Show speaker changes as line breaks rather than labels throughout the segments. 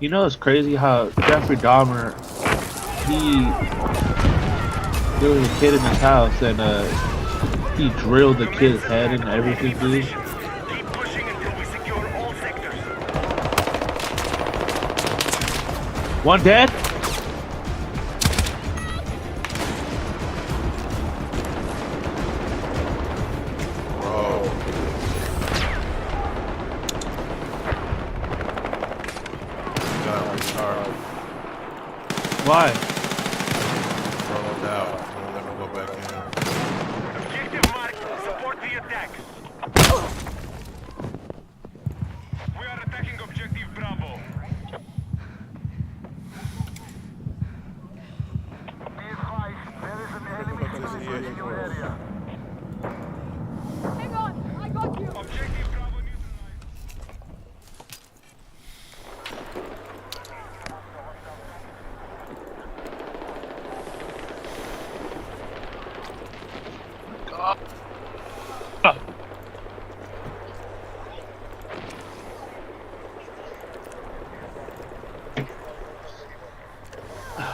You know, it's crazy how Jeffrey Dahmer, there was a kid in his house and he drilled the kid's head and everything, dude. One dead? Why?
Rolled out. Don't let me go back in.
Objective marked. Support the attack. We are attacking objective Bravo. Be advised, there is an enemy presence in your area.
Hang on, I got you.
Objective Bravo neutralized.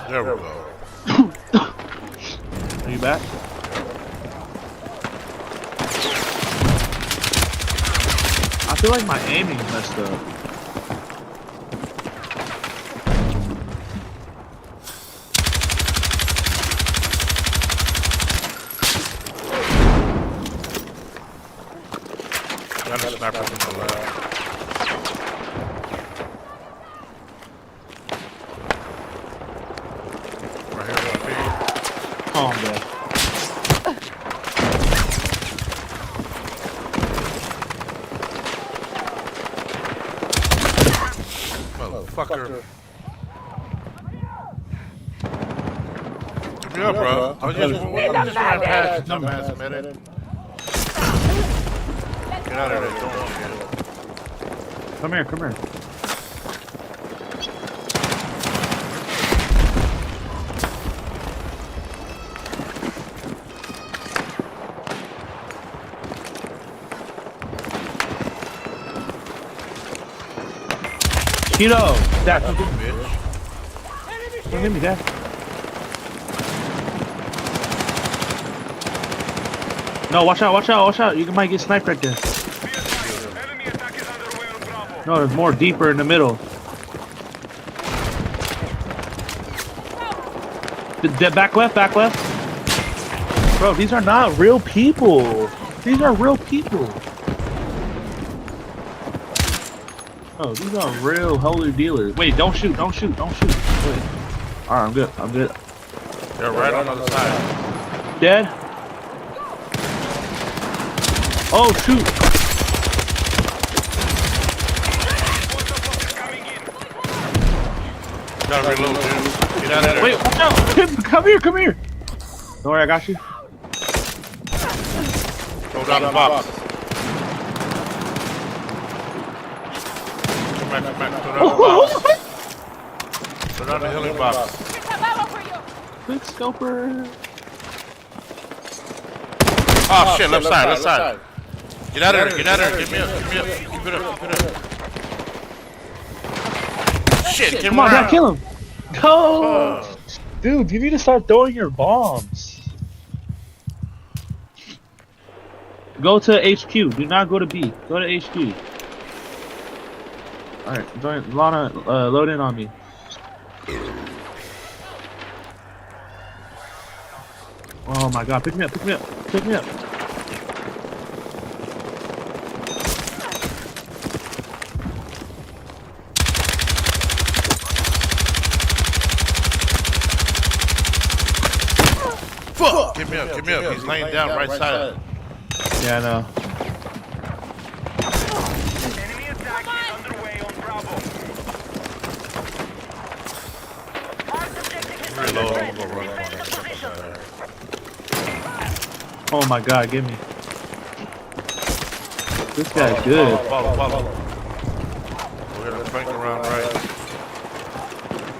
There we go.
Are you back? I feel like my aiming messed up.
Got a sniper from the left. Right here on me.
Oh, I'm dead.
Motherfucker. Give me up, bro. I was just ran past you, dumbass minute. Get out of there.
Come here, come here. Keto! Dad, don't give me, don't give me that. No, watch out, watch out, watch out. You might get sniped right there.
Be advised, enemy attack is underway on Bravo.
No, there's more deeper in the middle. Back left, back left. Bro, these are not real people. These are real people. Oh, these are real holy dealers. Wait, don't shoot, don't shoot, don't shoot. Wait. Alright, I'm good, I'm good.
They're right on the other side.
Dead? Oh, shoot.
Gotta reload, dude. Get out of there.
Wait, watch out. Come here, come here. Don't worry, I got you.
Go down the box. Come back, come back. Go down the box. Go down the healing box.
Quick scoper.
Oh shit, left side, left side. Get out of there, get out of there. Get me up, get me up. Keep it up, keep it up. Shit, get
Come on,
around.
Dad, kill him. Go. Dude, you need to start throwing your bombs. Go to HQ. Do not go to B. Go to HQ. Alright, join Lana, load in on me. Oh my god, pick me up, pick me up, pick me up.
Fuck! Get me up, get me up. He's laying down right side.
Yeah, I know.
Enemy attack is underway on Bravo.
Reload, I'm gonna go run on that.
Oh my god, give me. This guy's good.
Follow. We're gonna flank around right.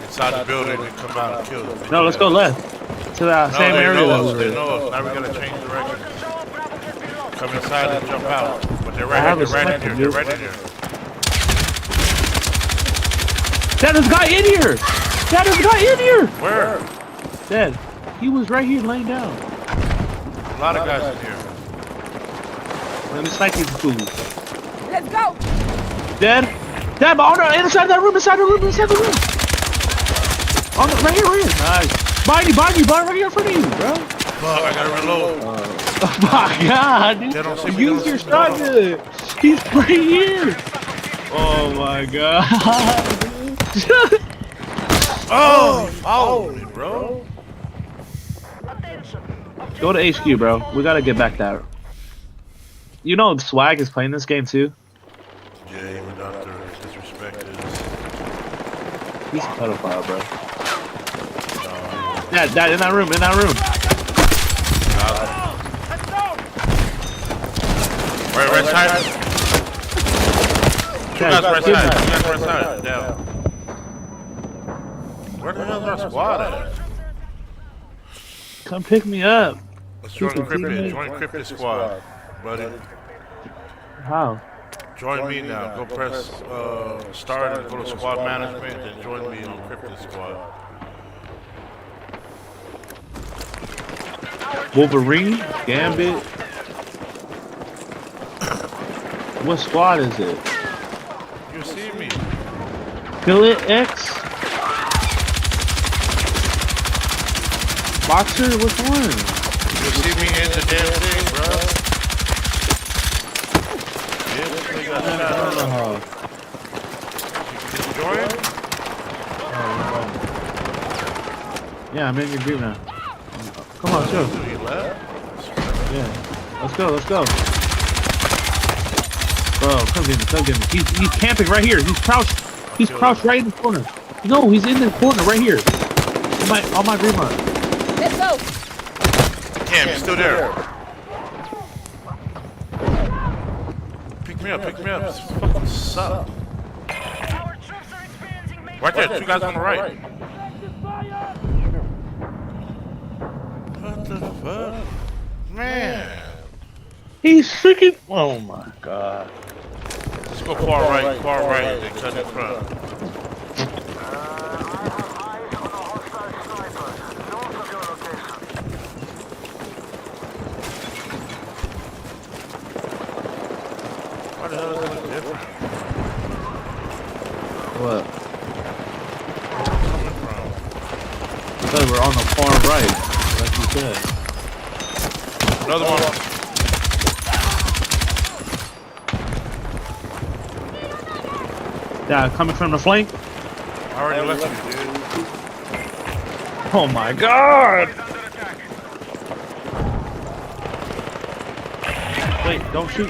Inside the building and come out and kill them.
No, let's go left. To that
No,
same
they
area
know
that
us,
we
they
were.
know us. Now we gotta change direction. Come inside and jump out. But they're
I have
right
a
here, they're right in
sniper,
there,
dude.
they're right in there.
Dad, there's a guy in here! Dad, there's a guy in here!
Where?
Dad, he was right here laying down.
A lot of guys in here.
Let me snipe these fools.
Let's go.
Dad, Dad, on the inside that room, inside the room. On the, right here. Nice. Behind you, right here in front of you, bro.
Fuck, I gotta reload.
Oh my god, dude.
They don't see me,
Use
they
your
don't see me.
shotgun. He's right here. Oh my god.
Oh, he followed me, bro.
Go to HQ, bro. We gotta get back there. You know Swag is playing this game too?
Yeah, even after disrespected.
He's a pedophile, bro. Dad, in that room.
Right side. Two guys right side. Down. Where the hell's our squad at?
Come pick me up.
Let's join Cryptid squad, buddy.
How?
Join me now. Go press start and go to squad management and join me on Cryptid squad.
Wolverine? Gambit? What squad is it?
You see me?
Kill it X? Boxer? Which one?
You see me in the damn thing, bro? Yeah, this thing got shot. Did you join?
Yeah, I'm in your group now. Come on, chill.
He left?
Yeah. Let's go. Bro, come get me. He's camping right here. He's crouched right in the corner. No, he's in the corner right here. On my green line.
Let's go.
Damn, he's still there. Pick me up. This fucking sucks. Right there, two guys on the right. What the fuck? Man.
He's freaking. Oh my god.
Let's go far right, then cut in front. Why the hell is it look different?
What?
Where's it coming from?
Because we're on the far right, like you said.
Another one.
Yeah, coming from the flank.
I already left you, dude.
Oh my god! Wait, don't shoot.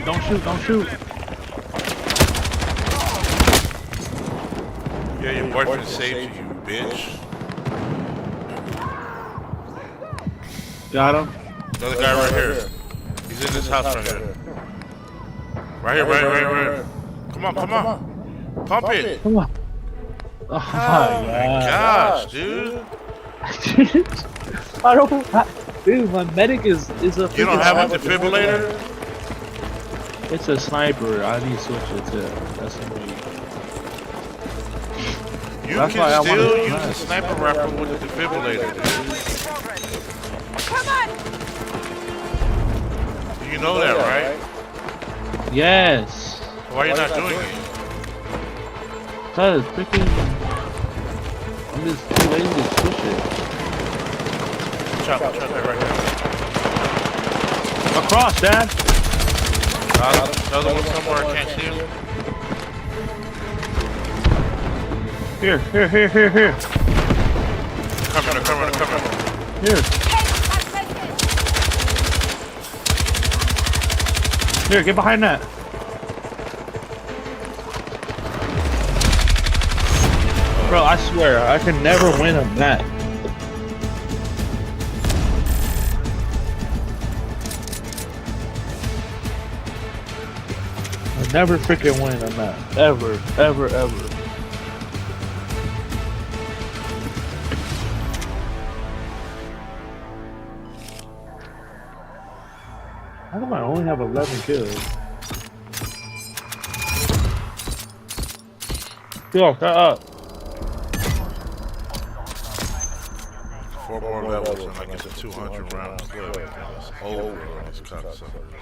Yeah, your boyfriend saved you, bitch.
Got him.
Another guy right here. He's in this house right here. Right here. Come on. Pump it.
Come on. Oh my
Gosh, dude.
I don't. Dude, my medic is a.
You don't have a defibrillator?
It's a sniper. I need to switch it to SMG.
You
That's why I
can still
wanna-
use a sniper rifle with a defibrillator, dude.
Come on.
You know that, right?
Yes.
Why are you not doing it?
Cause freaking. I'm just too lazy to switch it.
Chop that right here.
Across, Dad.
Another one somewhere, I can't see him.
Here.
Coming.
Here. Here, get behind that. Bro, I swear, I can never win a match. I never freaking win a match. Ever. How come I only have 11 kills? Yo, shut up.
more levels and like it's a 200 round clip. It's over on these cocksuckers.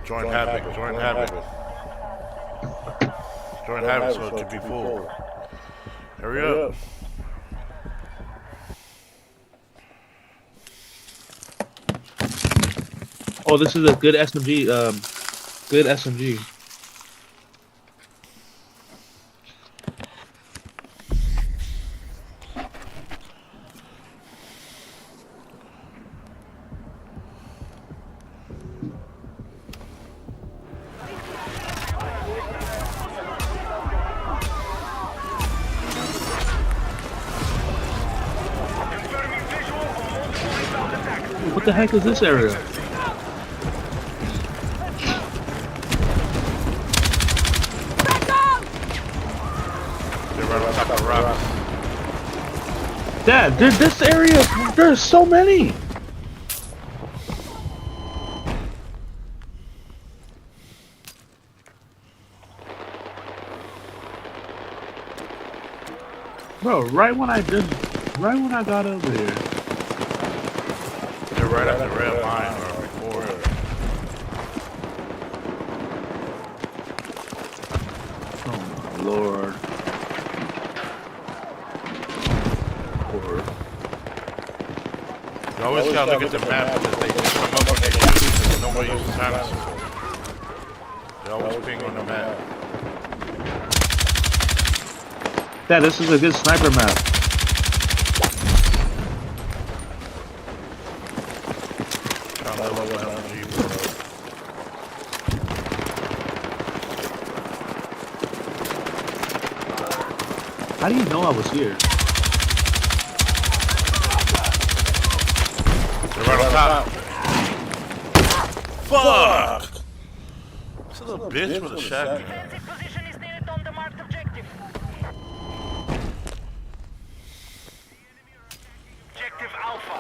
Join Havoc, join Havoc. Join Havoc so it can be full. Hurry up.
Oh, this is a good SMG. Good SMG. What the heck is this area?
They're right on top of the rocks.
Dad, this area, there's so many. Bro, right when I got over here.
They're right at the red line or before it.
Oh my lord.
You always gotta look at the map because they just come up and they shoot because nobody uses silencers. They always ping on the map.
Dad, this is a good sniper map.
Trying to level LMG, bro.
How do you know I was here?
They're right on top. Fuck! It's a little bitch with a shotgun.
Position is needed on the marked objective. Objective Alpha.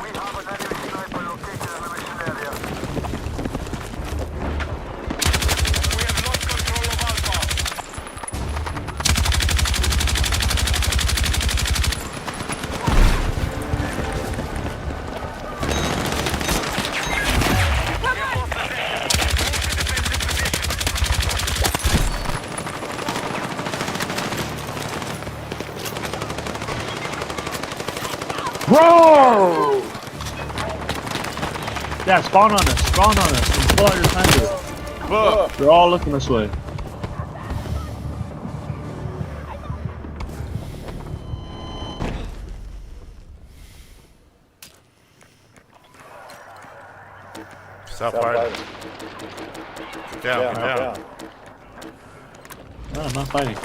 We have an enemy sniper located in the mission area. We have lost control of Alpha.
Bro! Yeah, spawn on us, spawn on us, and pull out your sniper.
Fuck!
They're all looking this way.
Stop fighting. Get down, get down.
No, I'm not fighting.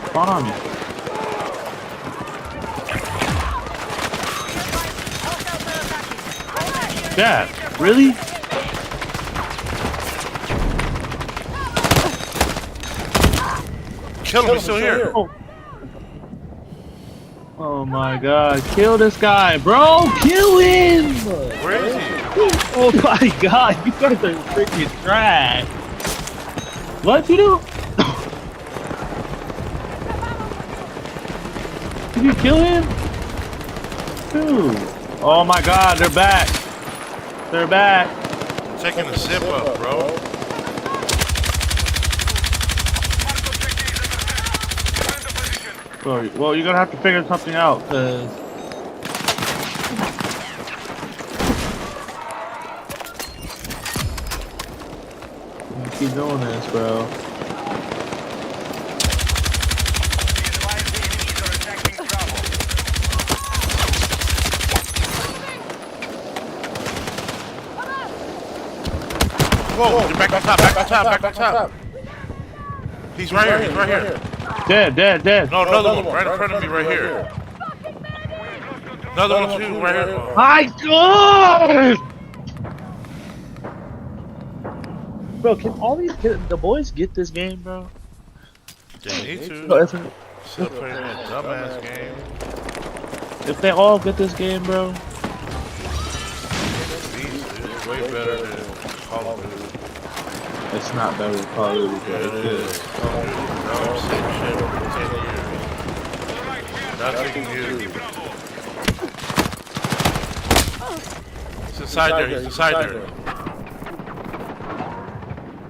Spawn on me. Dad, really?
Kill him, he's still here.
Oh my god, kill this guy, bro! Kill him!
Where is he?
Oh my god, you guys are freaking trash! What you do? Did you kill him? Dude. Oh my god, they're back. They're back.
I'm taking a sip up, bro.
Bro, well, you're gonna have to figure something out, cause... You keep doing this, bro.
Whoa, you're back on top, back on top, back on top. He's right here, he's right here.
Dead, dead, dead.
No, another one right in front of me right here. Another one too, right here. Oh.
My god! Bro, can all these the boys get this game, bro?
They need
No,
to. Still playing that dumbass game.
If they all get this game, bro.
It's way better than Call of Duty.
It's not better than Call of Duty, but it is.
Same shit over 10 years. Nothing new. He's inside there, he's inside there.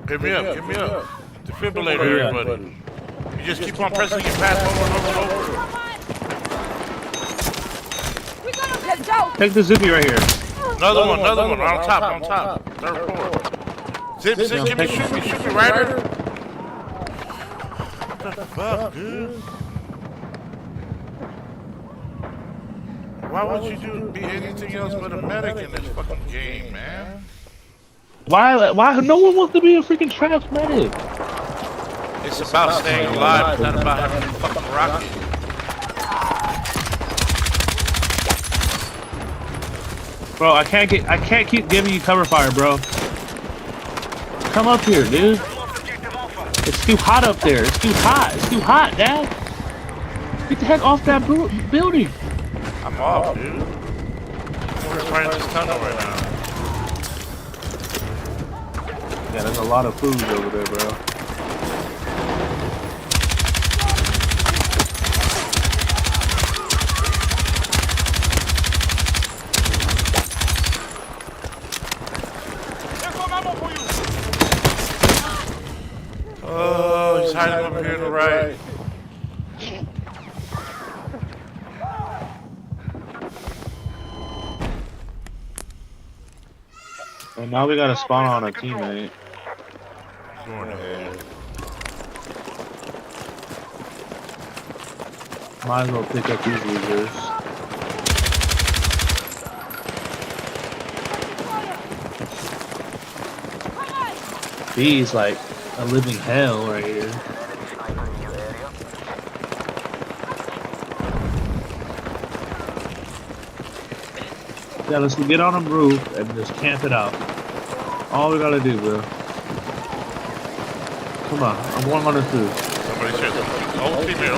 Get me up, get me up. Defibrillator, everybody. You just keep on pressing your pass over and over and over.
Let's go.
Take the zippy right here.
Another one, on top. Third floor. Zip, give me, shoot me, Ryder. What the fuck, dude? Why would you be anything else but a medic in this fucking game, man?
Why no one wants to be a freaking trash medic?
It's about staying alive, it's not about having a fucking rocket.
Bro, I can't keep giving you cover fire, bro. Come up here, dude. It's too hot up there. It's too hot, Dad. Get the heck off that building.
I'm off, dude. We're just right in this tunnel right now.
Yeah, there's a lot of food over there, bro.
Oh, he's hiding over here to the right.
And now we gotta spawn on a teammate.
Going ahead.
Might as well pick up these losers. B's like a living hell right here. Yeah, let's get on a roof and just camp it out. All we gotta do, bro. Come on, I'm 100 through.
Somebody says, old team here.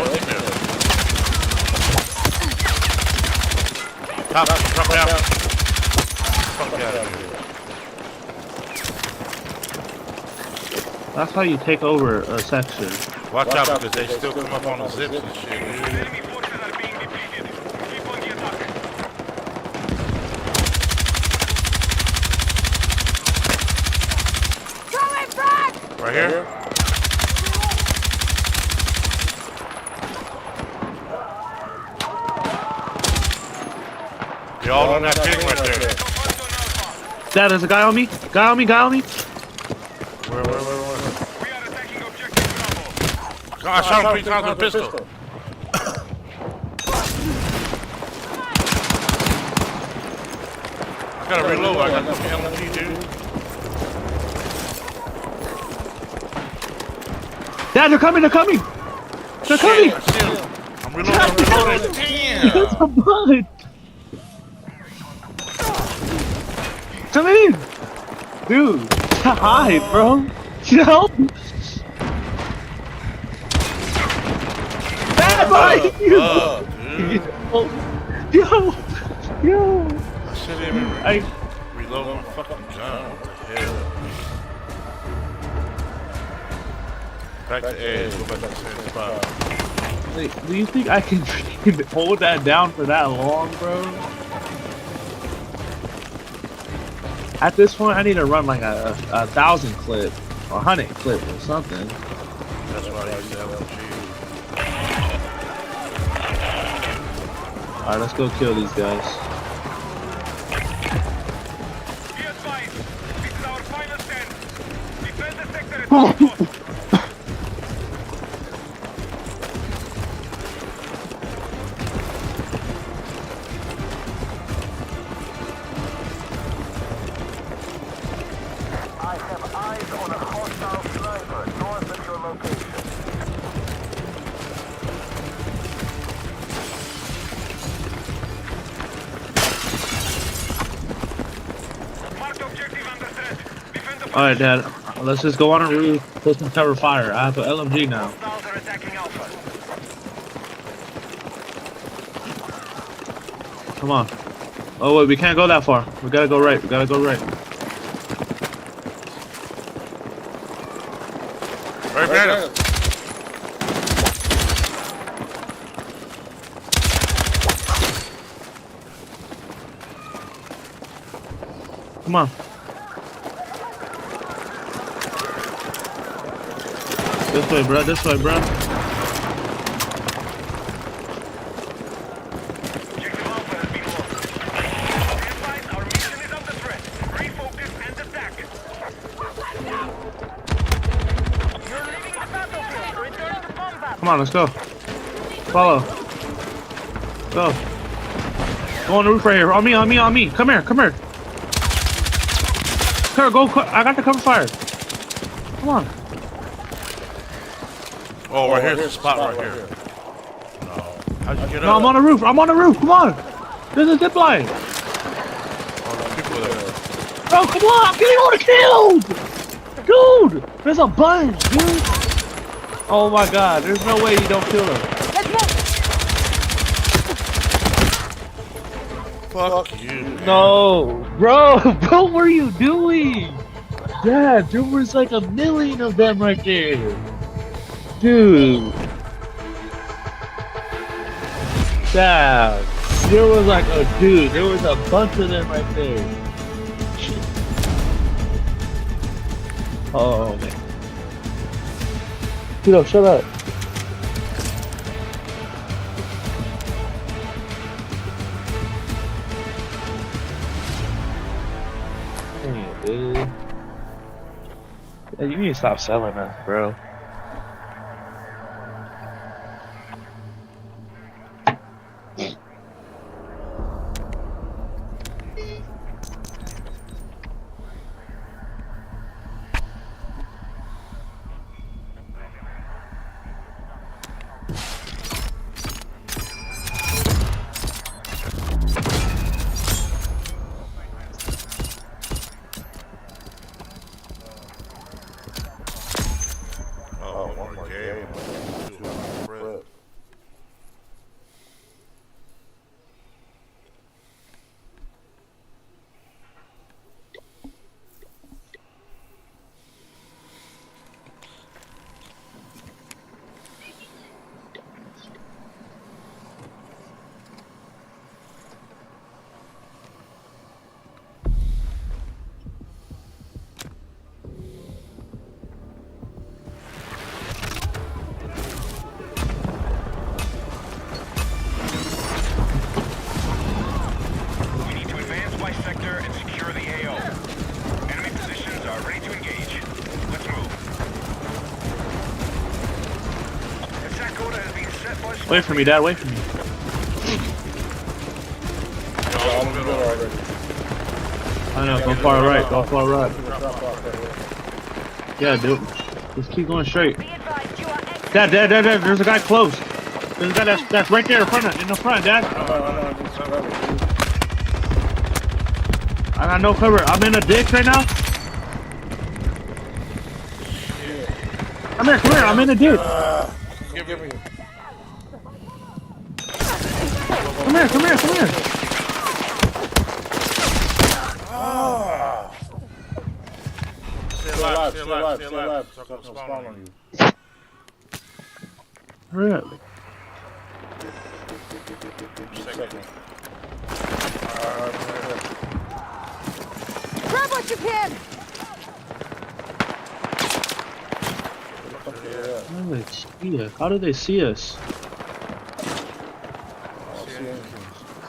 Top down. Fuck out of here.
That's how you take over a section.
Watch out because they still come up on the zips and shit, dude. Right here? You're all on that ping right there.
Dad, there's a guy on me. Guy on me.
Where? I shot him 3 times with a pistol. I gotta reload. I got fucking LMG, dude.
Dad, they're coming. They're coming.
Shit, I'm reloading. Damn.
That's a bud. Come in. Dude, hi, bro. Help. Bad boy. Yo.
I shouldn't even reload my fucking gun. What the hell? Back to edge. Go back to the same spot.
Wait, do you think I can hold that down for that long, bro? At this point, I need to run like a 1,000 clip or 100 clip or something.
That's why I use the LMG.
Alright, let's go kill these guys.
Be advised, this is our final stand. Defend the sector at all costs. I have eyes on a hostile sniper north of your location. Marked objective under threat. Defend the
Alright, Dad. Let's just go on a roof, put some cover fire. I have an LMG now.
hostiles are attacking Alpha.
Come on. Oh wait, we can't go that far. We gotta go right. We gotta go right.
Right behind us.
Come on. This way, bro. This way, bro.
Objective Alpha has been lost. Be advised, our mission is under threat. Refocus and attack. You're leaving the battlefield. Return to combat.
Come on, let's go. Follow. Go. Go on the roof right here. On me, on me, on me. Come here, come here. Here, go. I got the cover fire. Come on.
Oh, right here's the spot right here. No. How'd you get
No,
up?
I'm on the roof. I'm on the roof. Come on. There's a zip line.
Oh, no, people there.
Bro, come on. I'm getting all the kills. Dude, there's a bunch, dude. Oh my god. There's no way you don't kill them.
Let's move.
Fuck you, man.
No. Bro, what were you doing? Dad, there was like a million of them right there. Dude. Dad. There was like a dude. There was a bunch of them right there. Oh man. Tito, shut up. Damn, dude. Yeah, you need to stop selling us, bro.
Oh, one more game. Two.
We need to advance by sector and secure the AO. Enemy positions are ready to engage. Let's move. Attack order has been set by
Wait for me, Dad. Wait for me. I know. Go far right. Go far right. Yeah, dude. Just keep going straight.
Be advised, you are ex-
Dad, there's a guy close. There's a guy that's right there in the front, Dad. I got no cover. I'm in a ditch right now. Come here. I'm in a ditch. Come here.
Stay alive. So I can spawn on you.
Hurry up.
Second.
Grab what you can.
How do they see us?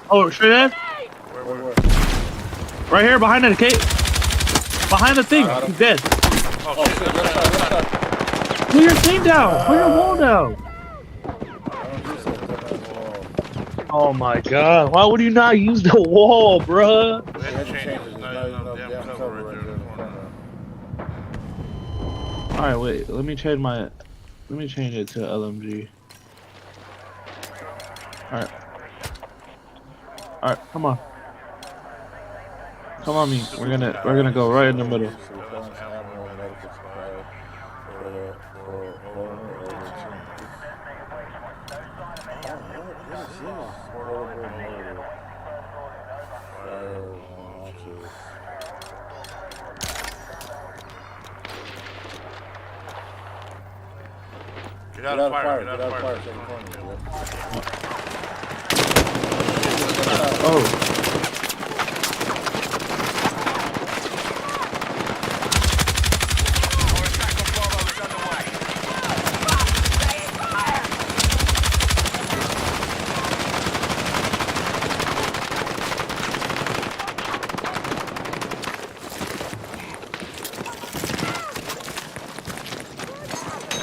Oh, straight ahead?
Where?
Right here, behind the gate. Behind the thing. He's dead.
Oh, shit. Left side.
Pull your thing down. Pull your wall down. Oh my god. Why would you not use the wall, bruh?
We had to change it. There's not enough damn cover right there in the corner.
Alright, wait. Let me change it to LMG. Alright. Alright, come on. Come on me. We're gonna go right in the middle.
Get out of fire.
Oh.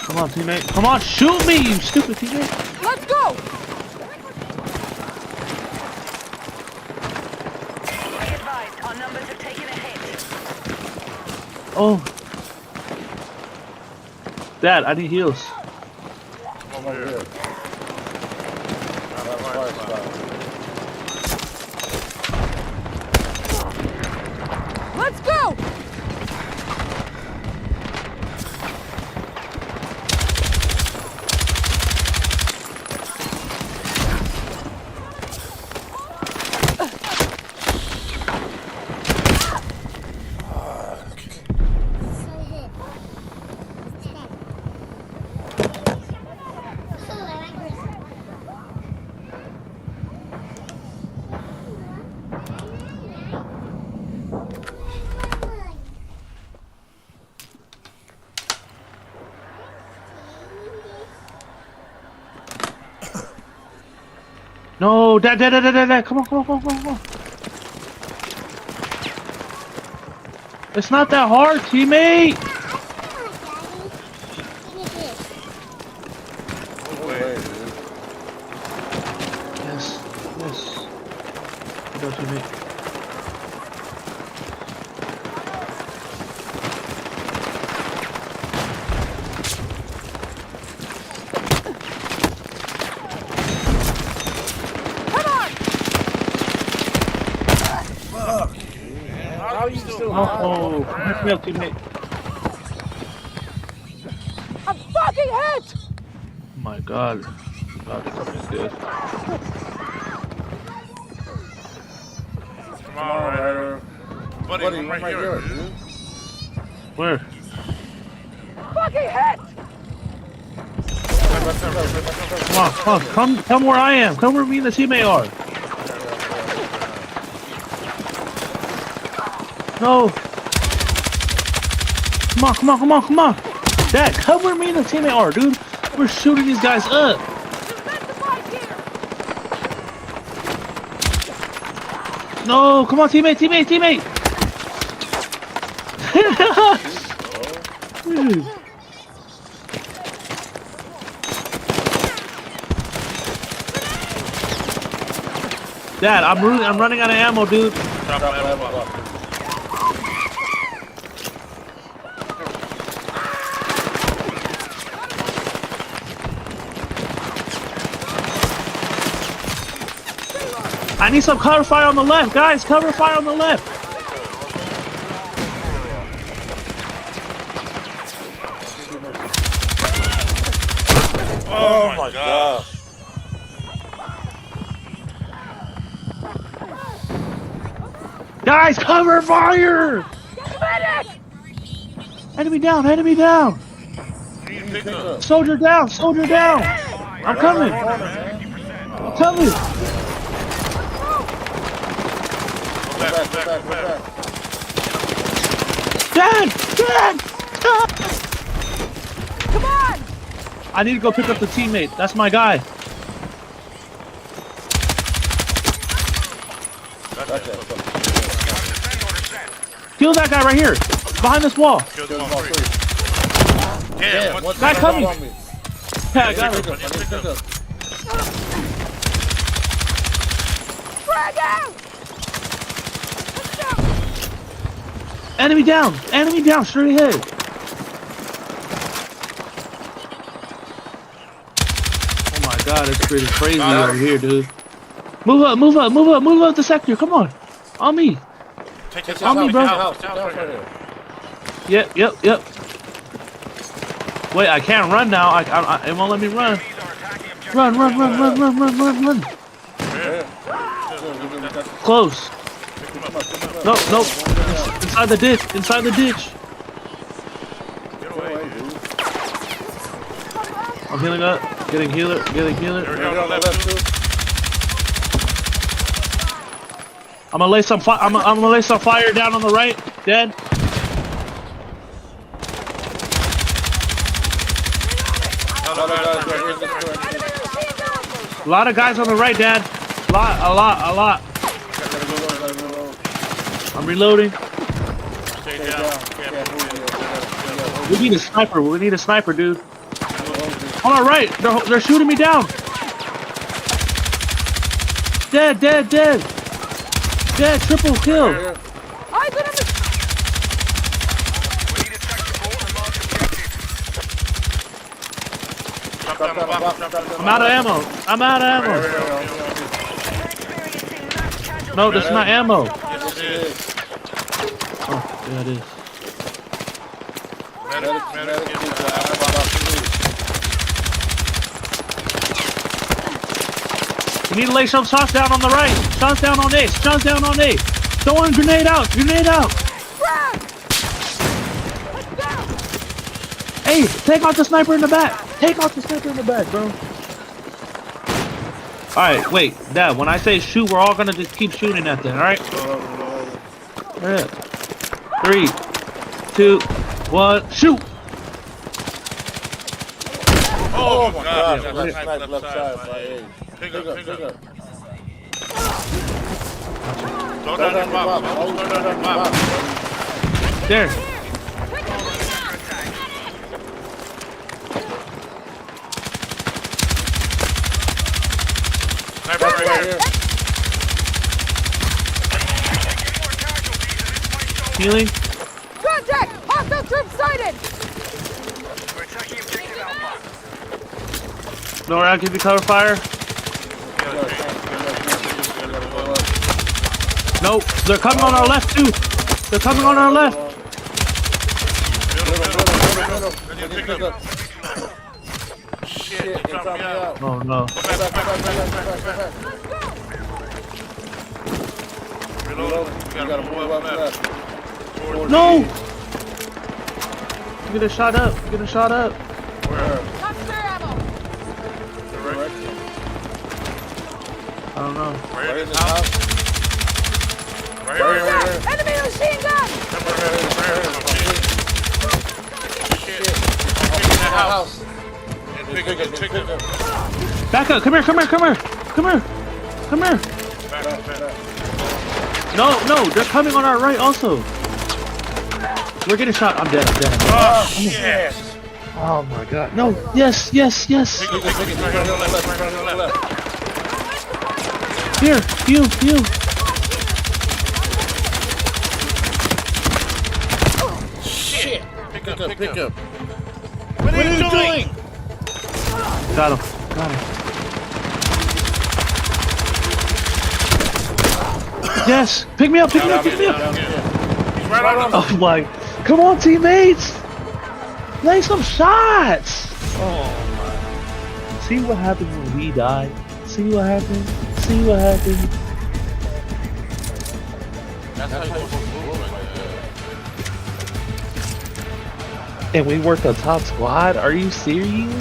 Come on, teammate. Come on, shoot me, you stupid teammate.
Let's go! Be advised, our numbers have taken a hit.
Oh. Dad, I need heals.
Come over here.
Let's go!
No, Dad. Come on. It's not that hard, teammate. Yes. Good job, teammate.
How are you still
Oh, lift me up, teammate.
I'm fucking hit!
Oh my God. God, this is good.
Come on, Ryder. Buddy, I'm right here, dude.
Where?
Fucking hit!
Come where I am. Come where me and the teammate are. No. Come on. Dad, come where me and the teammate are, dude. We're shooting these guys up. No, come on, teammate. Dude. Dad, I'm running out of ammo, dude.
Drop my ammo box.
I need some cover fire on the left, guys. Cover fire on the left.
Oh my gosh.
Guys, cover fire! Enemy down. Soldier down. I'm coming.
Go back.
Dad!
Come on!
I need to go pick up the teammate. That's my guy. Kill that guy right here. Behind this wall.
Damn,
Guy coming. Yeah, I got him.
Frag out!
Enemy down, straight ahead. Oh my God, it's pretty crazy over here, dude. Move up the sector, come on. On me. On me, bro. Yep. Wait, I can't run now. It won't let me run. Run. Close. No, no. Inside the ditch. Inside the ditch.
Get away, dude.
I'm healing up. Getting healer. Getting healer.
They're here on the left, too.
I'm gonna lay some fire. I'm gonna lay some fire down on the right. Dead. A lot of guys on the right, Dad. A lot. I'm reloading.
Stay down.
We need a sniper. We need a sniper, dude. On our right. They're shooting me down. Dead. Dead. Triple kill.
We need a tactical and large objective.
I'm out of ammo. No, that's not ammo.
Yes, it is.
Oh, yeah, it is.
Medic,
We need to lay some shots down on the right. Shots down on A. Shots down on A. Throwing grenade out. Grenade out. Hey, take out the sniper in the back. Take out the sniper in the back, bro. Alright, wait. Dad, when I say shoot, we're all gonna just keep shooting at them, alright? Yeah. 3, 2, 1, shoot!
Oh my God!
Left side.
Pick up. Throw down your pop.
There.
Sniper right here.
Healing.
Contact! Hostile troops sighted!
We're attacking objective Alpha.
Nora, I'll give you cover fire. No, they're coming on our left too. They're coming on our left.
Pick up. Shit, they dropped me out.
Oh no.
Reload. We gotta move up left.
No! Get a shot up.
Where?
Not spare ammo!
I don't know.
Right in this house. Right here.
Enemy machine gun!
Shit. Pick in that house. And pick up.
Back up. Come here.
Back.
No, they're coming on our right also. We're getting shot. I'm dead.
Oh, shit.
Oh my god. No. Yes.
Pick up. Right left.
Here. Heal.
Shit. Pick up. What are you doing?
Got him. Yes. Pick me up.
He's right on us.
Oh my. Come on, teammates. Lay some shots. Oh my. See what happens when we die. See what happens.
That's how you go for
And we worked on top squad? Are you serious?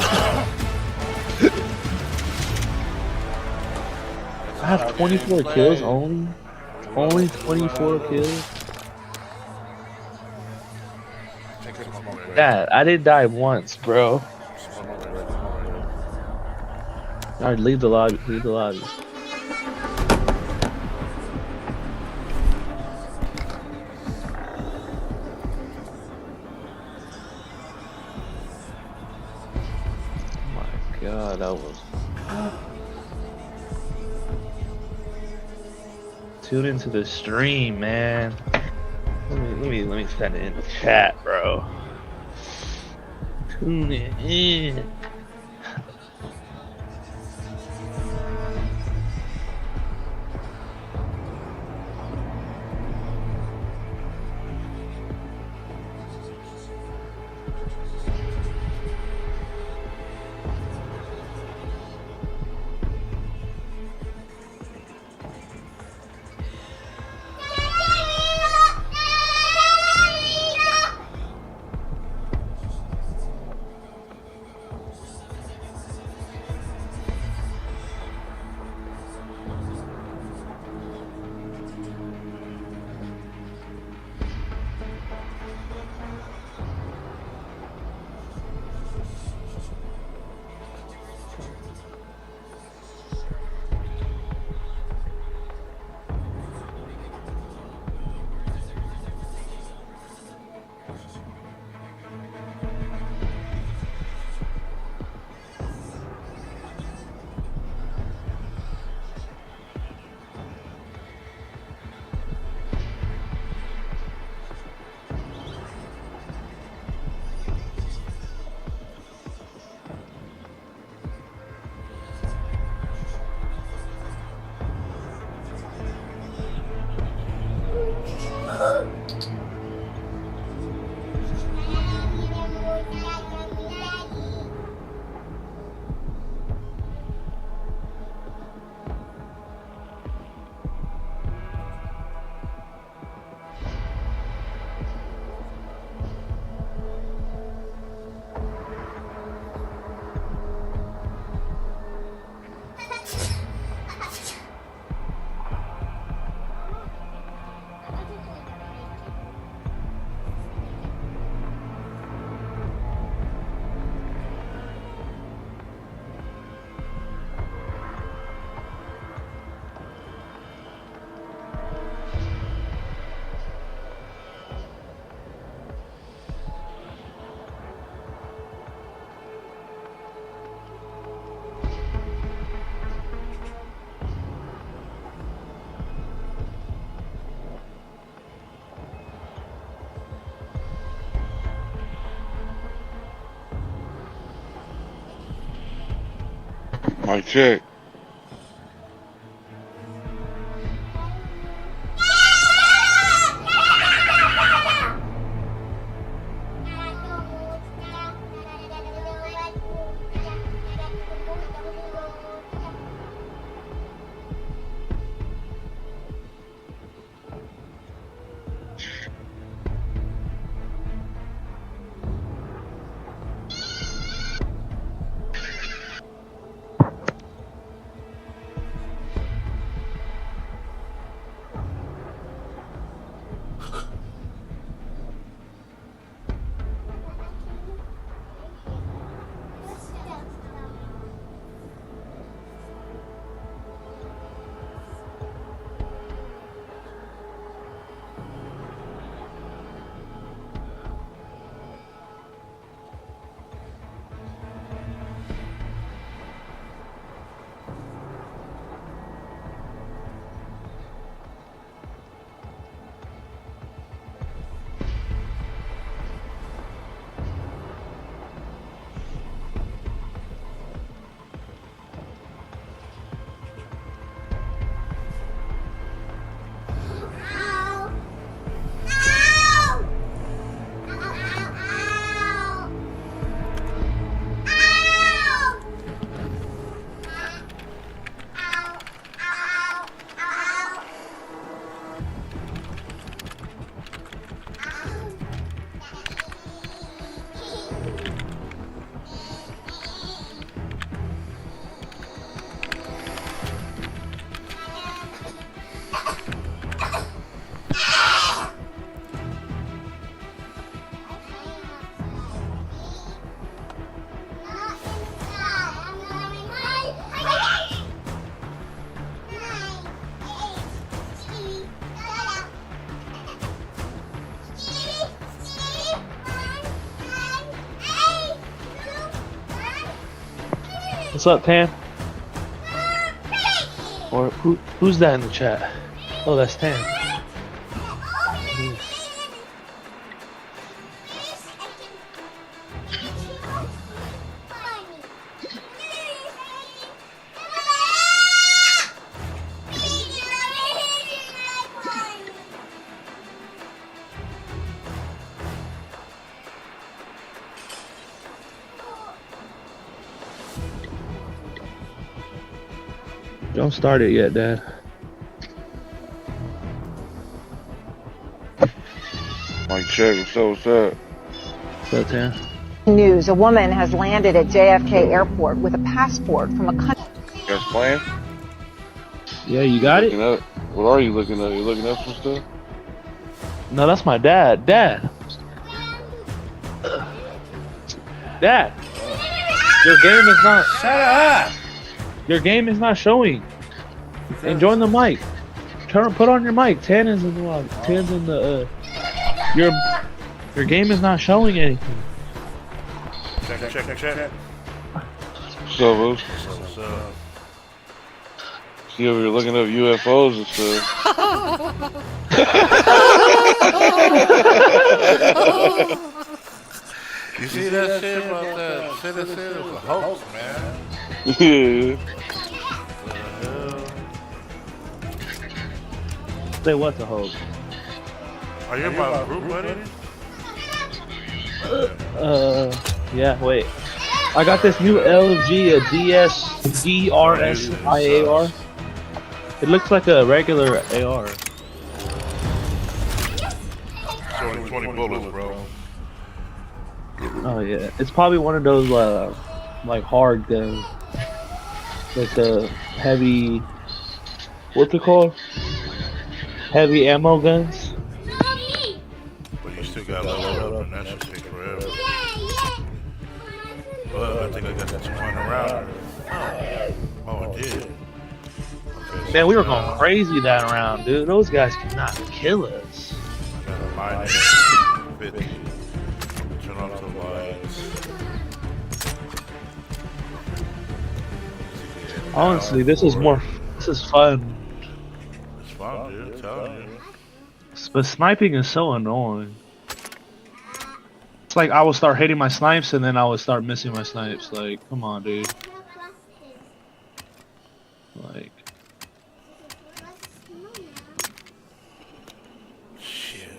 I have 24 kills only? Only 24 kills? Dad, I didn't die once, bro. Alright, leave the lobby. God, that was. Tune into the stream, man. Let me send it in the chat, bro. Tune it in.
Mic check.
What's up, Tan? Or who's that in the chat? Oh, that's Tan. Don't start it yet, Dad.
Mic check. What's up? What's up?
What's up, Tan?
News, a woman has landed at JFK Airport with a passport from a country.
You guys playing?
Yeah, you got it?
Looking up. What are you looking up? You looking up some stuff?
No, that's my dad. Dad. Dad. Your game is not.
Shut up!
Your game is not showing. And join the mic. Put on your mic. Tan is in the. Tan's in the. Your game is not showing anything.
Check.
What's up, Moose?
What's up?
See over here looking up UFOs and stuff.
You see that shit about that citizen? It was a hoax, man.
Yeah.
Say what's a hoax?
Are you in my group, buddy?
Yeah, wait. I got this new LG, a DRS-IAR. It looks like a regular AR.
20 bullets, bro.
Oh yeah, it's probably one of those like hard guns, like the heavy. What's it called? Heavy ammo guns.
But you still gotta load up, and that should take forever. Well, I think I got that 200 round. Oh, I did. Okay,
Man, we were going crazy that round, dude. Those guys cannot kill us.
I got a line 50. Turn off the lights.
Honestly, this is fun.
It's fun, dude. I'm telling you.
But sniping is so annoying. It's like I will start hitting my snipes and then I will start missing my snipes. Like, come on, dude. Like,
Shit.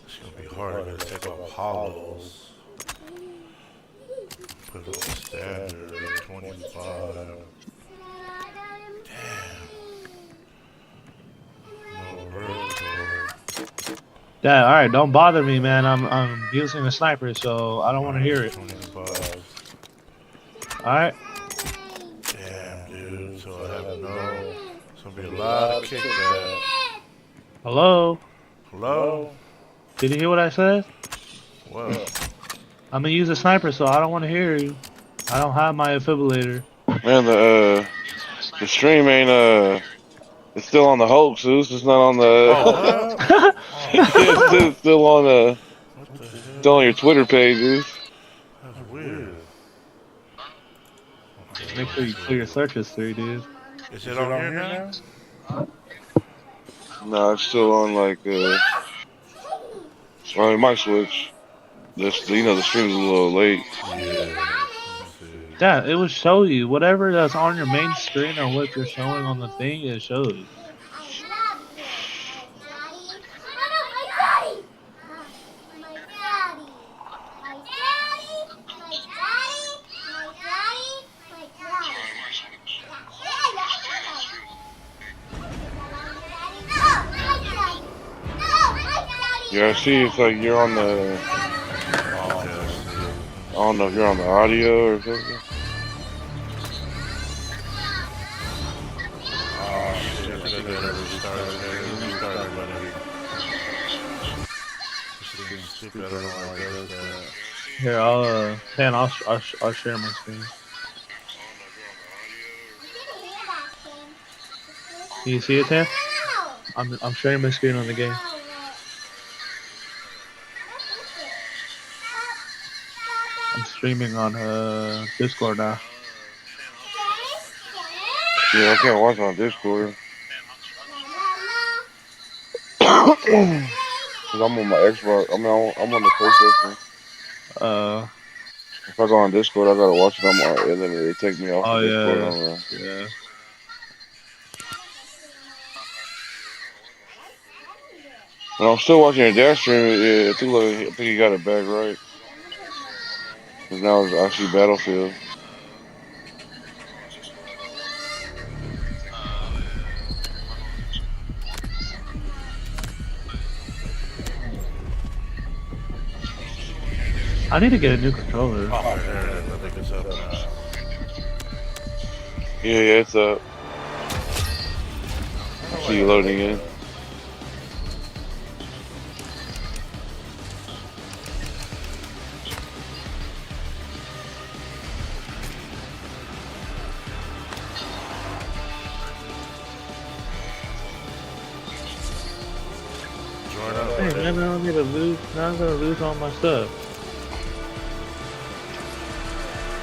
It's gonna be hard. I gotta take off hollows. Put it on standard 25.
yeah, all right, don't bother me, man. I'm using a sniper, so I don't want to hear it.
25.
All right.
Damn, dude. So I have no. It's gonna be a lot of kickback.
Hello.
Hello?
Did you hear what I said?
What?
I'm gonna use a sniper, so I don't want to hear you. I don't have my defibrillator.
Man, the stream ain't it's still on the Hulk, Zeus. It's not on the.
Oh, what?
It's still on
What the hell?
still on your Twitter pages.
That's weird.
Make sure you clear your search history, dude.
Is it on here now?
No, it's still on like well, it might switch. This, you know, the stream's a little late.
Yeah, it will show you whatever that's on your main screen or what you're showing on the thing. It shows.
Yeah, I see. It's like you're on the. I don't know if you're on the audio or something.
Oh, shit. I gotta restart it. Restart it, buddy. This thing's stupid. I don't know why it does that.
Here, I'll share my screen. Can you see it, Tam? I'm sharing my screen on the game. I'm streaming on Discord now.
Yeah, I can't watch on Discord. Cause I'm on my Xbox. I mean, I'm on the PlayStation. If I go on Discord, I gotta watch it on my, and then it take me off the Discord.
Yeah.
And I'm still watching your dad stream. Yeah, I think he got it back right. Cause now it's actually Battlefield.
I need to get a new controller.
Oh, there it is. I think it's up now.
Yeah, it's up. I see you loading in.
Hey, man, I don't need to lose. Now I'm gonna lose all my stuff.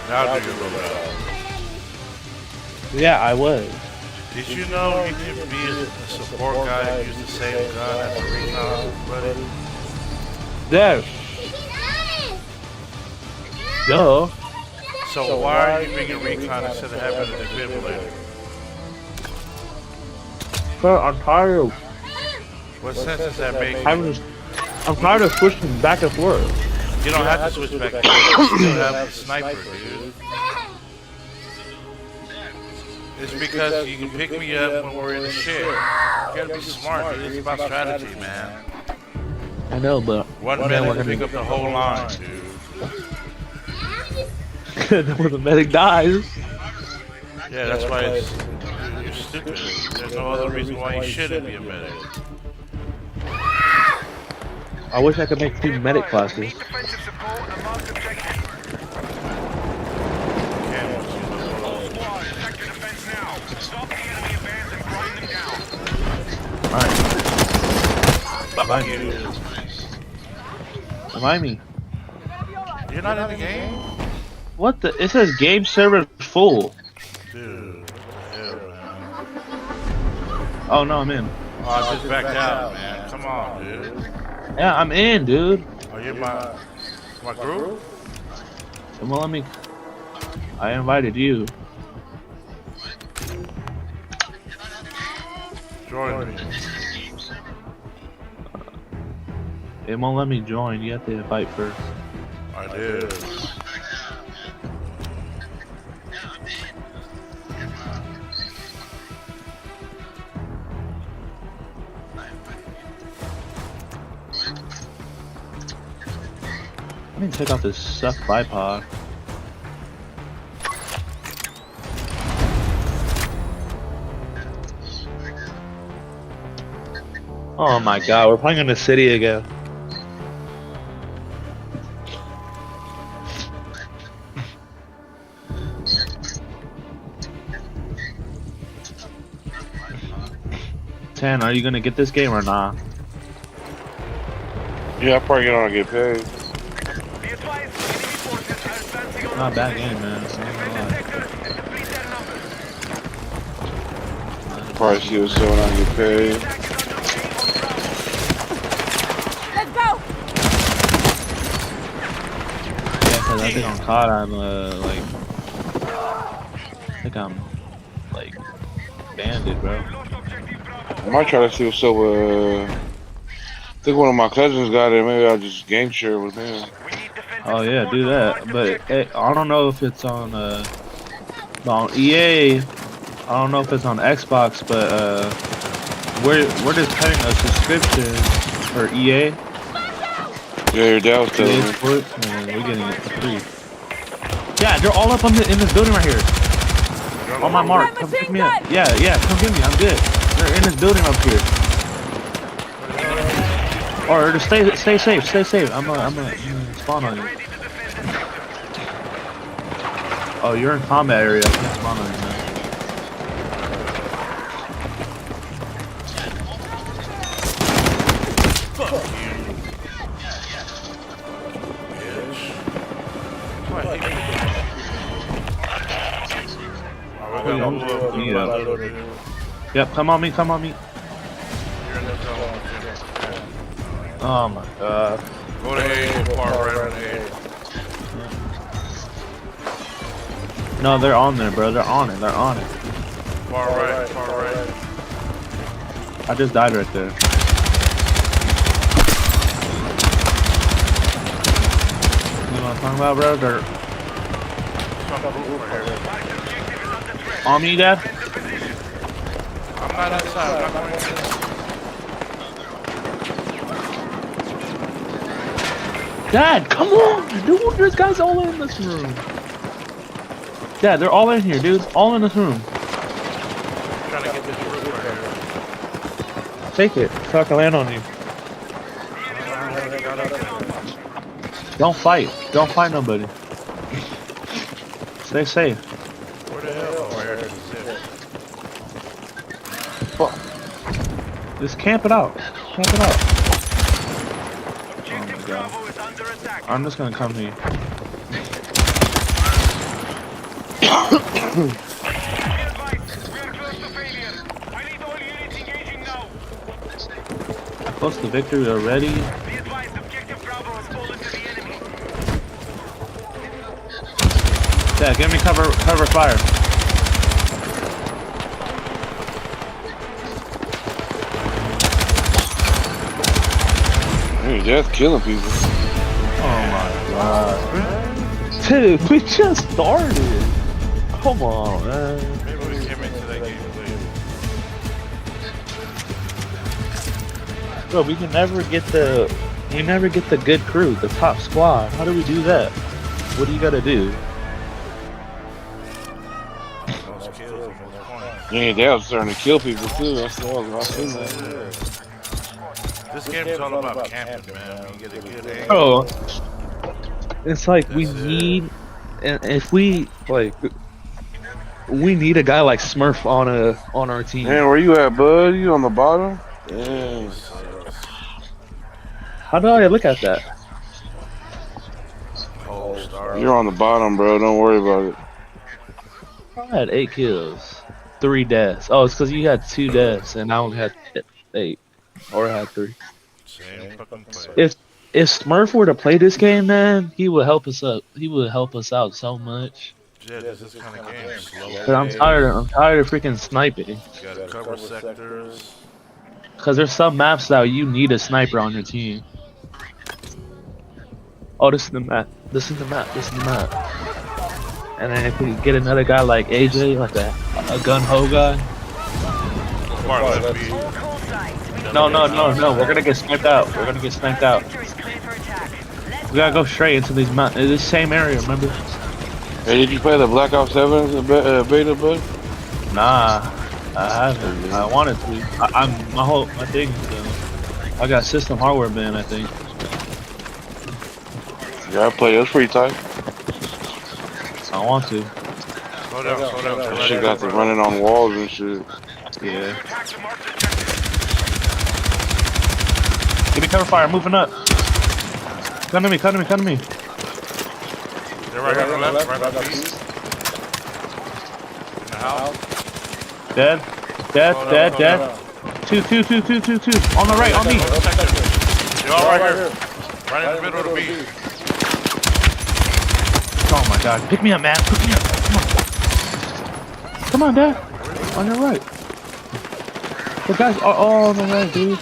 Now do your loadout.
Yeah, I was.
Did you know you can be a support guy and use the same gun as a recon, buddy?
There. Yo.
So why are you being a recon instead of having a defibrillator?
Bro, I'm tired of.
What sense does that make?
I'm tired of switching back and forth.
You don't have to switch back and forth. You still have the sniper, dude. It's because you can pick me up when we're in the shit. You gotta be smart, dude. It's about strategy, man.
I know, but
One minute to pick up the whole line, dude.
when the medic dies.
Yeah, that's why you're stupid. There's no other reason why you shouldn't be a medic.
I wish I could make 2 medic classes.
Defensive support and mark objective. Squad, sector defense now. Stop the enemy advance and grind them down.
Alright. Behind you. Behind me.
You're not in the game?
What the? It says game server full.
Dude, what the hell, man?
Oh no, I'm in.
Oh, I just backed out, man. Come on, dude.
Yeah, I'm in, dude.
Are you in my group?
Well, I invited you.
Join me.
It won't let me join. You have to invite first.
I did.
I need to check out this suck bipod. Oh my god, we're playing in the city again. Tan, are you gonna get this game or not?
Yeah, I probably get on and get paid.
Be advised, enemy forces are advancing on
Not a bad
objectives.
game, man. I'm not gonna lie.
Sectors and complete their numbers.
Probably see what's going on and get paid.
Attack is underway on Bravo.
Let's go!
Yeah, cause I think on COD I'm like, I think I'm like banded, bro.
Lost objective Bravo.
I might try to see what's up with. I think one of my cousins got it. Maybe I'll just game share with him.
We need defensive
Oh yeah,
support
do
on
that.
large
But
objectives.
I don't know if it's on EA. I don't know if it's on Xbox, but we're just paying a subscription for EA.
Yeah, your dad was telling
EA
me.
Sports, and we're getting it for free. Yeah, they're all up in this building right here. On my mark, come pick me up. Yeah, come get me. I'm good. They're in this building up here. Or just stay safe. Stay safe. I'm gonna spawn on you.
Ready to defend the sector.
Oh, you're in combat area. I can't spawn on you, man. Yep, come on me. Oh my god.
Go to A, go far right on A.
No, they're on there, bro. They're on it.
Far right, far right.
I just died right there. You know what I'm talking about, bro? They're on me, Dad.
I'm not outside, I'm not going inside.
Dad, come on, dude. There's guys all in this room. Dad, they're all in here, dude. All in this room.
Trying to get this roof right here.
Take it so I can land on you. Don't fight. Don't fight nobody. Stay safe.
Where the hell? Oh, here it is.
Fuck. Just camp it out.
Objective Bravo is under attack.
I'm just gonna come here.
Be advised, we are close to failure. I need all units engaging now.
Close to victory already.
Be advised, objective Bravo has fallen to the enemy.
Yeah, give me cover fire.
Your dad's killing people.
Oh my god. Dude, we just started. Come on, man.
Maybe we came into that game late.
Bro, we never get the good crew, the top squad. How do we do that? What do you gotta do?
Those kills on those points.
Yeah, your dad was starting to kill people too. That's all I seen that.
This game's all about camping, man. You get a good angle.
Bro, it's like we
That's it.
need, and if we need a guy like Smurf on our team.
Man, where you at, bud? You on the bottom? Yeah.
How do I look at that?
Oh, star.
You're on the bottom, bro. Don't worry about it.
I had 8 kills, 3 deaths. Oh, it's because you had 2 deaths, and I only had 8, or I had 3.
Same fucking play.
If Smurf were to play this game, man, he would help us up. He would help us out so much.
Yeah, this is kind of game. Slow.
Cause I'm tired of freaking sniping.
You gotta cover sectors.
Cause there's some maps that you need a sniper on your team. Oh, this is the map. This is the map. This is the map. And then if we get another guy like AJ, like a gun ho guy. No. We're gonna get sniped out. We're gonna get sniped out. We gotta go straight into these mountains. This same area, remember?
Hey, did you play the Black Ops 7 beta, bud?
Nah, I haven't. I wanted to. My thing. I got system hardware ban, I think.
Yeah, I played. It was pretty tight.
I want to.
Slow down.
That shit got to running on walls and shit.
Yeah. Give me cover fire. Moving up. Come to me.
They're right here on the left, right by me. In the house.
Dead. Two. On the right, on me.
They're all right here. Right in the middle of the beat.
Oh my god. Pick me up, man. Pick me up. Come on, Dad. On your right. The guys are all on the right, dude.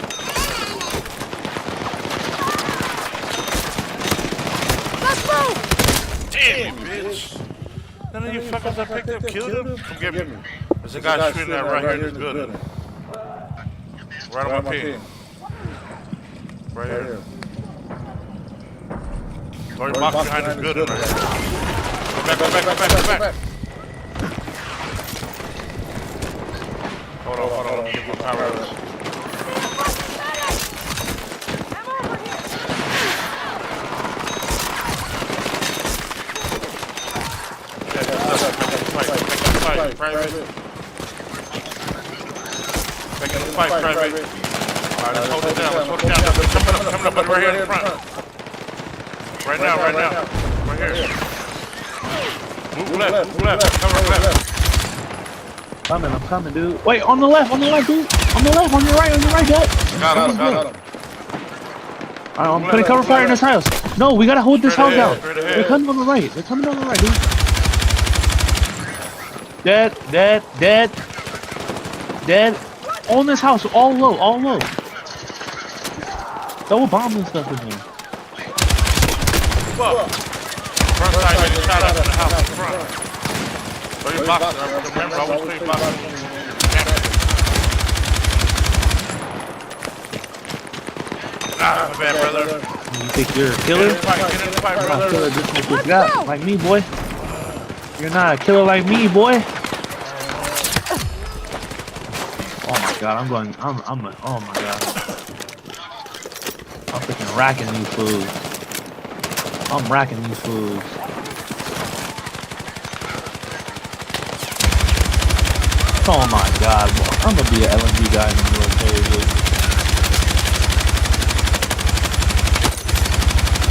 Let's move!
Damn, bitch. None of you fuckers I picked up killed him? Come get me. There's a guy shooting that right here in this building. Right on my pin. Right here. Throw your box behind this building right here. Go back. Hold on. Get my power out. Fight, private. Making the fight, private. Alright, let's hold it down. Coming up, buddy, right here in front. Right now. Right here. Move left. Cover left.
I'm coming, dude. Wait, on the left, dude. On your right, Dad.
Got him.
Alright, I'm putting cover fire in this house. No, we gotta hold this house down. They're coming on the right. Dude. Dead. On this house, all low. Double bombs and stuff in here.
Fuck. Front side getting shot out in the house in front. Throw your box. Remember, I always play box. My bad, brother.
You think you're a killer?
Get in the fight, brother.
Killer just like you got, like me, boy. You're not a killer like me, boy. Oh my god, oh my god. I'm freaking racking these fools. Oh my god, boy. I'm gonna be an LMG guy in the military, dude.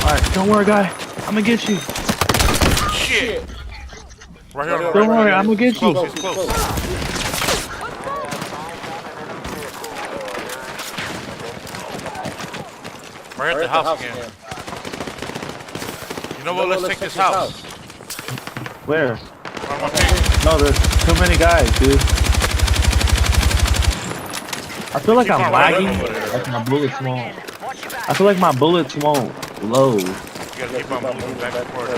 Alright, don't worry, guy. I'm gonna get you.
Shit. Right here.
Don't worry, I'm gonna get you.
He's close. Right at the house again. You know what? Let's take this house.
Where?
On my page.
No, there's too many guys, dude. I feel like I'm lagging. Like my bullets won't. I feel like my bullets won't load.
You gotta keep on moving back and forth.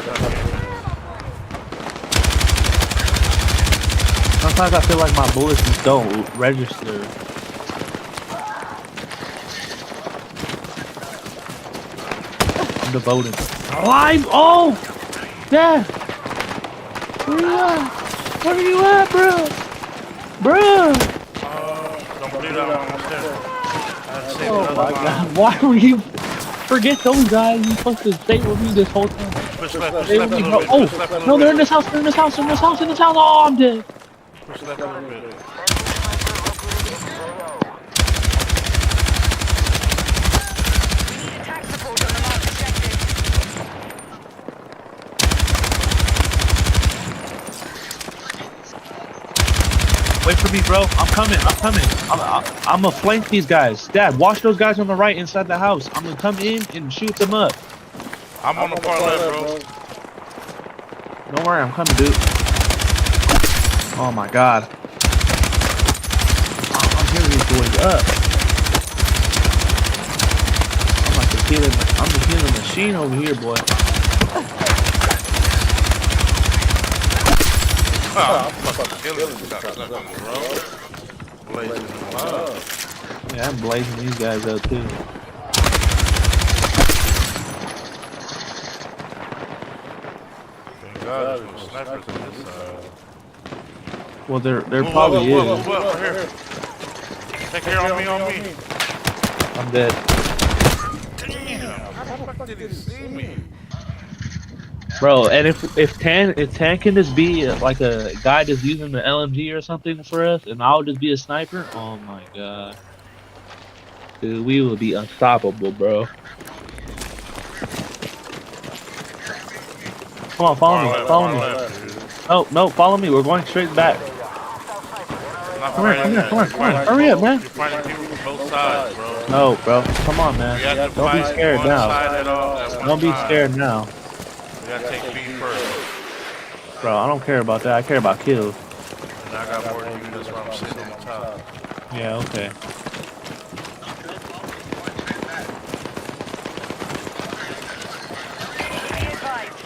Sometimes I feel like my bullets just don't register. I'm devoted. Alive! Oh! Yeah! Where you at? Where are you at, bro? Bro!
Don't bleed out.
Oh my god. Why were you... Forget those guys. You're supposed to stay with me this whole time.
Push left
Stay with me, bro. Oh! No, they're in this house. Oh, I'm dead.
Push left a little bit.
Wait for me, bro. I'm coming. I'm gonna flank these guys. Dad, watch those guys on the right inside the house. I'm gonna come in and shoot them up.
I'm on the far left, bro.
Don't worry, I'm coming, dude. Oh my god. I'm hearing these boys up. I'm the healing machine over here, boy.
I'm fucking killing these cocksuckers, bro. Blazing them up.
Yeah, I'm blazing these guys up too.
Thank God there's no snipers on this side.
Well, there probably is.
Right here. Take care on me.
I'm dead.
Damn, how the fuck did he see me?
Bro, and if Tan can just be like a guy just using the LMG or something for us, and I'll just be a sniper, oh my god. Dude, we will be unstoppable, bro. Come on, follow me. No, follow me. We're going straight back. Come here. Hurry up, man.
You're fighting people from both sides, bro.
No, bro. Come on, man. Don't be scared now. Don't be scared now.
You gotta take B first.
Bro, I don't care about that. I care about kills.
And I got more than you, that's why I'm sitting on top.
Yeah, okay.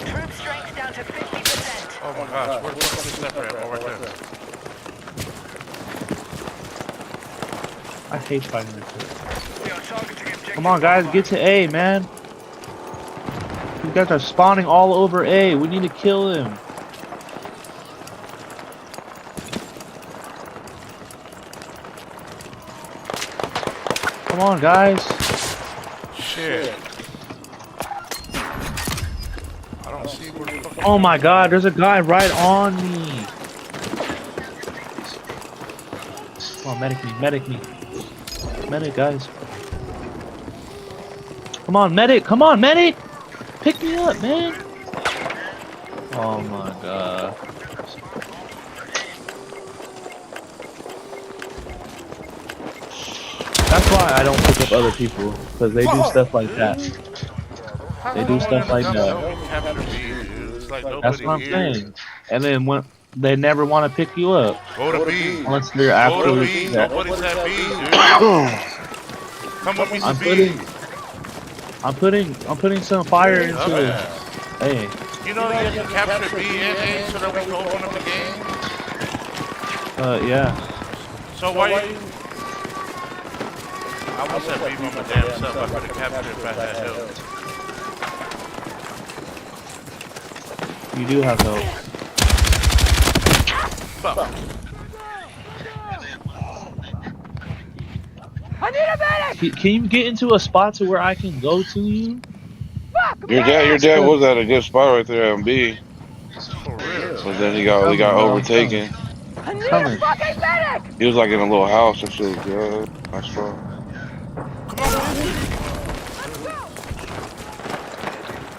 Troop strength down to 50%.
Oh my gosh, where's the sniper at? Oh, right there.
I hate fighting this shit. Come on, guys. Get to A, man. You guys are spawning all over A. We need to kill him. Come on, guys.
Shit. I don't see where the fuck.
Oh my god, there's a guy right on me. Come on, medic me. Medic, guys. Come on, medic. Pick me up, man. Oh my god. That's why I don't pick up other people, because they do stuff like that. They do stuff like that. That's what I'm saying. And then when they never want to pick you up.
Go to B.
Unless they're absolutely.
Go to B. Nobody's at B, dude. Come with me to B.
I'm putting some fire into it. Hey.
You know you have to capture B and A so that we can open up the game?
Yeah.
So why you... I was at B by my damn self. I could have captured it if I had help.
You do have help.
Fuck.
I need a medic!
Can you get into a spot to where I can go to you?
Your dad was at a good spot right there on B.
For real.
But then he got overtaken.
I need a fucking medic!
He was like in a little house. That shit was good. Nice spot.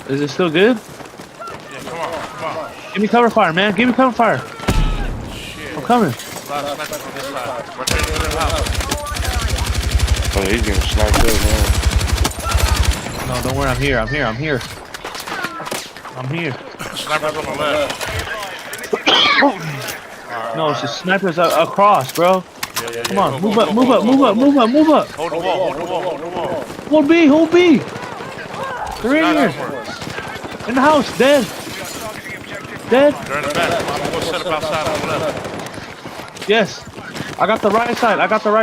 Is it still good?
Yeah, come on.
Give me cover fire, man. Give me cover fire.
Shit.
I'm coming.
Right there in the house.
Oh, he's getting sniped up, man.
No, don't worry. I'm here.
Sniper's on the left.
No, it's just snipers across, bro.
Yeah.
Come on,
Go,
move
go,
up.
go, go. Hold the wall.
Hold B. They're in here. In the house, dead.
They're in the back. I'm going to set up outside on the left.
Yes. I got the right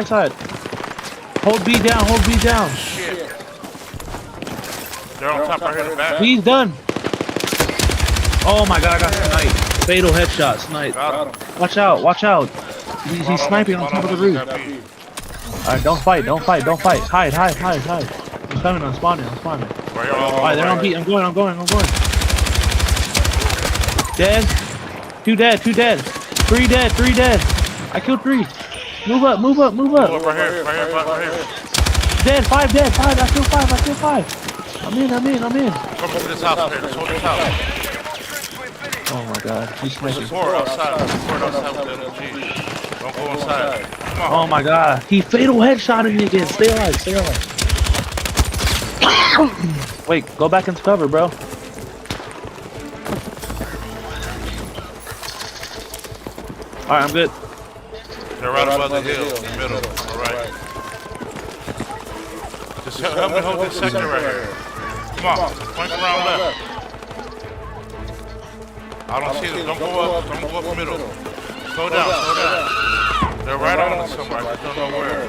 side. Hold B down.
Shit. They're on top right here in the back.
He's done. Oh my god, I got sniped. Fatal headshot, snipe.
Got him.
Watch out. He's sniping on top of the roof. Alright, don't fight. Hide. I'm coming, I'm spawning. Alright, they're on B. I'm going. Dead. Two dead. 3 dead. I killed 3. Move up.
Right here.
Dead, 5 dead. I killed 5. I'm in.
Come over this house here. Let's hold this house.
Oh my god, he's sniping.
Support outside with the LMG. Don't go inside. Come on.
Oh my god, he fatal headshotted me again. Stay alive. Wait, go back into cover, bro. Alright, I'm good.
They're right above the hill, in the middle. All right. Just help me hold this sector right here. Come on, flank around left. I don't see them. Don't go up the middle. Slow down. They're right on us somewhere. I just don't know where.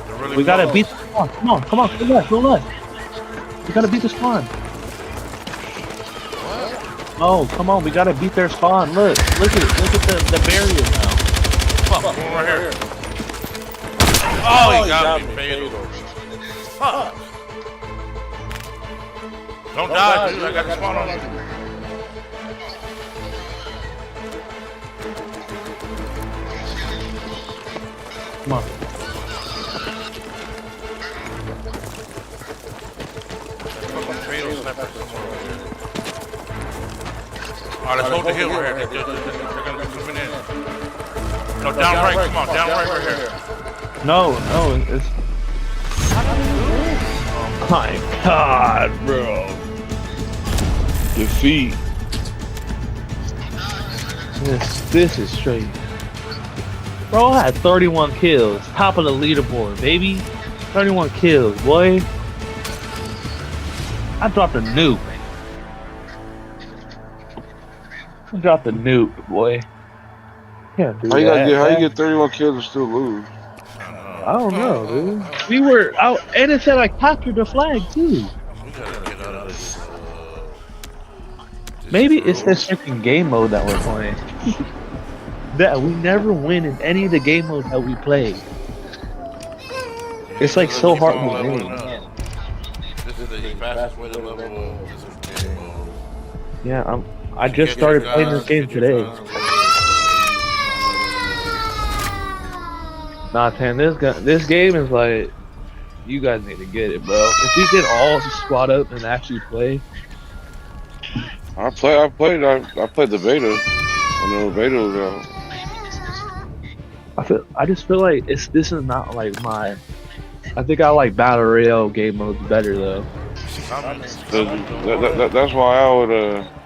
They're really
We gotta
close.
beat the spawn. Come on. Go left. We gotta beat the spawn. Oh, come on. We gotta beat their spawn. Look at the barrier now.
Fuck, one right here. Oh, he got me, fatal. Fuck. Don't die, dude. I got the spawn on you.
Come on.
Alright, let's hold the hill right here. They're gonna be coming in. No, down right. Come on, down right here.
No, it's. Oh my God, bro.
Defeat.
This is straight. Bro, I had 31 kills. Top of the leaderboard, baby. 31 kills, boy. I dropped a nuke. Boy. Can't do
How you
that.
get 31 kills and still lose?
I don't know, dude. We were out, and it said I captured the flag too.
We gotta get out of this.
Maybe it's this freaking game mode that we're playing. That we never win in any of the game modes that we play. It's like so hard to win.
This is the fastest way to level. This is game mode.
Yeah, I just started playing this game today. Nah, Tan, this game is like, you guys need to get it, bro. If we could all squad up and actually play.
I played the beta when the beta was out.
I just feel like this is not like my. I think I like Battle Royale game modes better though.
That's why I would.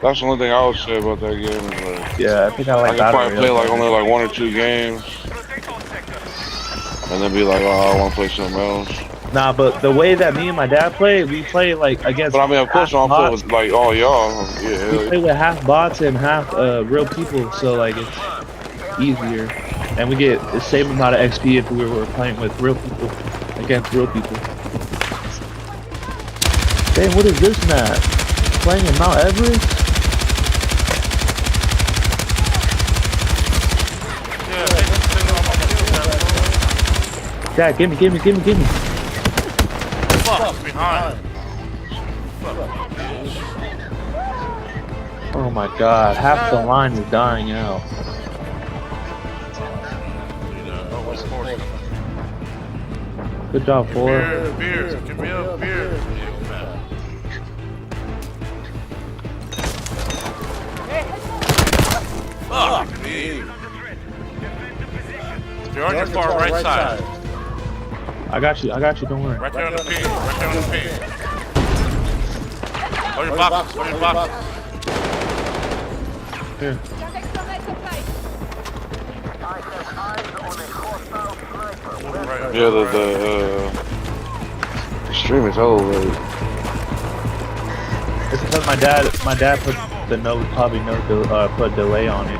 That's the only thing I would say about that game is like.
Yeah, I think I like
I could
Battle
probably play
Royale.
like only like 1 or 2 games, and then be like, oh, I want to play something else.
Nah, but the way that me and my dad play, we play like against.
But I mean, of course, I'm playing with like all y'all. Yeah,
We play with half bots and half real people, so like it's easier, and we get the same amount of XP if we were playing with real people against real people. Damn, what is this map? Playing in Mount Everest? Dad, give me.
Fuck, behind.
Oh my God, half the line is dying out. Good job, 4.
Beer, give me up, beer. Fuck me. They're on your far right side.
I got you, don't worry.
Right there on the pin. On your box.
Here.
yeah. The stream is over.
It's because my dad put the put delay on it.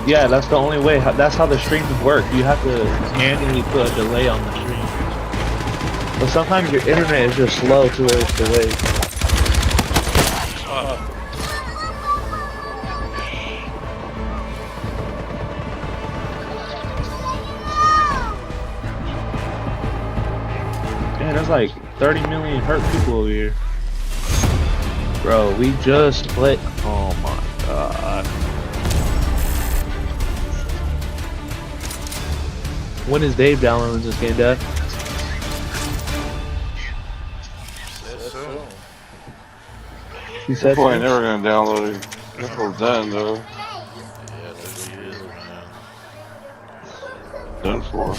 Yeah, that's the only way. That's how the streams work. You have to manually put a delay on the stream. But sometimes your internet is just slow to where it's delayed. Man, there's like 30 million hurt people over here. Bro, we just played. Oh my God. When is Dave downloading this game, Dad? He said
Boy, ain't never gonna download it. That's all done though.
Yeah, that's what it is, man.
Done for.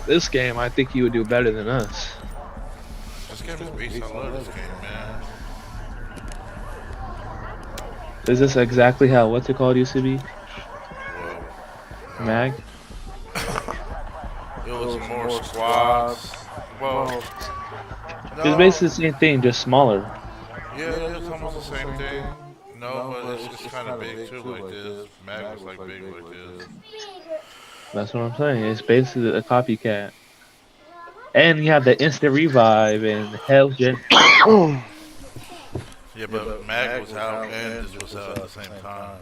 This game, I think you would do better than us.
This game is beast. I love this game, man.
Is this exactly how what's it called used to be?
Well, no.
Mag?
It was more squads. Well, no.
It's basically the same thing, just smaller.
Yeah, it's almost the same thing. No, but it's kind of big too, like this. Mag was like big like this.
That's what I'm saying. It's basically a copycat. And you have the instant revive and health gen.
Yeah, but Mag was out and this was out at the same time.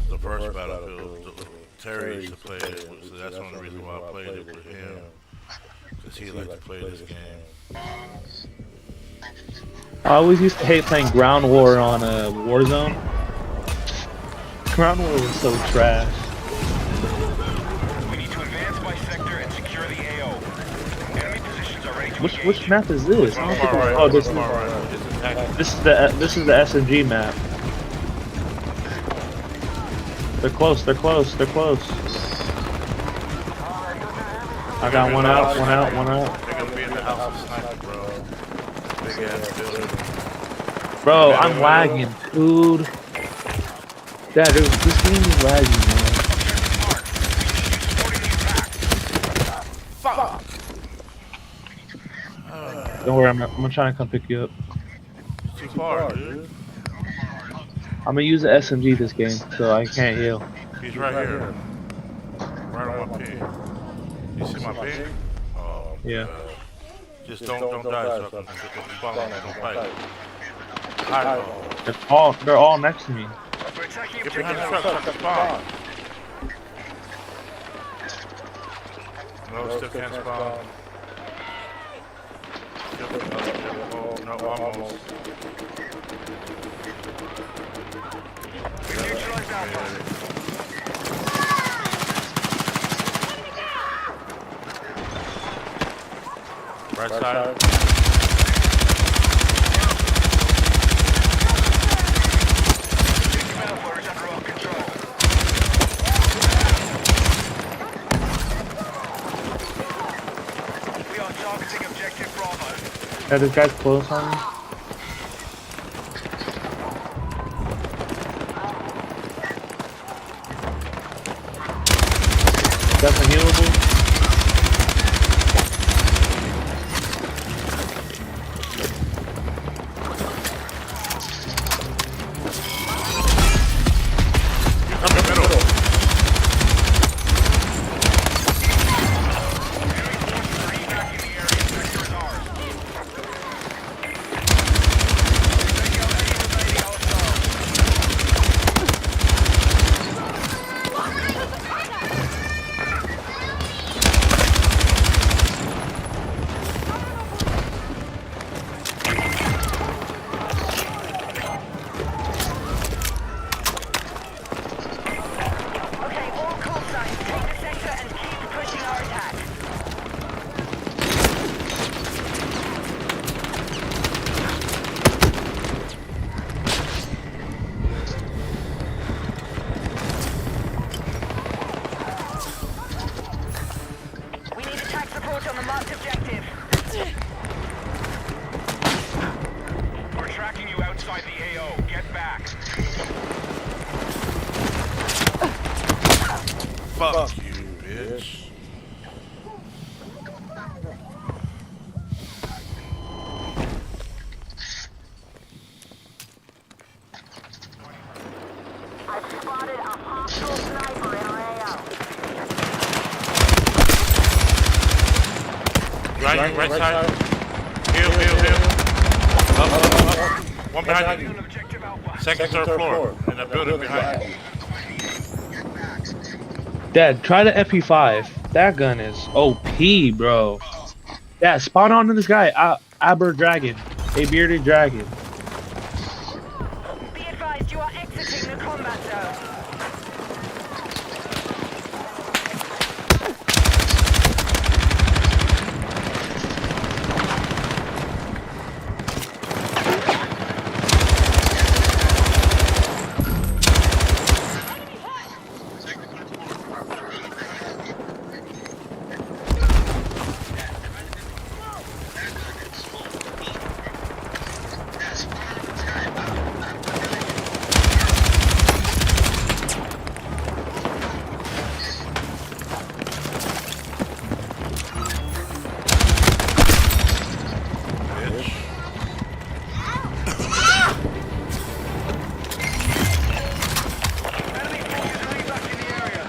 The first Battlefield, Terry used to play it, so that's the only reason why I played it with him. Because he liked to play this game.
I always used to hate playing Ground War on Warzone. Ground War was so trash.
We need to advance by sector and secure the AO. Enemy positions are ready to engage.
Which map is this? I don't think oh, this is the SMG map. They're close. They're close. They're close. I got one out. One out. One out.
They're gonna be in the house of sniper, bro. Big ass building.
Bro, I'm lagging, dude. Dad, this game is lagging, man.
Fuck!
Don't worry, I'm gonna try and come pick you up.
It's too far, dude.
I'm gonna use the SMG this game, so I can't heal.
He's right here. Right on my ping. You see my ping? Oh,
Yeah.
God. Just don't die, so I can follow me, don't fight. Hide.
They're all next to me.
We're attacking
Get behind the
objective
truck, so I can spawn. No, still can't spawn. No, almost.
We neutralized Alpha.
Right side.
Objective Alpha is under our control. We are targeting objective Bravo.
Yeah, this guy's close on me. Definitely healable.
Come in the middle.
Okay, all call signs, take the sector and keep pushing our attack. We need attack support on the marked objective.
We're tracking you outside the AO. Get back.
Fuck you, bitch.
I've spotted a hostile sniper in our AO.
Right side. Heal. Up. One behind you.
Objective Alpha.
Second, third floor. In the building behind you.
Dad, try the FP5. That gun is OP, bro. Dad, spawn on to this guy, Aber Dragon, a bearded dragon.
Be advised, you are exiting the combat zone.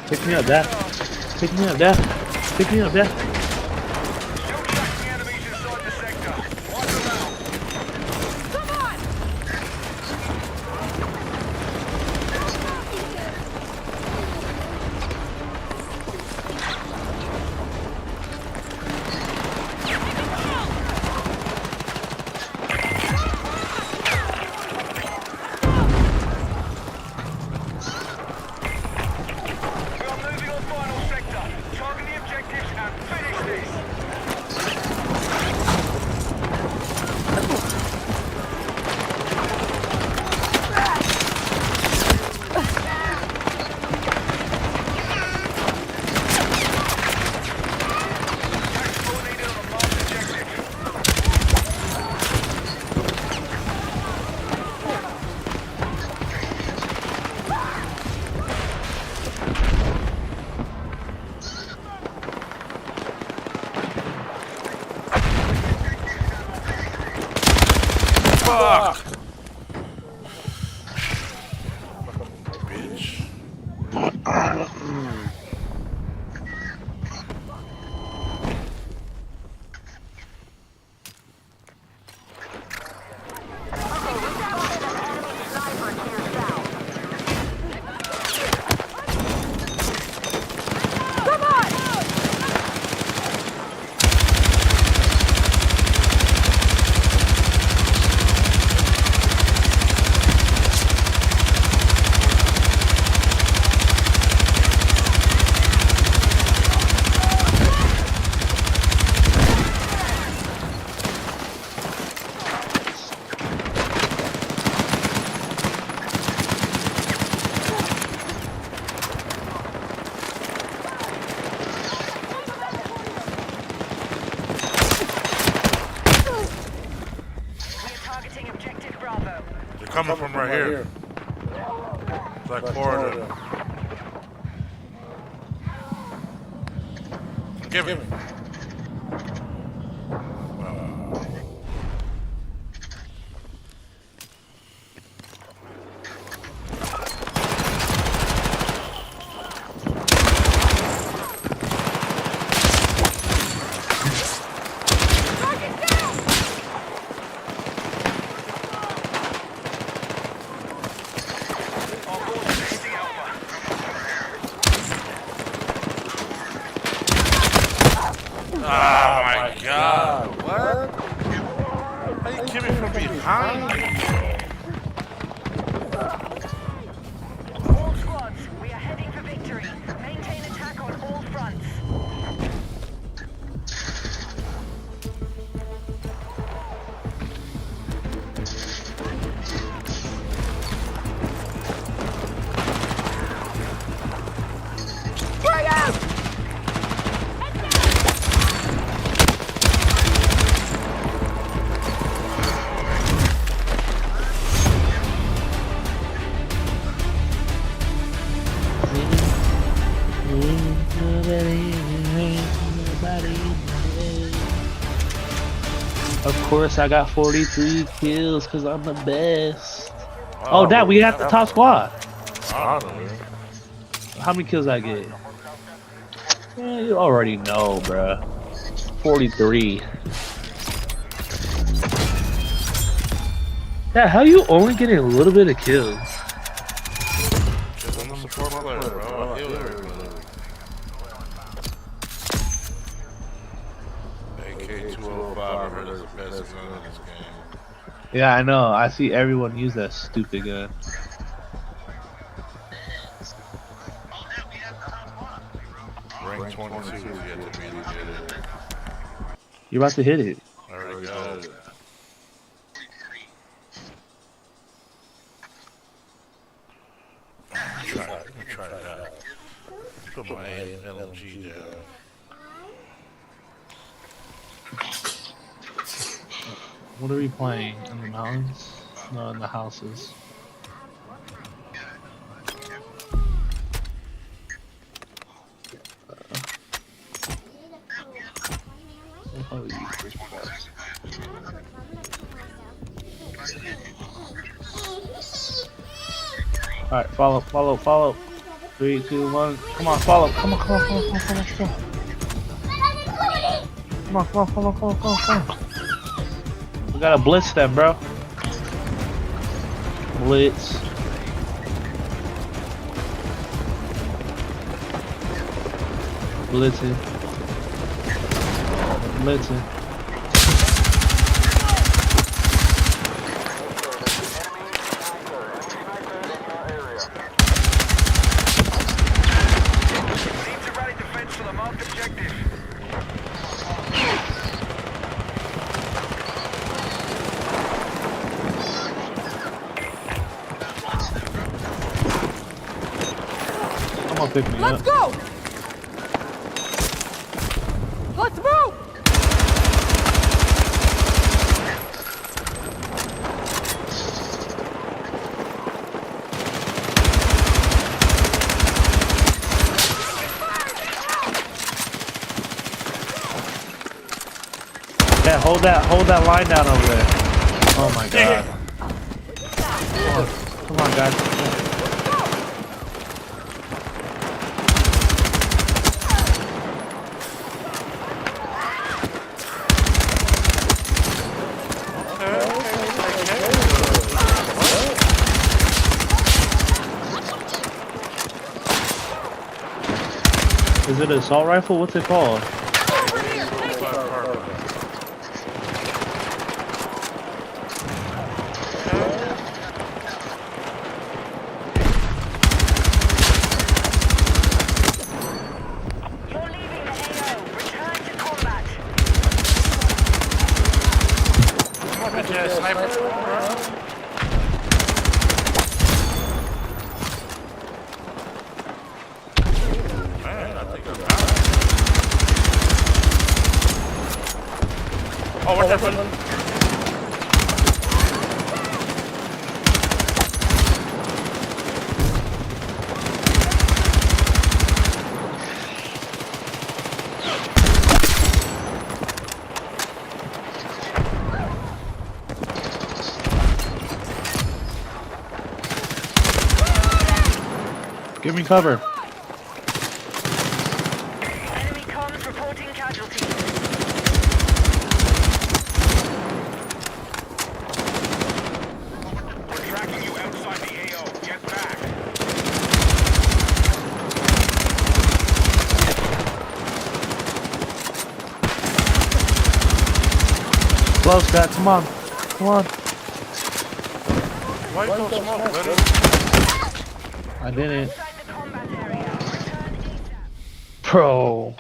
Pick me up, Dad. Pick me up, Dad. Pick me up, Dad.
Still tracking enemies inside the sector. Wipe them out. We are moving on final sector. Target the objectives and finish this. Tactical needed on the marked objective.
Fuck! Bitch.
We are targeting objective Bravo.
They're coming from right here. It's like four of them. Give me.
Our forces are hitting Alpha.
Oh my god. What? How you kill me from behind?
All squads, we are heading for victory. Maintain attack on all fronts.
Of course, I got 43 kills because I'm the best. Oh, Dad, we have the top squad.
I don't know.
How many kills I get? Yeah, you already know, bruh. 43. Dad, how you only getting a little bit of kills?
Just I'm a support player, bro. I heal everybody. AK-205, I heard is the best gun in this game.
Yeah, I know. I see everyone use that stupid gun.
Rank 22 is yet to be legit.
You're about to hit it.
I already got it. Let me try it out. Put my LMG down.
What are we playing? In the mountains? No, in the houses. I'll use this first. Alright, follow. 3, 2, 1. Come on, follow. Come on, come on, come on, come on, come on, come on. Come on, come on, come on, come on, come on, come on. We gotta blitz them, bro. Blitz. Blitzing. Blitzing.
Need to rally defense for the marked objective.
Come on, pick me
Let's
up.
go! Let's move!
Yeah, hold that line down over there. Oh my god. Come on, guys. Is it an assault rifle? What's it called?
You're leaving the AO. Return to combat.
Come on, bitch ass sniper. Man, I think I'm out. Oh, what's that one?
Give me cover.
Enemy comms reporting casualties.
We're tracking you outside the AO. Get back.
Close, guys. Come on. Come on.
Why you don't smoke, buddy?
I didn't.
Inside the combat area. Return ASAP.
Bro.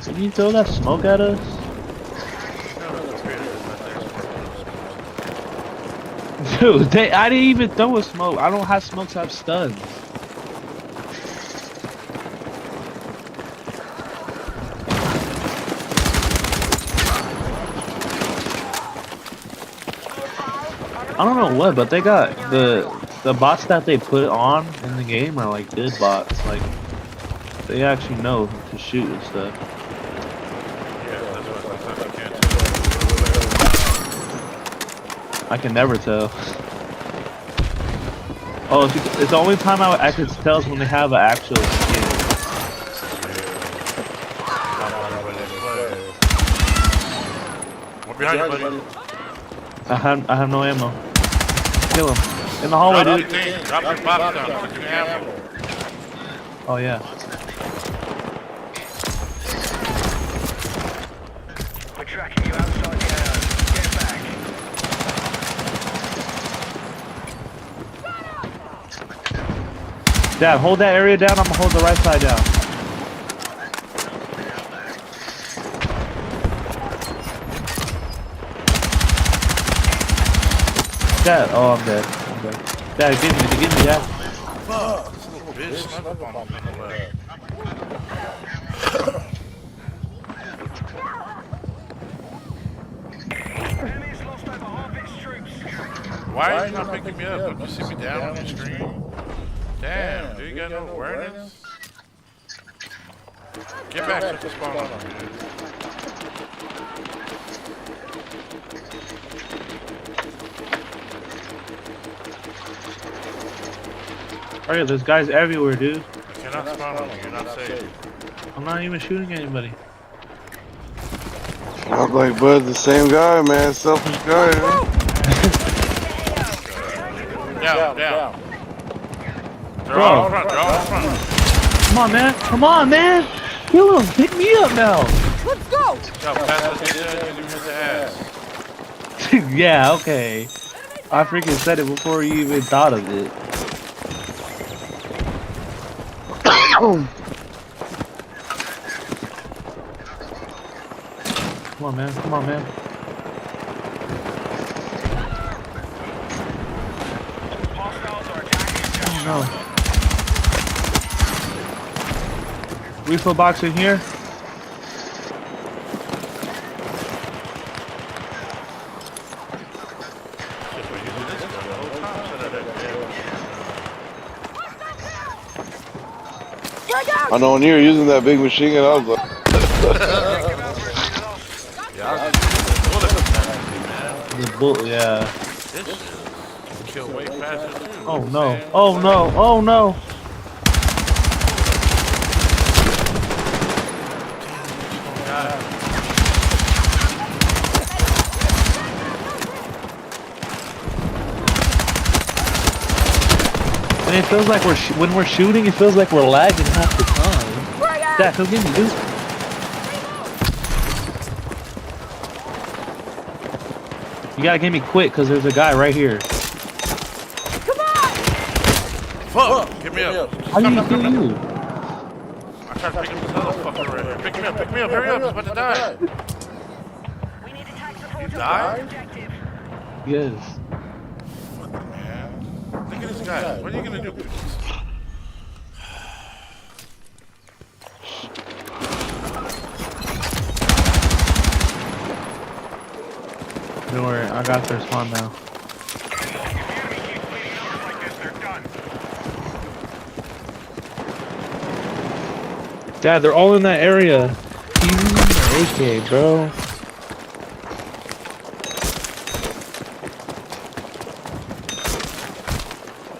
Did you throw that smoke at us? Dude, I didn't even throw a smoke. I don't have smokes, I have stuns. I don't know what, but they got the bots that they put on in the game are like good bots. Like they actually know to shoot and stuff. I can never tell. Oh, it's the only time I can tell is when they have an actual skin.
One behind you, buddy.
I have no ammo. Kill him in the hallway,
Drop
dude.
everything. Drop your box down. Put your ammo.
Oh yeah.
We're tracking you outside the AO. Get back.
Dad, hold that area down. I'm gonna hold the right side down. Dad, oh, I'm dead. I'm dead. Dad, give me, Dad.
Fuck. This little bitch sniper bomb on the left.
Enemy's lost over half its troops.
Why are you not picking me up? Don't you see me down on the screen? Damn, dude, you got no awareness? Get back to the spawn on me, dude.
Oh yeah, there's guys everywhere, dude.
You cannot spawn on me. You're not safe.
I'm not even shooting anybody.
I'm like, bud, the same guy, man. Selfish guy. Man.
Down. They're
Bro.
all in front. They're all in front.
Come on, man. Come on, man. Kill him. Pick me up now.
Let's go!
Yo, pass us the dead and you hit the ass.
Yeah, okay. I freaking said it before you even thought of it. Come on, man. Come on, man.
Hostiles are attacking.
Oh, no. Refill box in here.
I know when you were using that big machine gun, I was like,
The bull, yeah.
This shit kill way faster too.
Oh no. Oh no. Oh no. And it feels like when we're shooting, it feels like we're lagging half the time. Dad, come get me, dude. You gotta get me quick, cause there's a guy right here.
Fuck! Get me up.
How do you kill you?
I tried to pick up this other fucker right here. Pick me up, hurry up, he's about to die.
We need attack support
He
on
died?
objective.
Yes.
Man. Look at this guy. What are you gonna do?
Don't worry, I got their spawn now. Dad, they're all in that area. AK, bro.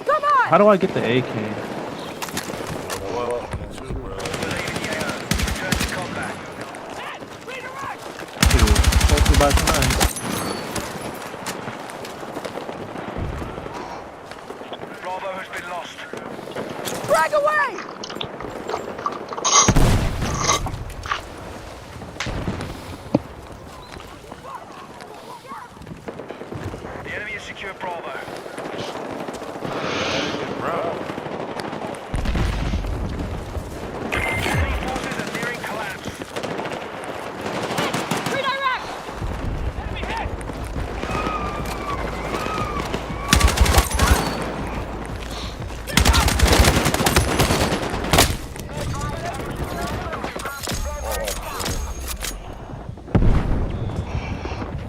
Come on!
How do I get the AK? Hopefully by tonight.
Bravo has been lost.
Frag away!
The enemy has secured Bravo. Enemy forces are nearing collapse.
Redirect! Enemy hit!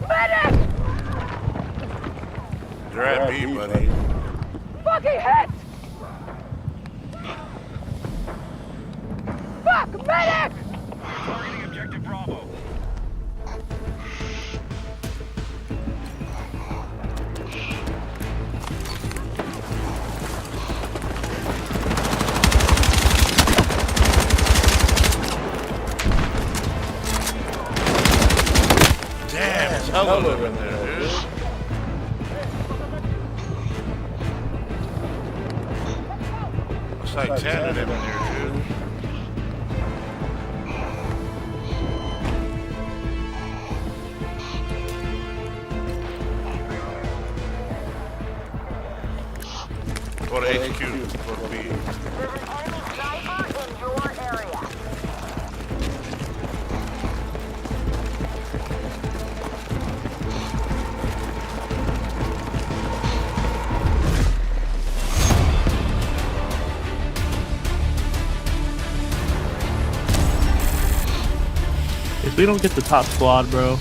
Medic!
They're at B, buddy.
Fucking hit! Fuck! Medic!
Targeting objective Bravo.
Damn, it's hella in there, dude. It's like 10 of them in there, dude. Go to HQ, go to B.
There's an enemy sniper in your area.
If we don't get the top squad, bro.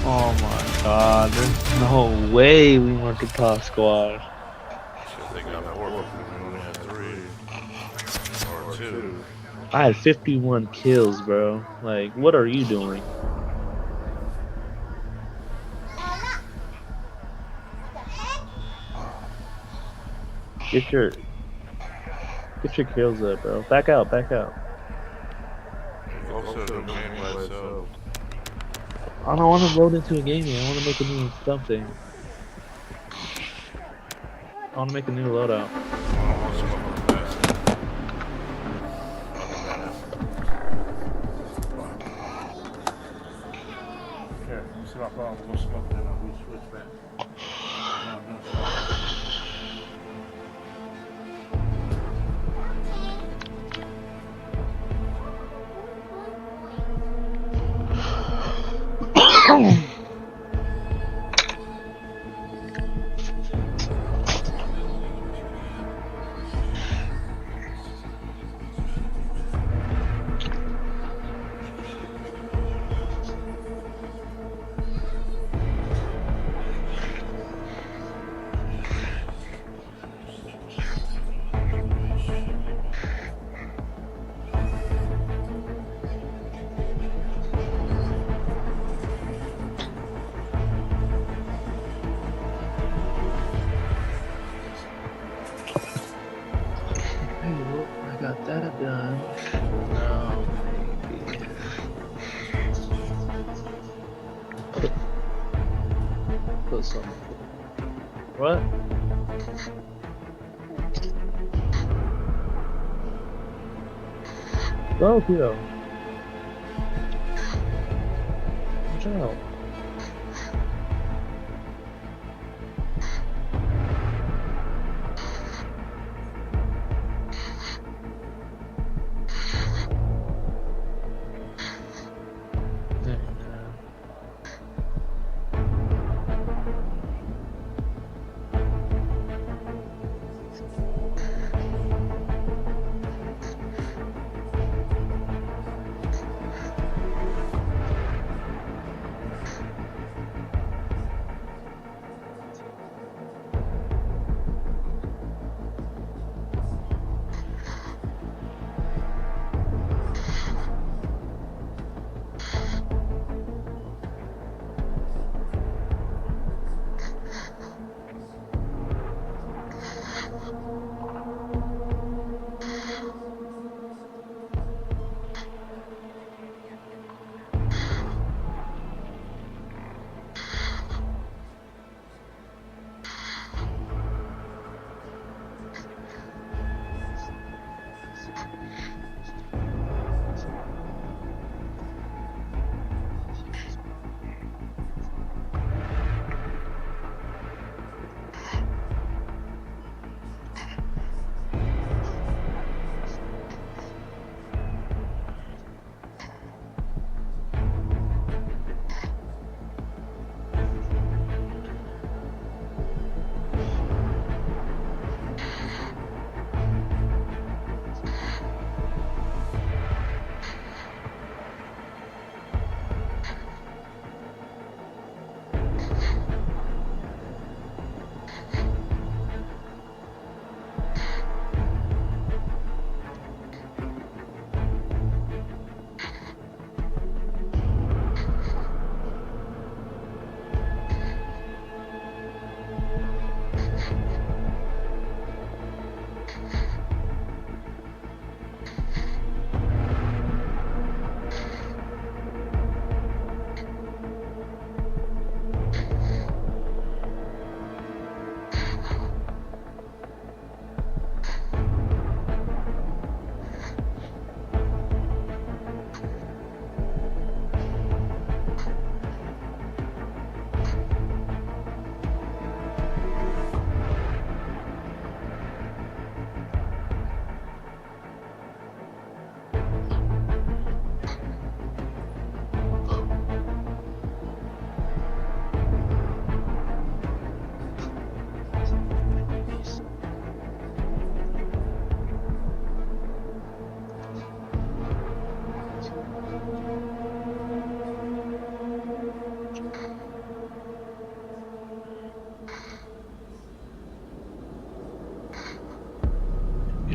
Oh my god, there's no way we want the top squad.
Shit, they got 4, but we only had 3. Or 2.
I had 51 kills, bro. Like, what are you doing? Get your kills up, bro. Back out, back out.
Also, the game by itself.
I don't want to load into a game yet. I want to make a new something. I want to make a new loadout.
I want some of the best. Here, you see my phone. We'll go smoke then we switch back.
I got that done. Now, maybe. Put some. What? Go, Kilo. Watch out.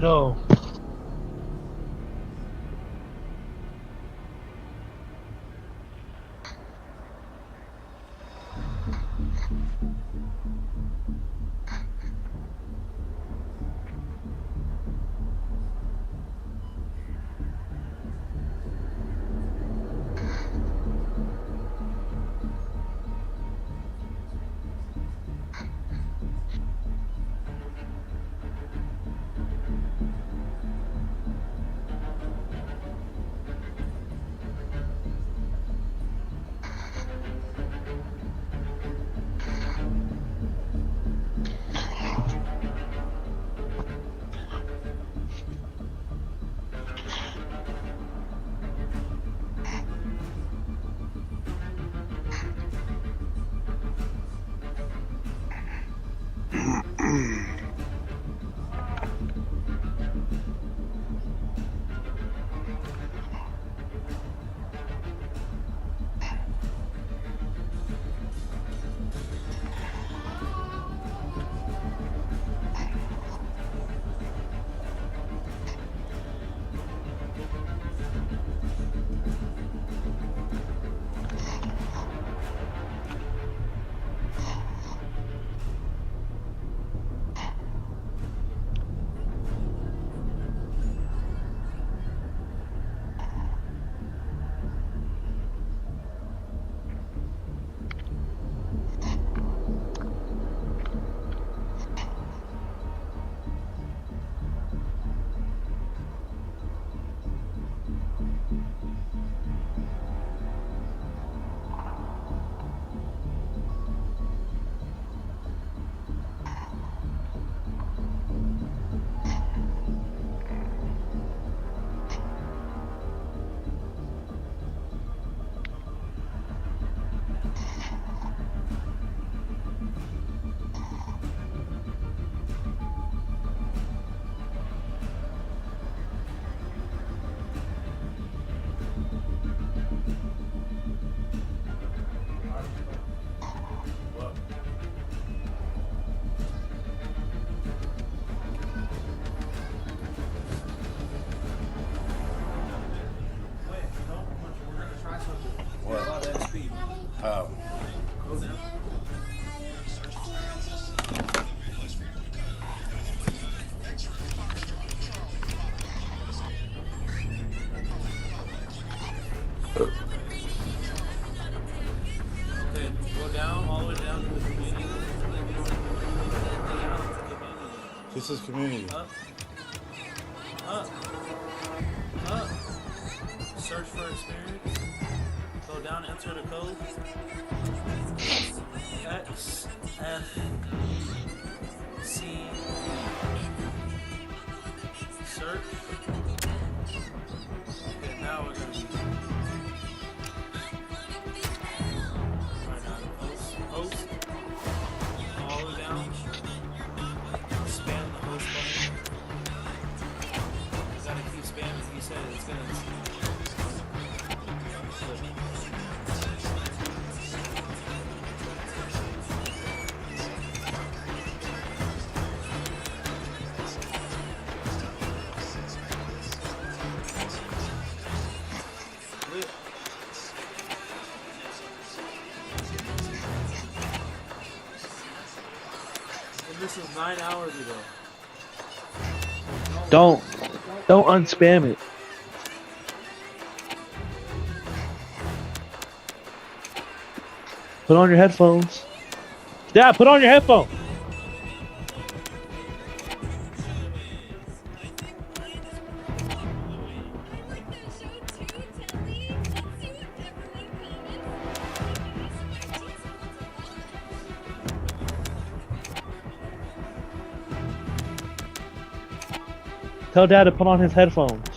No.
Okay, go down, all the way down to the community.
This is community.
Up. Up. Up. Search for experience. Go down, enter the code. X, F, C. Search. Okay, now we're gonna be. Right now, host. All the way down. Spam the host button. You gotta keep spamming. He said it's gonna. And this is 9 hours ago.
Don't unspam it. Put on your headphones. Dad, put on your headphones. Tell Dad to put on his headphones.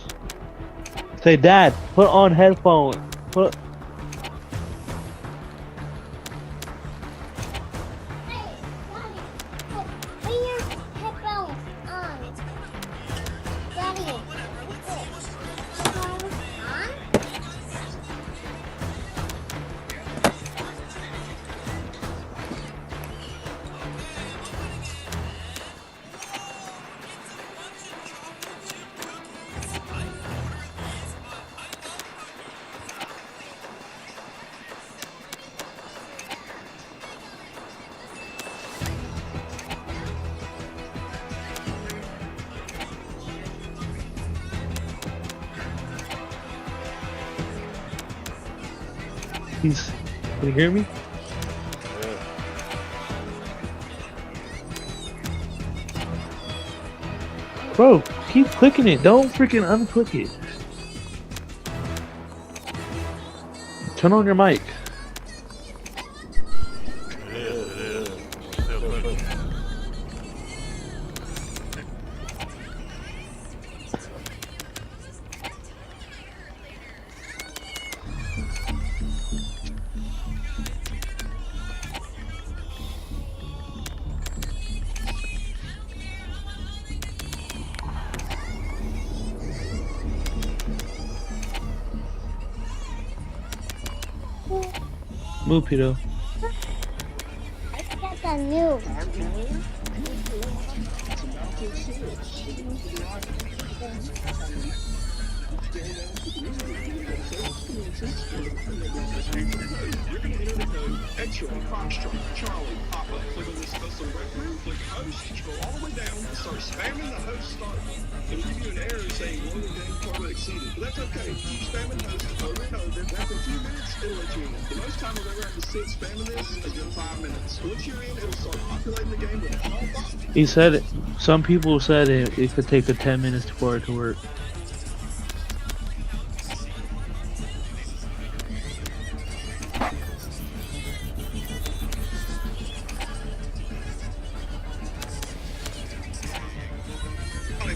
Say, Dad, put on headphones. Put.
Put your headphones on. Daddy. Headphones on?
Can you hear me? Bro, keep clicking it. Don't freaking unclick it. Turn on your mic.
It is. Still clicking.
Move, Pito.
I got the new.
He said some people said it could take 10 minutes for it to work.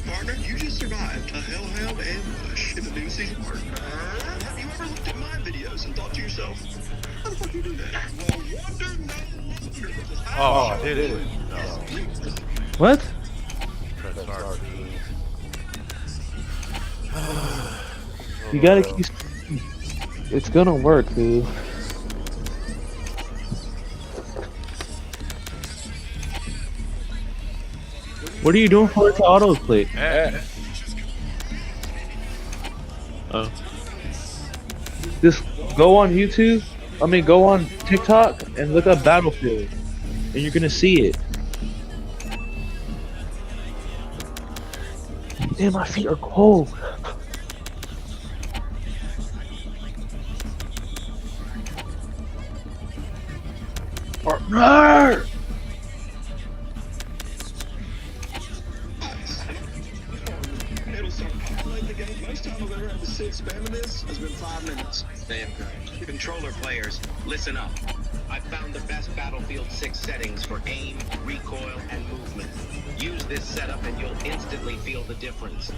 Partner, you just survived a hellhound ambush in the new season arc. Have you ever looked at my videos and thought to yourself, how the fuck you do that? Well, wonder no longer.
Oh, I did it. No.
What?
Press R.
You gotta keep. It's gonna work, dude. What are you doing for it to autoplay?
Yeah.
Oh. Just go on YouTube I mean, go on TikTok and look up Battlefield, and you're gonna see it. Damn, my feet are cold. Partner!
It'll start populating the game. Most time I've ever had to sit spamming this has been 5 minutes.
Damn good. Controller players, listen up. I found the best Battlefield 6 settings for aim, recoil, and movement. Use this setup and you'll instantly feel the difference.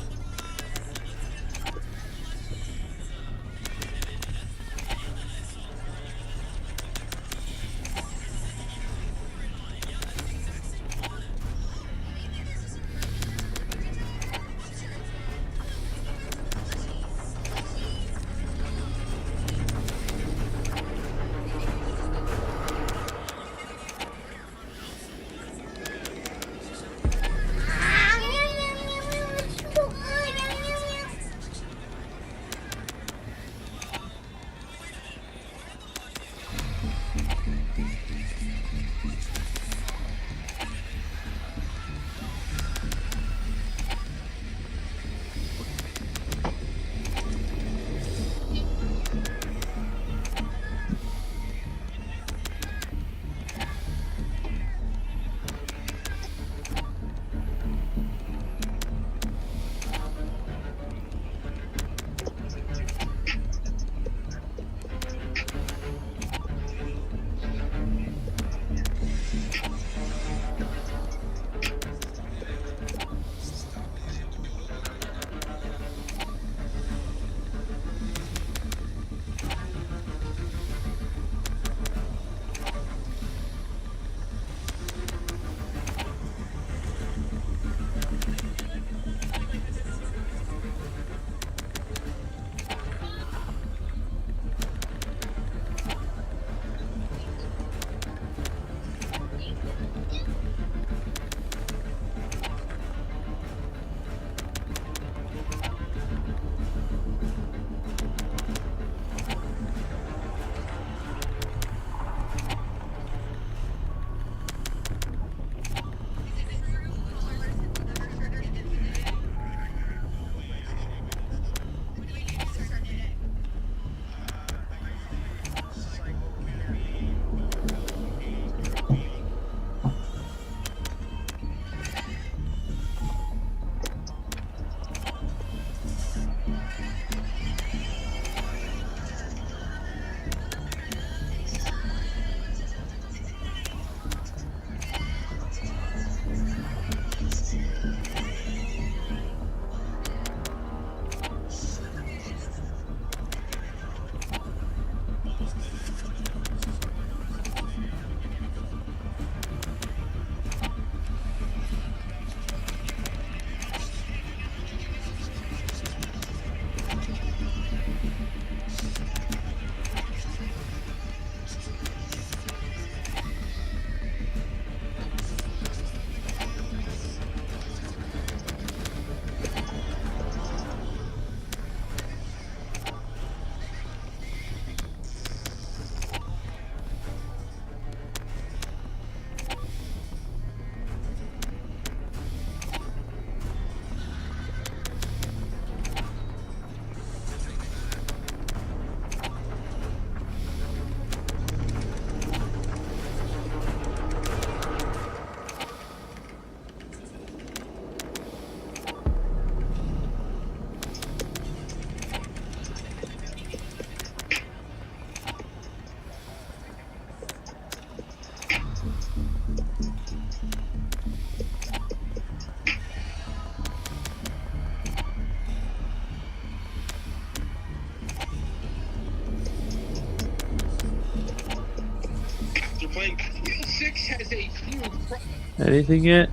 playing Battlefield 6 has a huge problem.
Anything yet?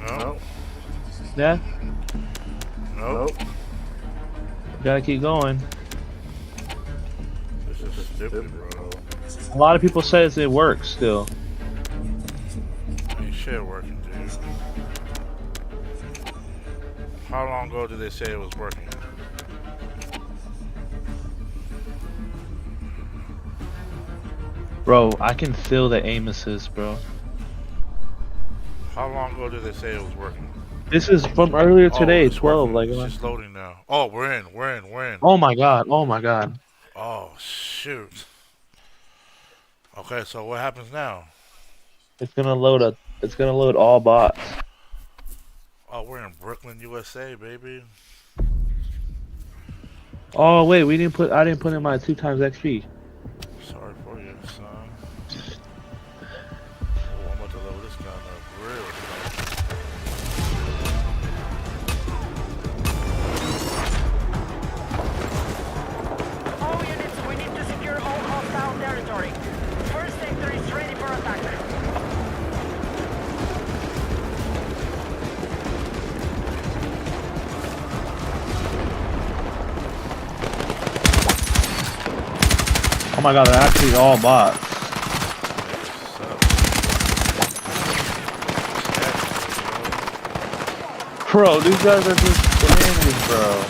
No.
Yeah?
Nope.
Gotta keep going.
This is stupid, bro.
A lot of people says it works still.
Ain't shit working, dude. How long ago did they say it was working?
Bro, I can feel the aim assist, bro.
How long ago did they say it was working?
This is from earlier
Oh,
today,
it's
12.
working.
Like,
It's just loading now. Oh, we're in.
oh my god, oh my god.
Oh, shoot. Okay, so what happens now?
It's gonna load a. It's gonna load all bots.
Oh, we're in Brooklyn, USA, baby.
Oh wait, we didn't put. I didn't put in my 2 times XP.
Sorry for you, son. Oh, I'm about to load this gun up real quick.
All units, we need to secure all hostile territory. First sector is ready for attack.
Oh my god, they're actually all bots. Bro, these guys are just spamming, bro.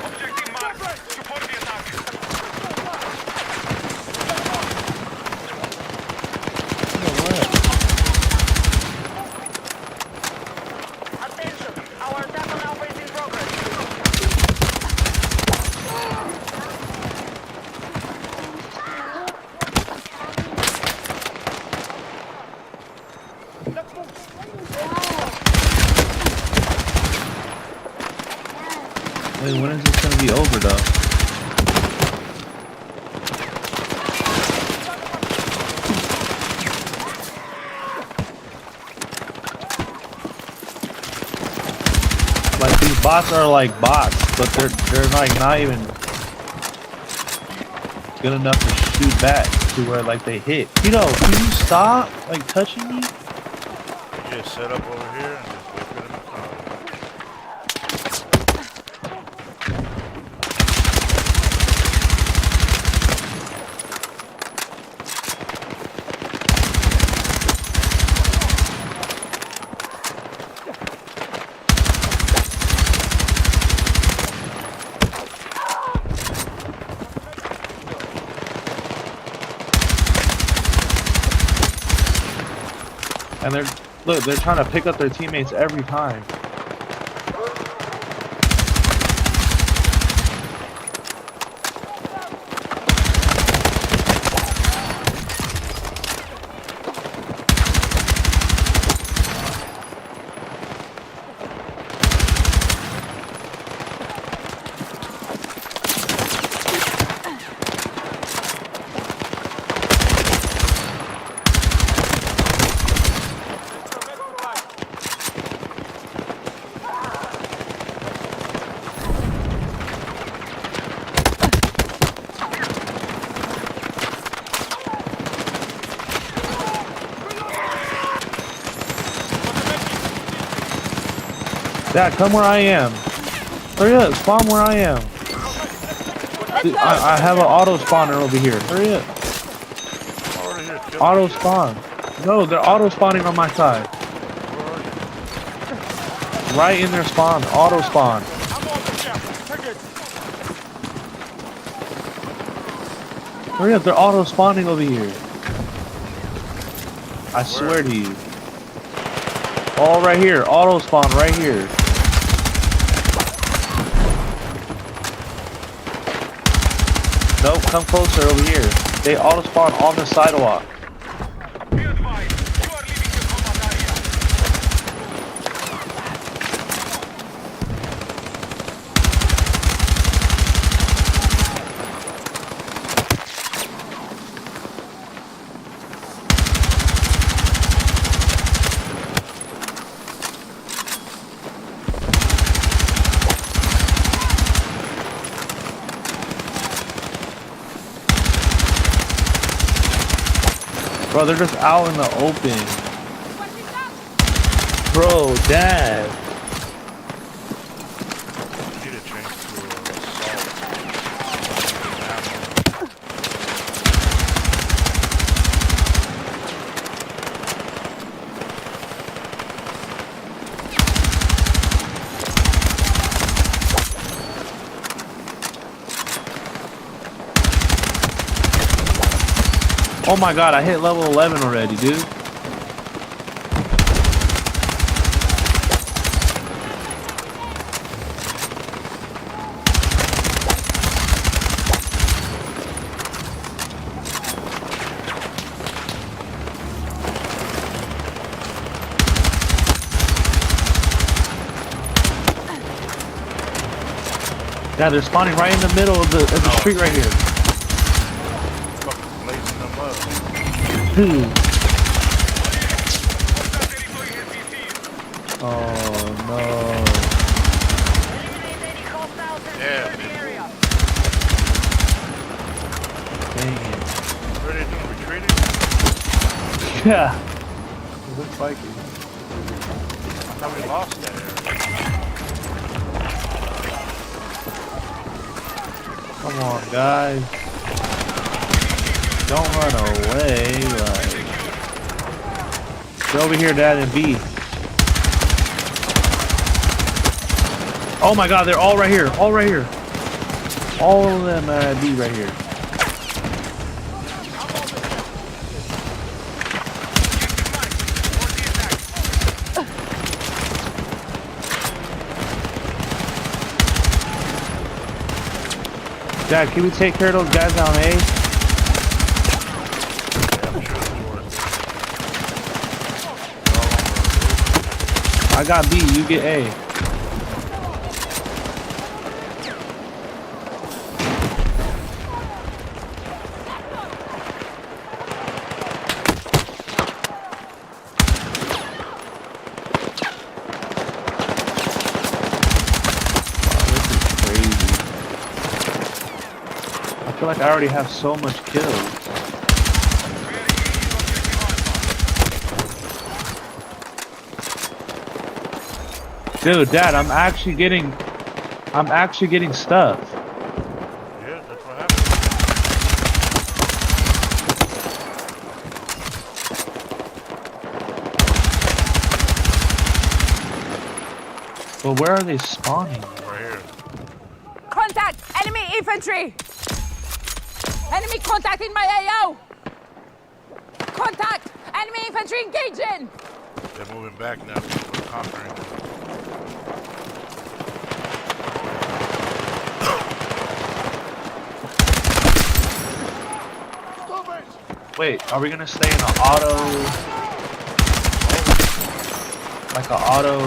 Objective marked. Support the attack.
Attention, our attack on Alpha is in progress.
Wait, when is this gonna be over, though? Like, these bots are like bots, but they're like not even good enough to shoot back to where like they hit. You know, can you stop like touching me?
You just set up over here and just wait for them to come.
And they're trying to pick up their teammates every time. Dad, come where I am. Hurry up, spawn where I am. Dude, I have an auto spawner over here. Hurry up. Auto spawn. No, they're auto spawning on my side. Right in their spawn. Auto spawn. Hurry up, they're auto spawning over here. I swear to you. All right here. Auto spawn right here. Nope, come closer over here. They auto spawn on the sidewalk.
Be advised, you are leaving the combat area.
Bro, they're just out in the open. Bro, Dad.
You need to change to assault.
Oh my god, I hit level 11 already, dude. Yeah, they're spawning right in the middle of the street right here.
Fucking blazing them up.
Dude. Oh no.
Yeah.
Dang it.
What are they doing? Retreating?
Yeah. It looks like it.
I thought we lost that area.
Come on, guys. Don't run away, like. Get over here, Dad, and B. Oh my god, they're all right here. All right here. All of them are at B right here. Dad, can we take care of those guys down A? I got B, you get A. I feel like I already have so much kills. Dude, Dad, I'm actually getting stuff.
Yeah, that's what happened.
But where are they spawning?
Right here.
Contact! Enemy infantry! Enemy contact in my AO! Contact! Enemy infantry engaging!
They're moving back now. We're conquering.
Wait, are we gonna stay in an auto? Like an auto?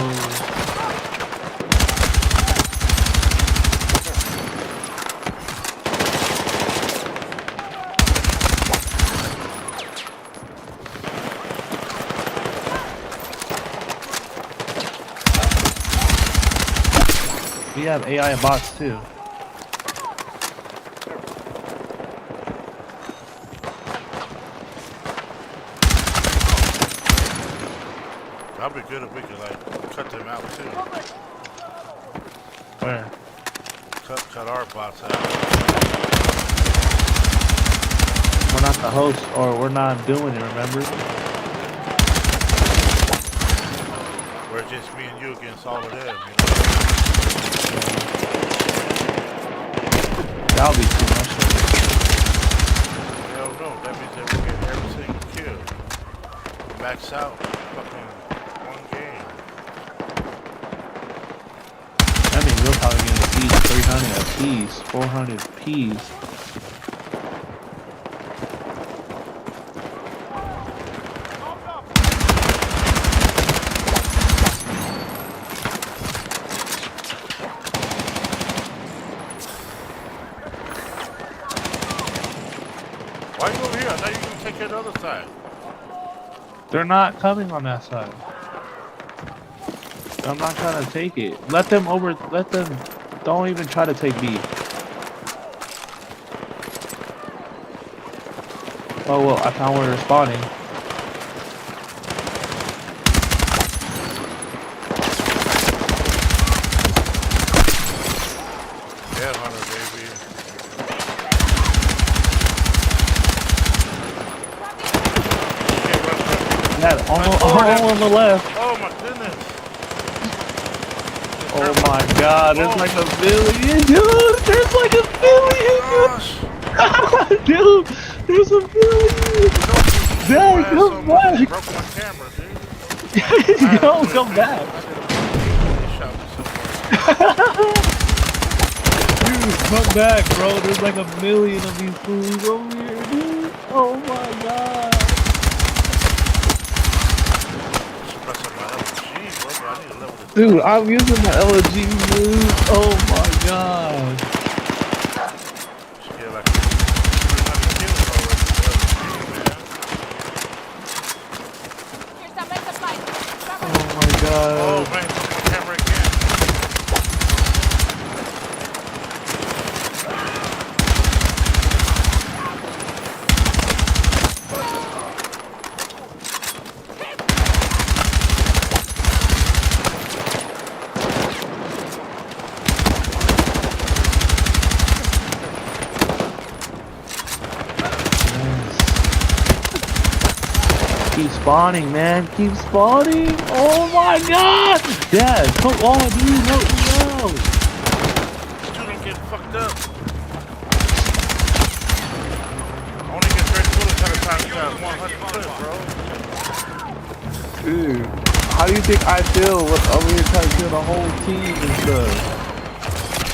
We have AI bots too.
That'd be good if we could like cut them out too.
Where?
Cut our bots out.
We're not the host, or we're not doing it, remember?
We're just me and you against all of them, you know?
That'll be too much.
Hell no, that means that we get every single kill. Max out fucking one game.
That means we're probably gonna see 300 apiece, 400 apiece.
Why are you over here? I thought you were gonna take care of the other side.
They're not coming on that side. I'm not trying to take it. Let them, don't even try to take B. Oh well, I found where they're spawning.
Yeah, Hunter, baby.
Yeah, all on the left.
Oh my goodness.
Oh my god, there's like a billion, dude! There's like a billion!
Gosh.
Dude, there's a billion!
ass so
Come
much,
back.
it broke my camera, dude.
No, come back. Dude, come back, bro. There's like a million of these fools over here, dude. Oh my god. Dude, I'm using my LG, dude. Oh my god. Oh my god.
Oh man, my camera again.
Keep spawning, man. Keep spawning. Oh my god. Dad, come on, dude. Help me out.
Student getting fucked up. Only get straight bullets at a time. You got 100 clip, bro.
Dude, how do you think I feel over here trying to kill the whole team and stuff?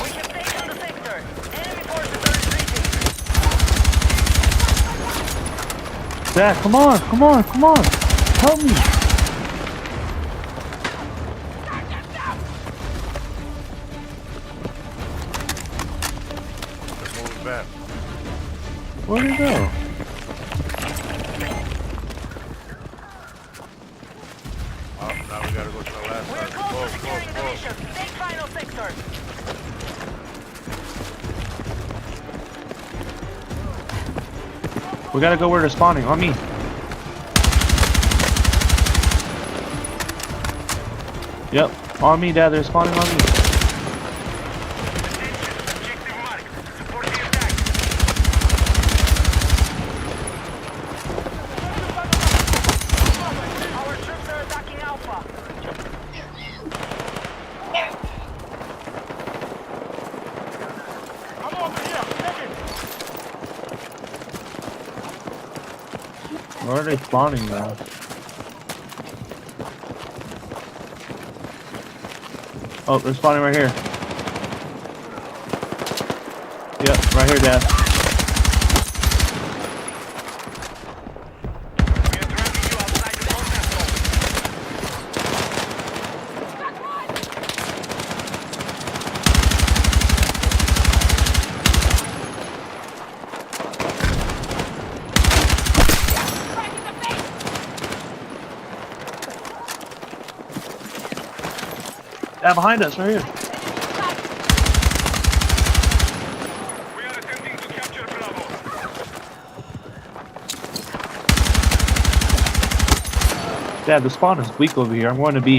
We have taken the sector. Enemy forces are retreating.
Dad, come on, come on, come on. Help me.
Let's move it back.
Where'd it go?
Oh, now we gotta go to the last
We're
side.
close to securing the mission. Take final sector.
We gotta go where they're spawning. On me. Yep, on me, Dad. They're spawning on me.
Our troops are attacking Alpha. I'm over here.
Where are they spawning now? Oh, they're spawning right here. Yep, right here, Dad. Dad, behind us, right here.
We are attempting to capture Bravo.
Dad, the spawn is weak over here. I'm going to B.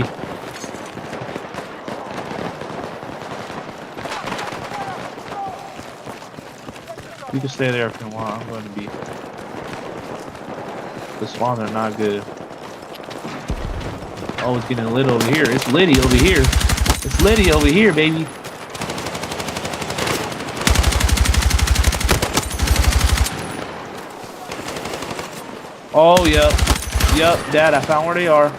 You can stay there if you want. I'm going to B. The spawn are not good. Oh, it's getting lit over here. It's litty over here. It's litty over here, baby. Oh, yep. Yep, Dad, I found where they are.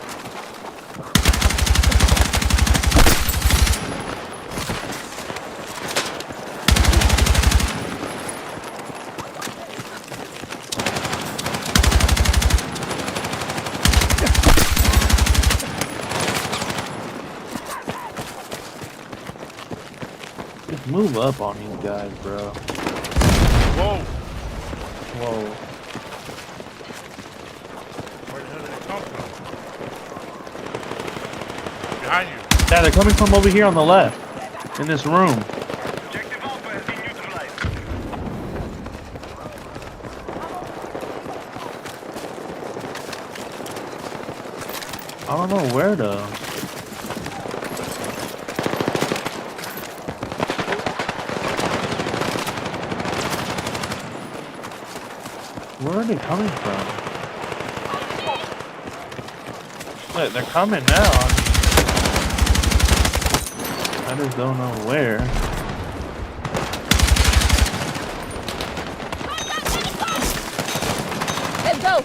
Just move up on these guys, bro.
Whoa.
Whoa.
Where the hell did it come from? Behind you.
Dad, they're coming from over here on the left. In this room.
Objective Alpha has been neutralized.
I don't know where though. Where are they coming from? Look, they're coming now. I just don't know where.
Let's go.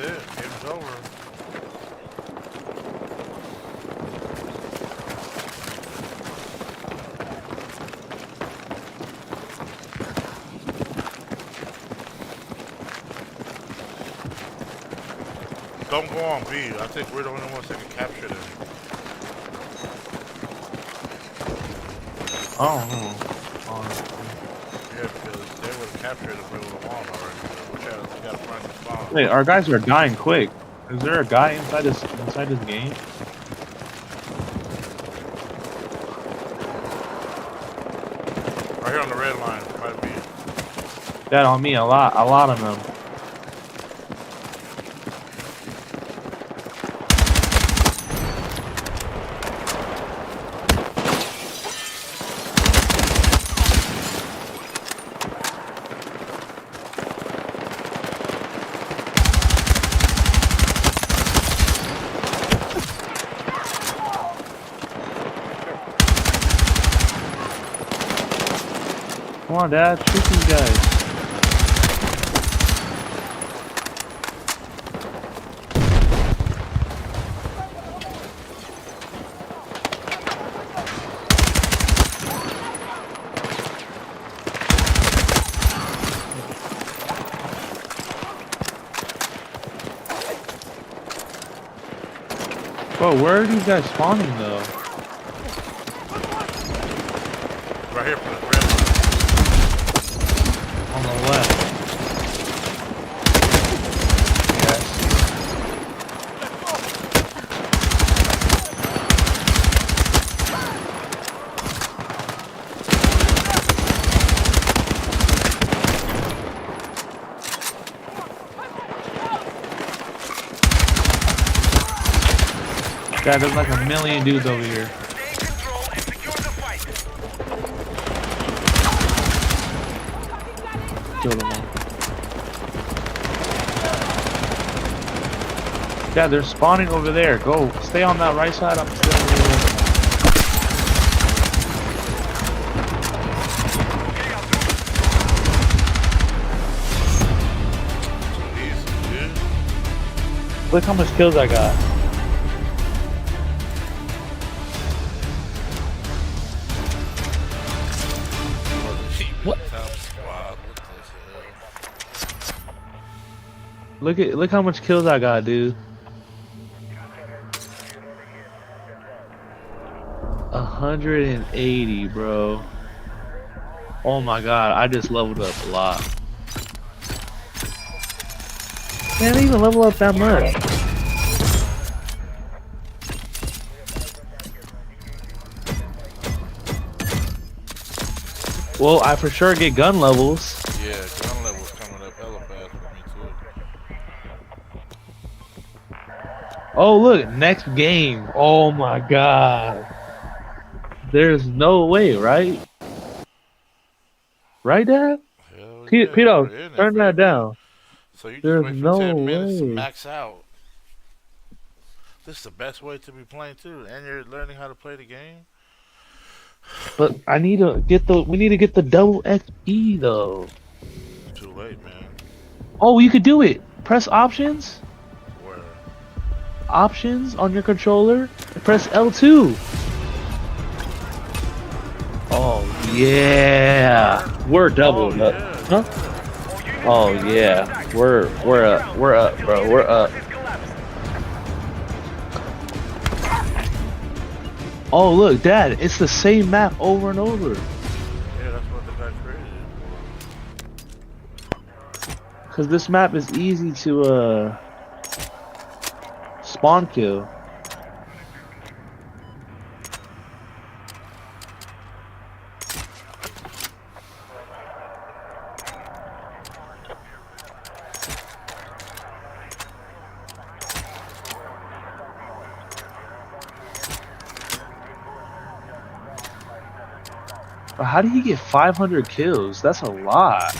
it. Game's over. Don't go on B. I think we're the only ones that can capture them.
Oh no.
Yeah, because they would have captured it if we would have won already. We gotta find the spawn.
Wait, our guys are dying quick. Is there a guy inside this game?
Right here on the red line, might be.
That on me, a lot of them. Come on, Dad, shoot these guys. Bro, where are these guys spawning though?
Right here for the red line.
On the left. Yes. God, there's like a million dudes over here. Kill them all. Yeah, they're spawning over there. Go. Stay on that right side. I'm still over there. Look how much kills I got. What? Look how much kills I got, dude. 180, bro. Oh my god, I just leveled up a lot. Can't even level up that much. Well, I for sure get gun levels.
Yeah, gun levels coming up hella fast for me too.
Oh look, next game. Oh my god. There's no way, right? Right, Dad?
Hell yeah,
Pito,
we're in it,
turn that down.
So you just
There's
wait for
no
10 minutes to
way.
max out. This is the best way to be playing too, and you're learning how to play the game.
But I need to get we need to get the double XP though.
It's too late, man.
Oh, you could do it. Press options.
Where?
Options on your controller. And press L2. Oh yeah. We're double up. Huh? Oh yeah. We're up, bro. We're up. Oh look, Dad, it's the same map over and over.
Yeah, that's what the guy created.
Cause this map is easy to spawn kill. How did he get 500 kills? That's a lot.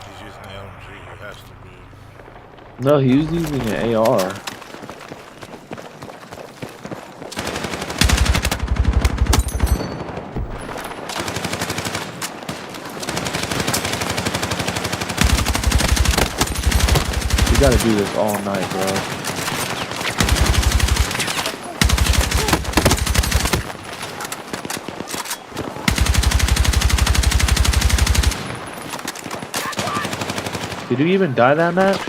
He's using the LMG, it has to be.
No, he was using an AR. We gotta do this all night, bro. Did you even die that match?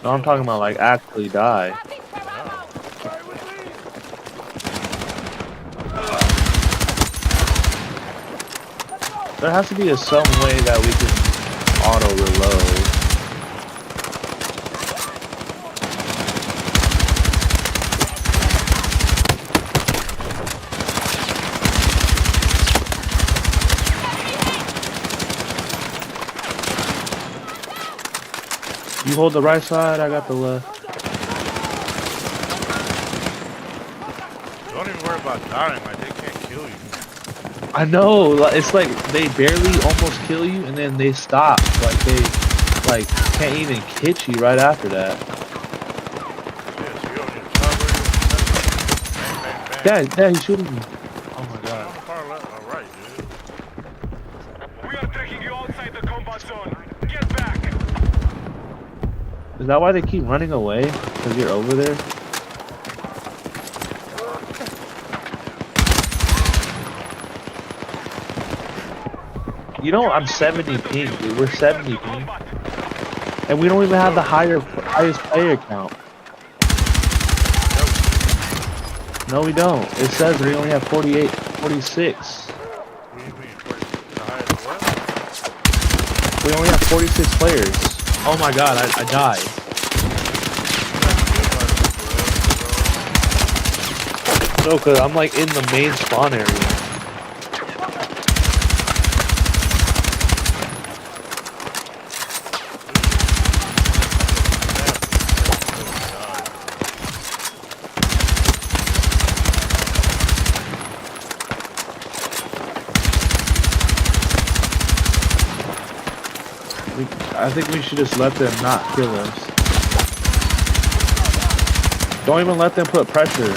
No, I'm talking about like actually die. There has to be some way that we can auto reload. You hold the right side, I got the left.
Don't even worry about dying, like they can't kill you.
I know, it's like they barely almost kill you and then they stop. Like they can't even hit you right after that. Yeah, he's shooting me. Oh my god.
We are taking you outside the combat zone. Get back.
Is that why they keep running away? Because you're over there? You know, I'm 70 ping, dude. We're 70 ping. And we don't even have the highest player count. No, we don't. It says we only have 48, 46. We only have 46 players. Oh my god, I died. No, because I'm like in the main spawn area. I think we should just let them not kill us. Don't even let them put pressure.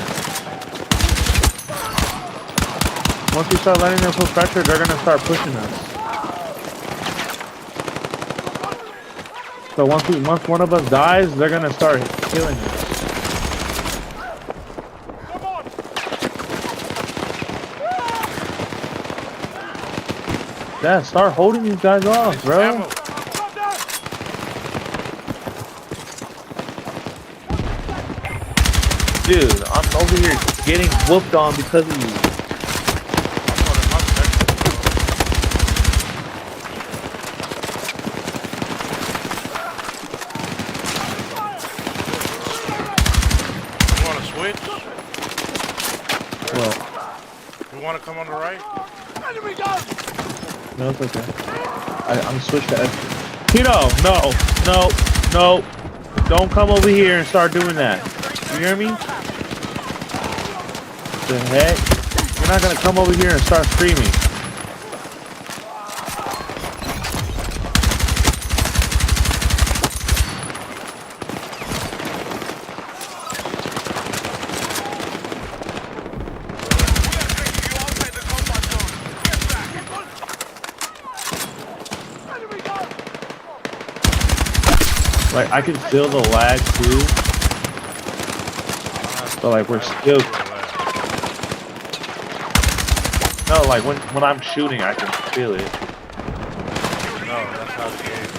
Once we start letting them put pressure, they're gonna start pushing us. So once one of us dies, they're gonna start killing us. Yeah, start holding these guys off, bro. Dude, I'm over here getting whooped on because of you.
You want to switch?
Well,
you want to come on the right?
No, it's okay. I'm switched to F. Tito, no. Don't come over here and start doing that. You hear me? The heck? You're not gonna come over here and start screaming. Like, I can feel the lag too. But like, we're still... No, like, when I'm shooting, I can feel it.
No, that's how the game is.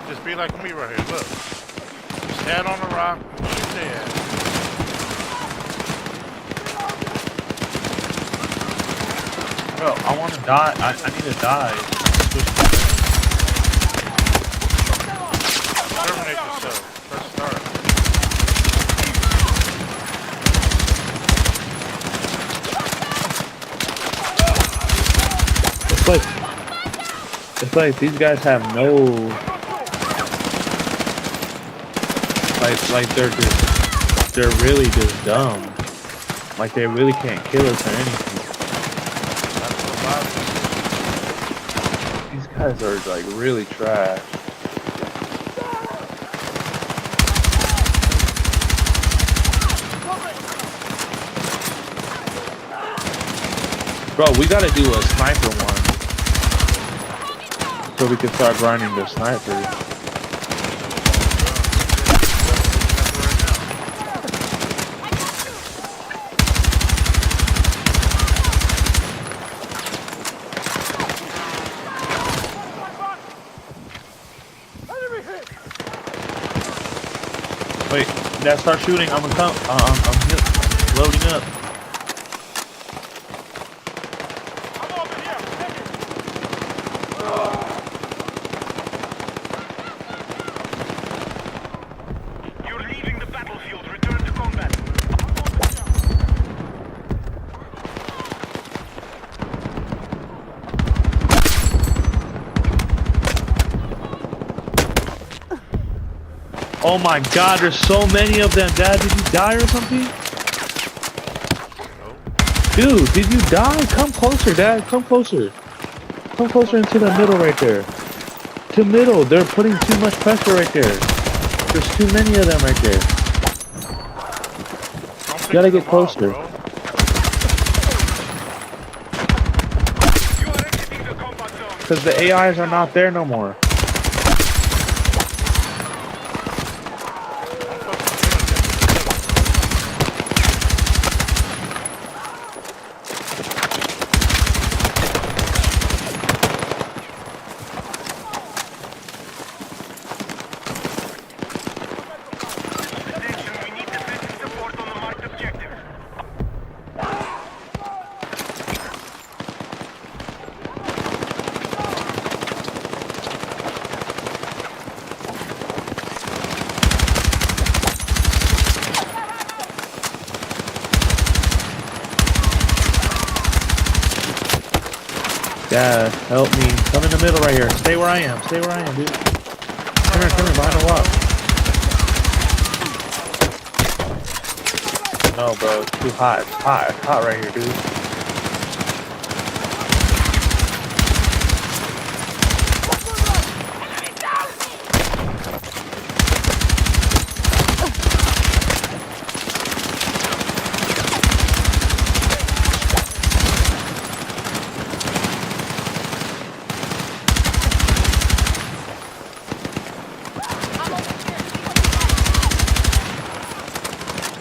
Just be like me right here, look. Stand on the rock, shoot their ass.
Bro, I want to die. I need to die.
Terminate yourself. Press start.
It's like these guys have no, like they're really just dumb. Like they really can't kill us or anything. These guys are like really trash. Bro, we gotta do a sniper one. So we can start grinding the snipers. Wait, Dad, start shooting. I'm gonna come. I'm loading up.
You're leaving the battlefield. Return to combat.
Oh my God, there's so many of them. Dad, did you die or something? Dude, did you die? Come closer, Dad. Come closer. Come closer into the middle right there. To middle. They're putting too much pressure right there. There's too many of them right there. You gotta get closer. Because the AIs are not there no more. Dad, help me. Come in the middle right here. Stay where I am. Stay where I am, dude. Come here, behind the wall. No, bro, it's too hot. It's hot. It's hot right here, dude.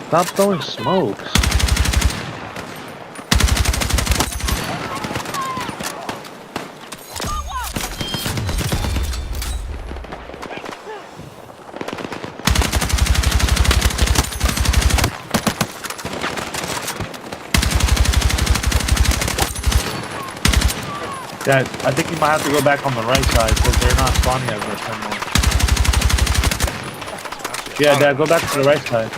Stop throwing smokes. Dad, I think you might have to go back on the right side because they're not spawning as much anymore. Yeah, Dad, go back to the right side.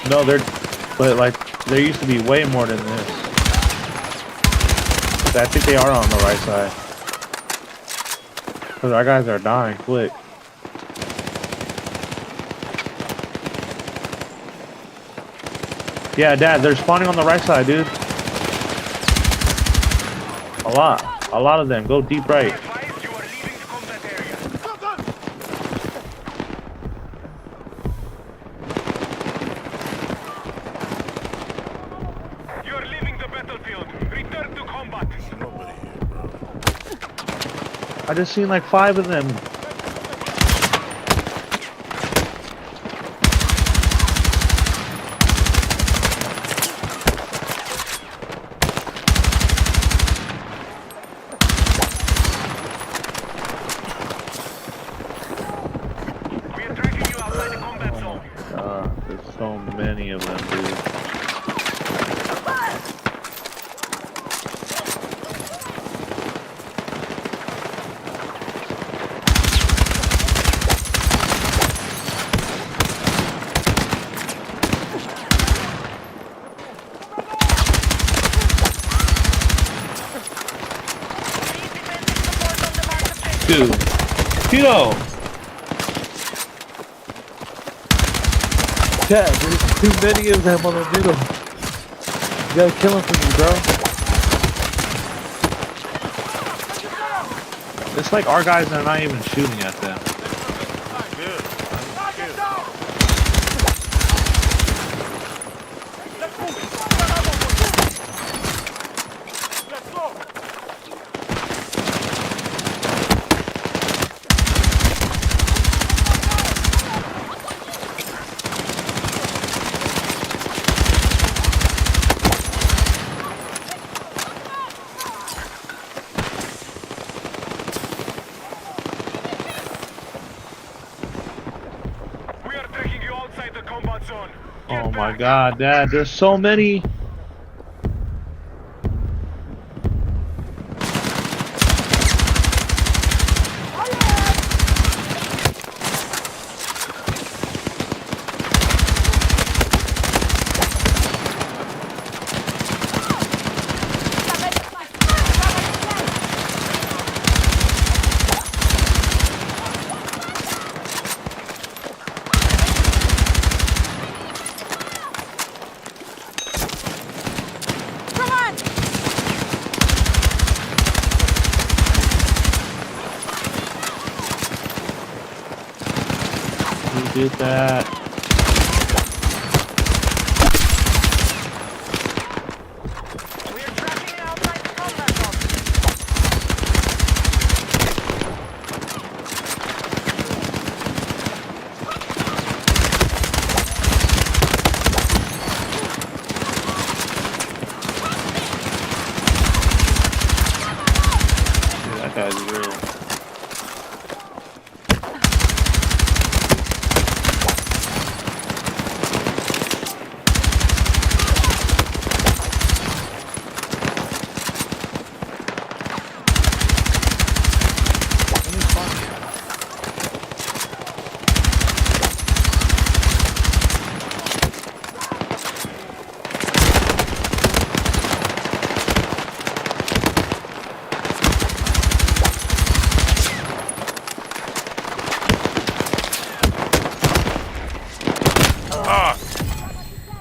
No, but like, there used to be way more than this. I think they are on the right side. Because our guys are dying quick. Yeah, Dad, they're spawning on the right side, dude. A lot of them. Go deep right. I just seen like 5 of them.
We are tracking you outside the combat zone.
There's so many of them, dude. Dude. Tito! Yeah, there's too many of them on the middle. You gotta kill him for me, bro. It's like our guys are not even shooting at them.
Good.
Oh my god, Dad, there's so many. Who did that? Dude, that guy's real.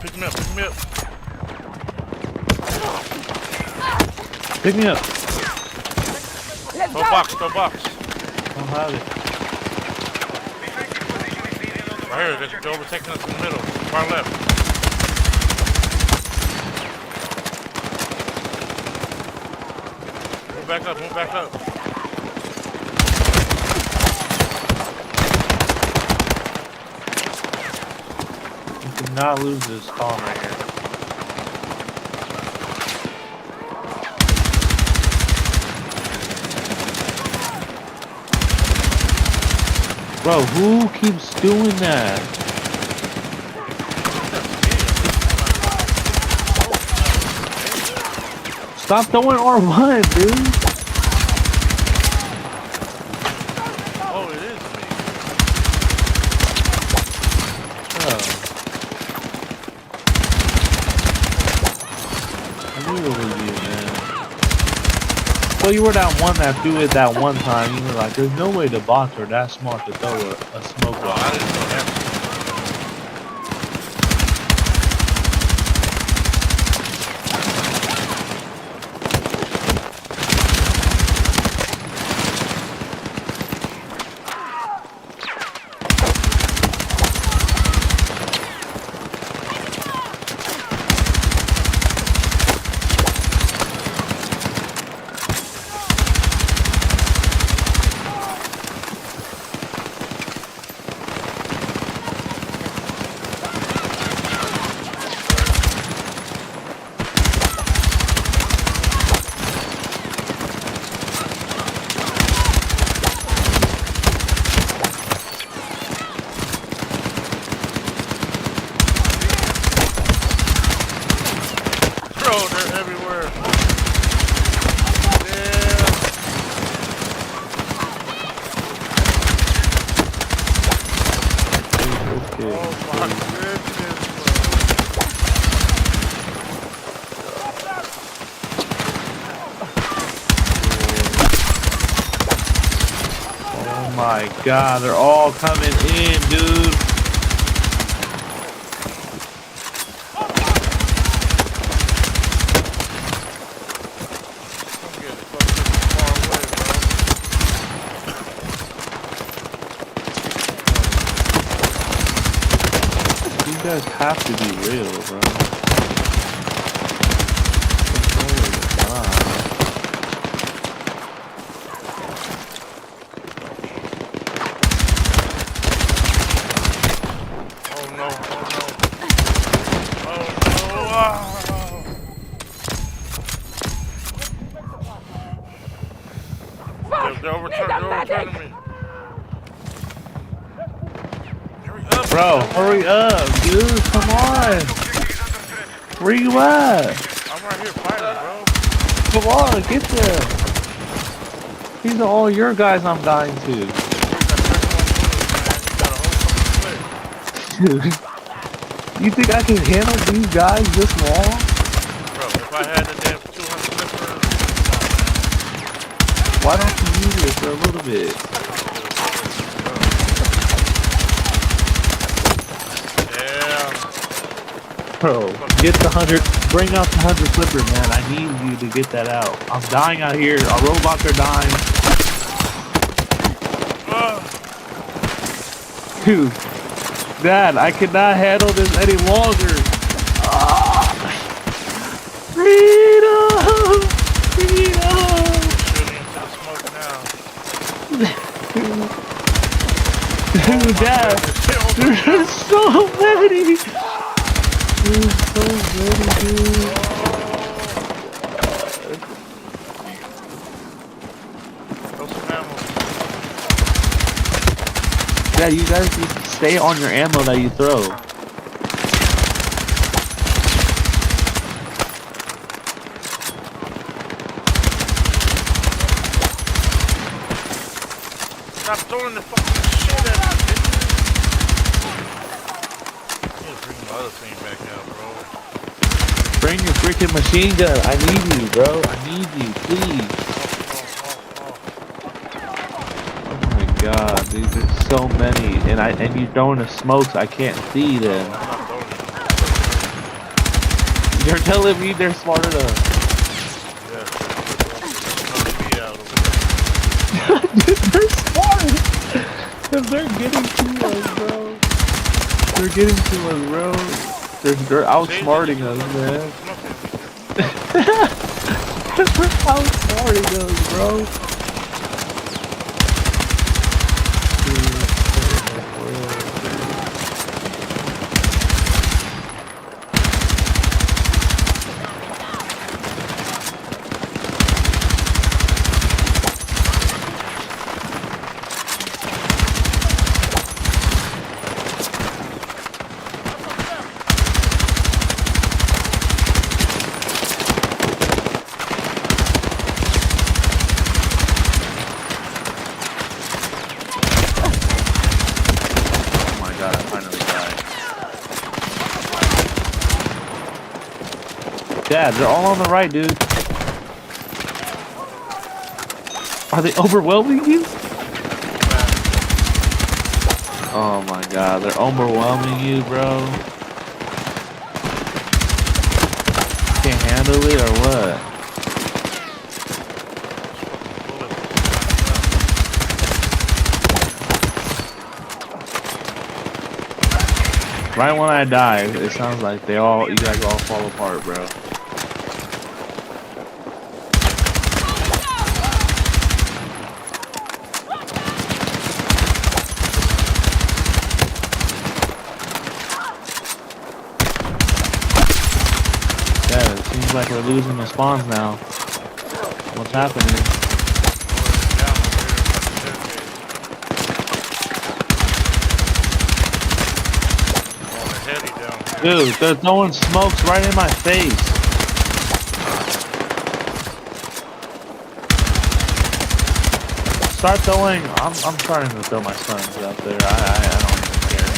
Pick me up, pick me up.
Pick me up.
Go box, go box.
I don't have it.
Right here, they're overtaking us in the middle. Far left. Move back up, move back up.
You cannot lose this spawn right here. Bro, who keeps doing that? Stop throwing R1, dude.
Oh, it is me.
I knew it was you, man. So you were that one that threw it that one time. You were like, there's no way the bots are that smart to throw a smoke
No,
bomb.
I didn't know that.
my god, they're all coming in, dude. You guys have to be real, bro.
They're overturning me.
Bro, hurry up, dude. Come on. Where you at?
I'm right here fighting, bro.
Come on, get there. These are all your guys I'm dying to. Dude, you think I can handle these guys this long?
Bro, if I had the damn 200 clippers,
why don't you use it for a little bit? Bro, get the 100, bring out the 100 clipper, man. I need you to get that out. I'm dying out here. Our robots are dying. Dude, Dad, I cannot handle this any longer. Freedom! Freedom! Dude, Dad, there's so many. There's so many, dude. Yeah, you guys just stay on your ammo that you throw.
Stop throwing the fucking shit at me. Bring the other thing back out, bro.
Bring your freaking machine gun. I need you, bro. I need you, please. Oh my god, dude, there's so many, and you're throwing the smokes. I can't see them. You're telling me they're smart enough. Dude, they're smart. Cause they're getting to us, bro. They're getting to us, bro. They're outsmarting us, man. They're outsmarting us, bro. Dad, they're all on the right, dude. Are they overwhelming you? Oh my god, they're overwhelming you, bro. Can't handle it or what? Right when I die, it sounds like you guys all fall apart, bro. Seems like we're losing the spawns now. What's happening? Dude, they're throwing smokes right in my face. Start throwing. I'm starting to throw my stuns out there. I don't even care.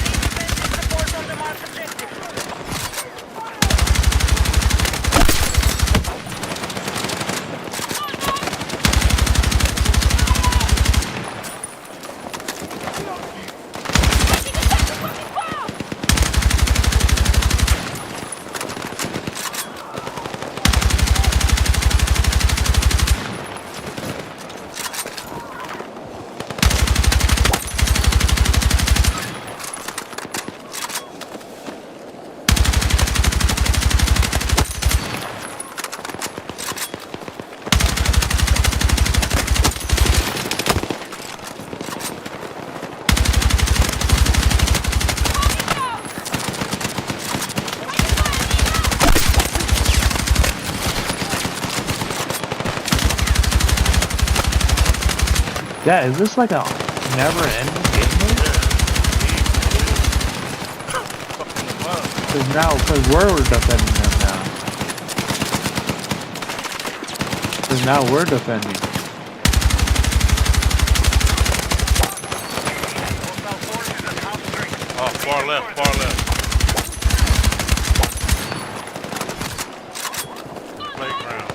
Yeah, is this like a never-ending game mode? Because we're defending them now. Because now we're defending.
Oh, far left, far left. Playground.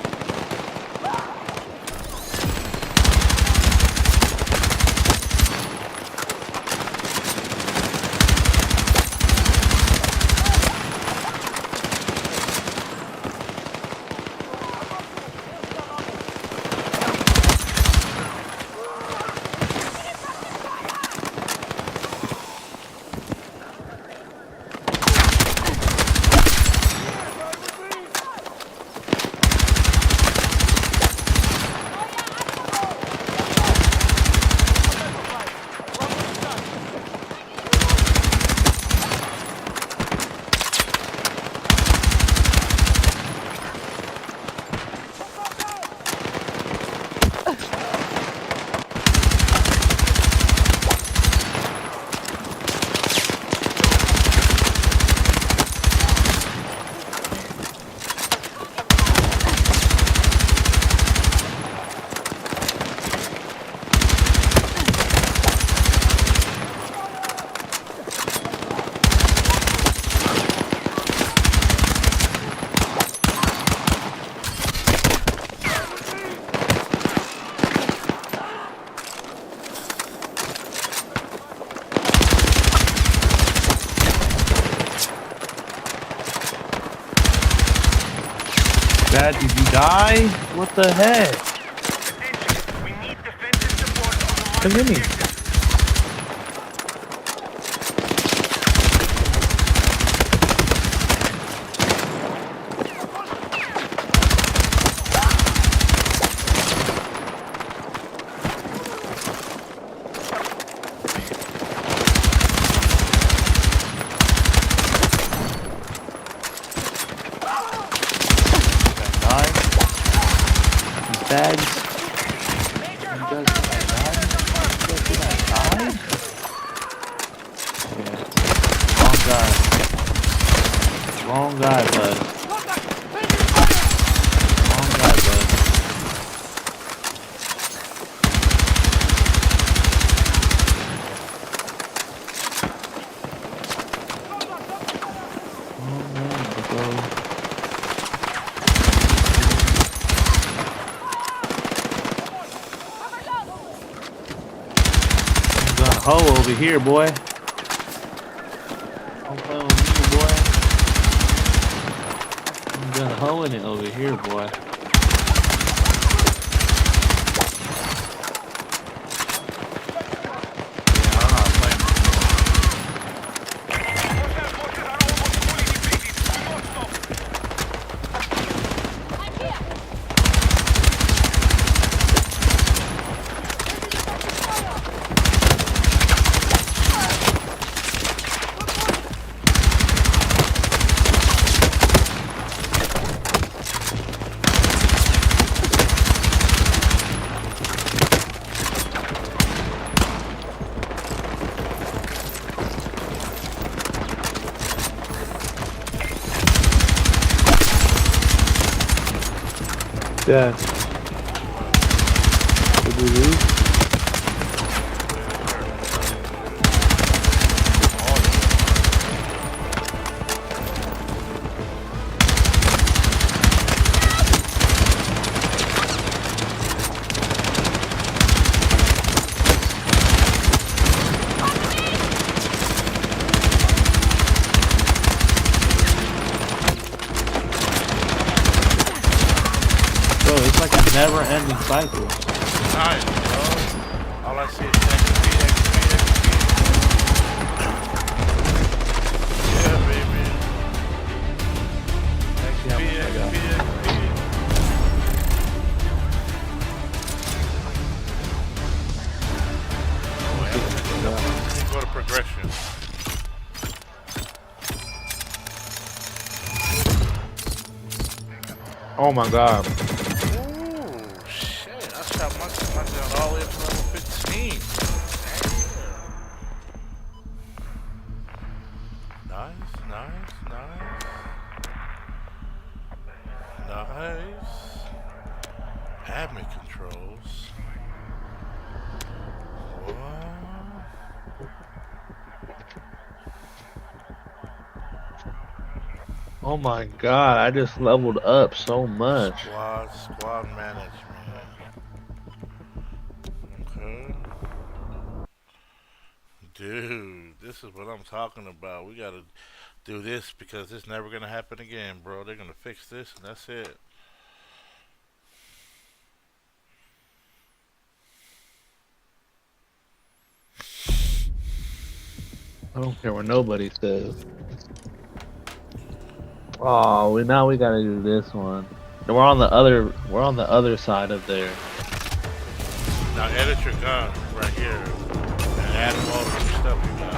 Dad, did you die? What the heck? Come at me. Bags. Wrong guy, bud. Wrong guy, bud. Ho over here, boy. Don't play with me, boy. I'm gonna hoeing it over here, boy. Yeah. Did we lose? It's like a never-ending cycle.
Nice, bro. All I see is XP. Yeah, baby. XP. Go to progression.
Oh my god.
Ooh, shit. I shot my gun all the way up to level 15. team. Nice, nice, nice. Nice. Admin controls. What?
Oh my god, I just leveled up so much.
Squad management. Okay. Dude, this is what I'm talking about. We gotta do this because it's never gonna happen again, bro. They're gonna fix this and that's it.
I don't care what nobody says. Oh, now we gotta do this one. And we're on the other side of there.
Now edit your gun right here and add all the stuff you got.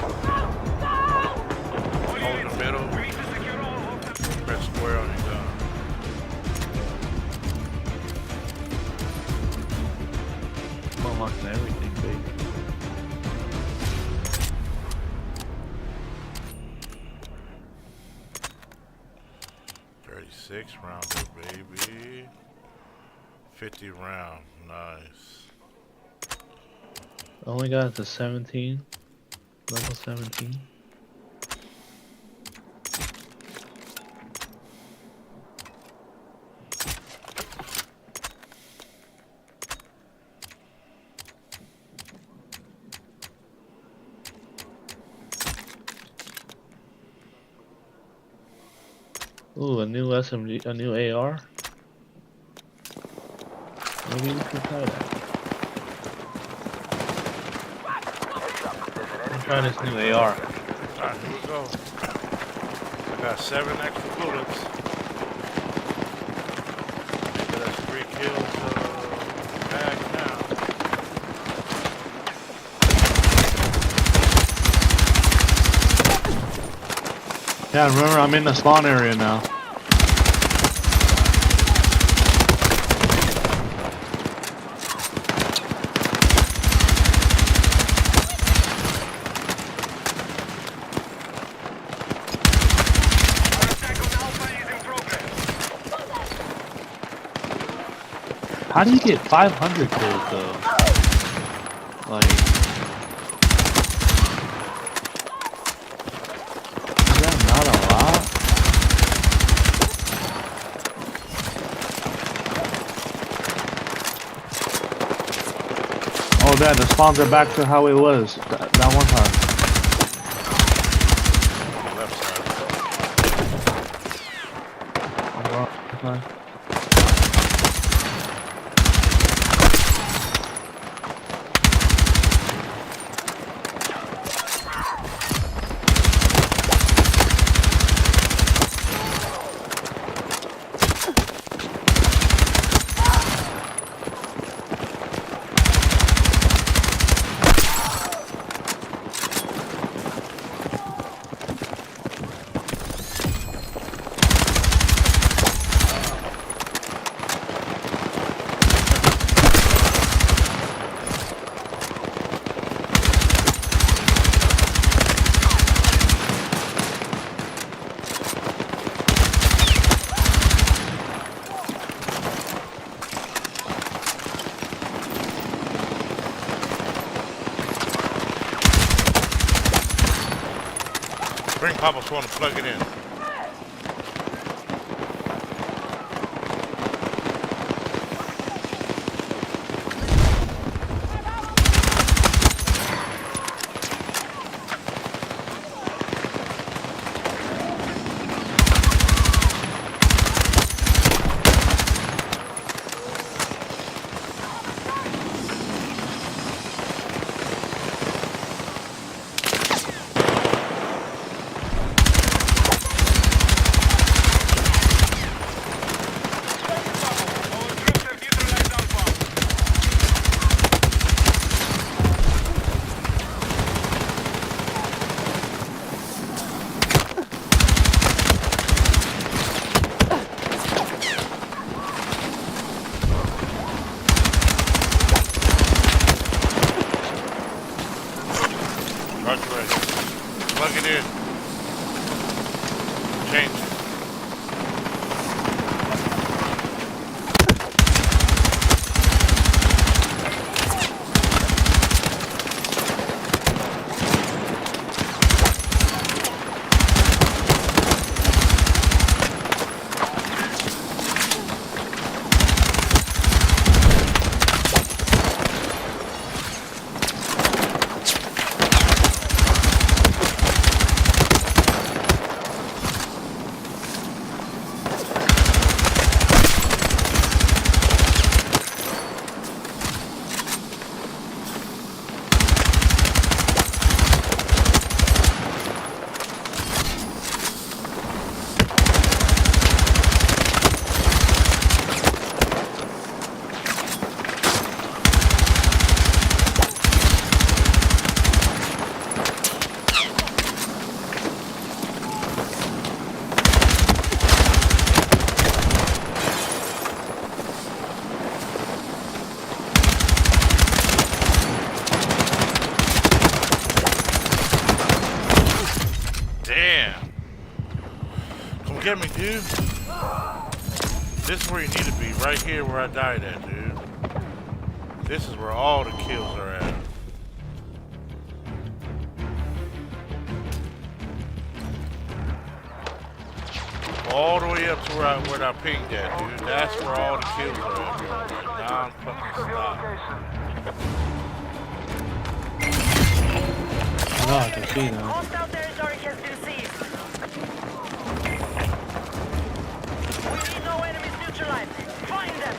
Hold the middle, press square on your gun.
I'm unlocking everything, baby.
Rounder, baby. 50 round, nice.
Only got it to 17. Level 17. Ooh, a new SMG, a new AR. Maybe we can try that. Let's try this new AR.
Alright, here we go. I got 7 extra bullets. Maybe that's 3 kills back now.
Yeah, remember I'm in the spawn area now. How do you get 500 kills though? Like, is that not a lot? Oh, Dad, the spawns are back to how it was that one time.
On the left side.
Okay.
Bring Papa's phone and plug it in. Plug it in. Change it. Get me, dude. This is where you need to be, right here where I died at, dude. This is where all the kills are at. All the way up to where I pinged at, dude. That's where all the kills are at, bro. Non-fucking stop.
No, I can see now.
Hostile territory has been seized. We need no enemies neutralized. Find them.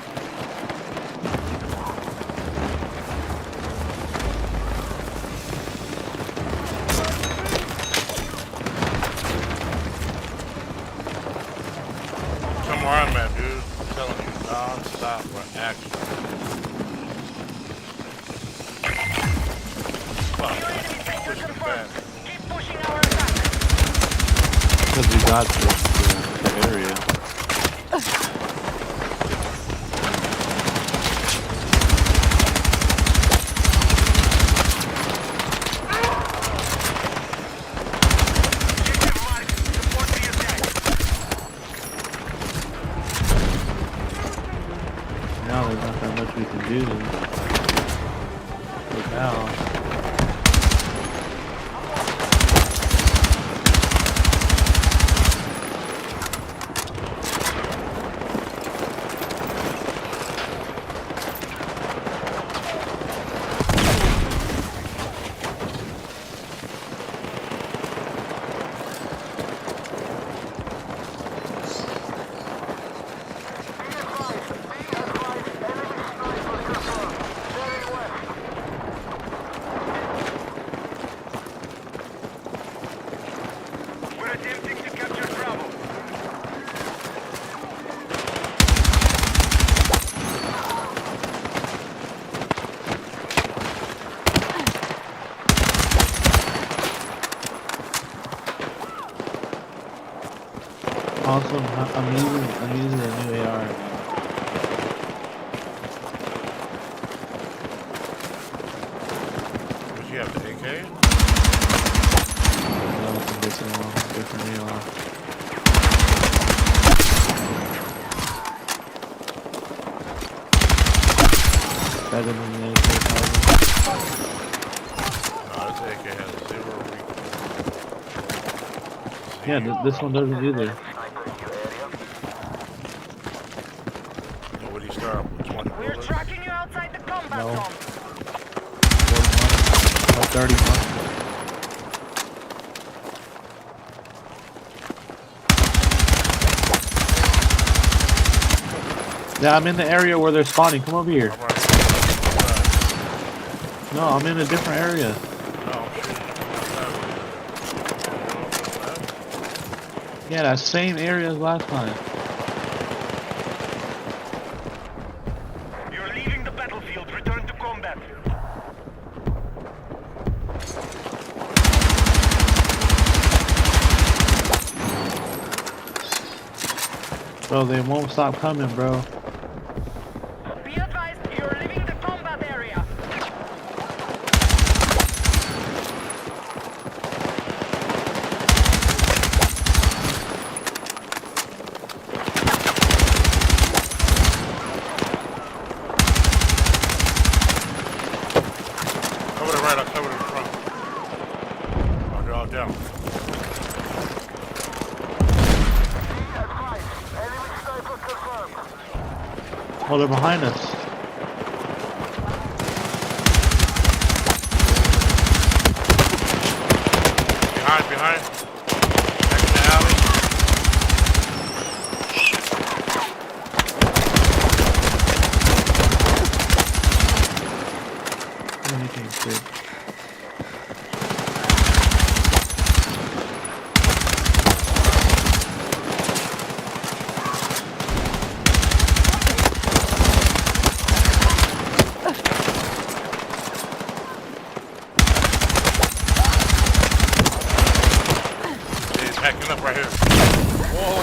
Come where I'm at, dude. I'm telling you, non-stop for action. Fuck. Pushing fast.
Keep pushing our attack.
Because we got the area. Now there's not that much we can do. But now. Also, I'm using a new AR.
What you have, the AK?
No, it's a different AR. Better than the AK.
No, this AK has 0 recoil.
Yeah, this one doesn't either.
What do you start with? 20
We're
bullets?
tracking you outside the combat
No.
zone.
41 or 31. Yeah, I'm in the area where they're spawning. Come over here.
I'm right here.
No, I'm in a different area.
No, I'm shooting.
Yeah, that same area as last time.
You're leaving the battlefield. Return to combat.
Bro, they won't stop coming, bro.
Be advised, you're leaving the combat area.
Oh, they're behind us.
Behind. Back in the alley.
Anything good.
Backing up right here. Whoa.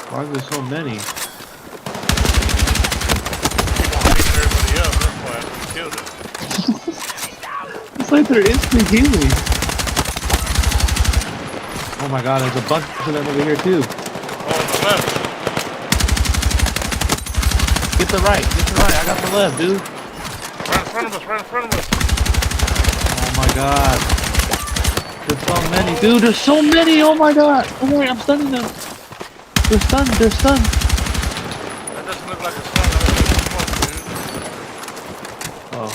Why are there so many?
Everybody else, that's why we killed them.
It's like they're instant healing. Oh my god, there's a bunch of them over here too.
Oh, on the left.
Get the right, I got the left, dude.
Right in front of us.
Oh my god. There's so many, dude, there's so many, oh my god. Oh wait, I'm stunning them. They're stunned.
That doesn't look like a stun, that looks like smoke, dude.
Oh.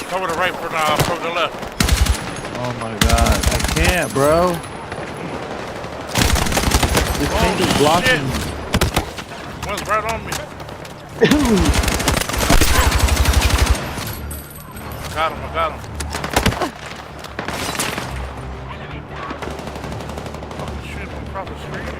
Cover the right for the left.
Oh my god, I can't, bro. This thing is blocking.
One's right on me. I got him. Oh shit, I'm across the street.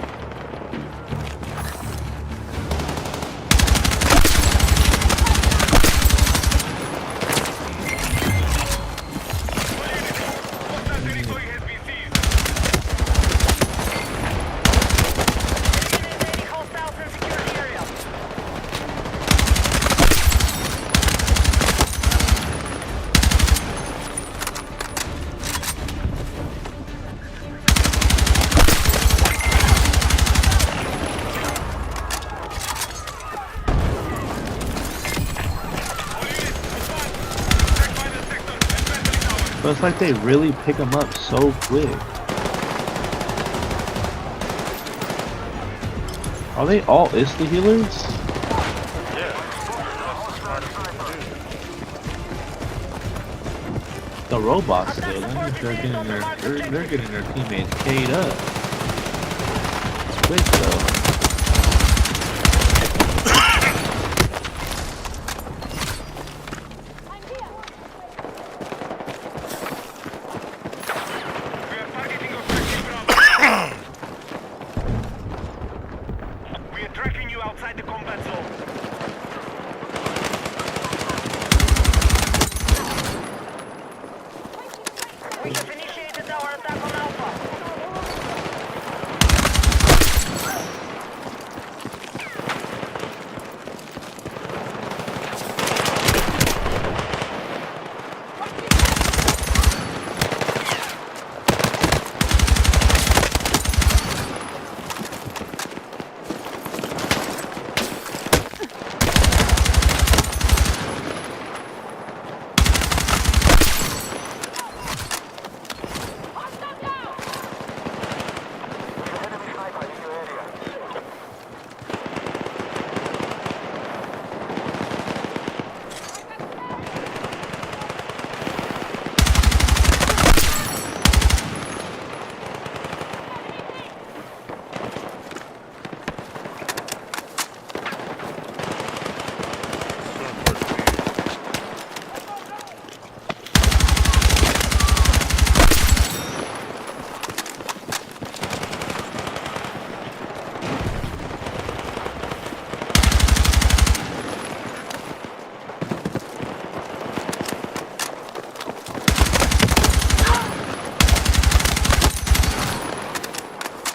But it's like they really pick them up so quick. Are they all insta healers?
Yeah.
The robots though, they're getting their teammates K'd up. It's quick though.
We have initiated our attack on Alpha.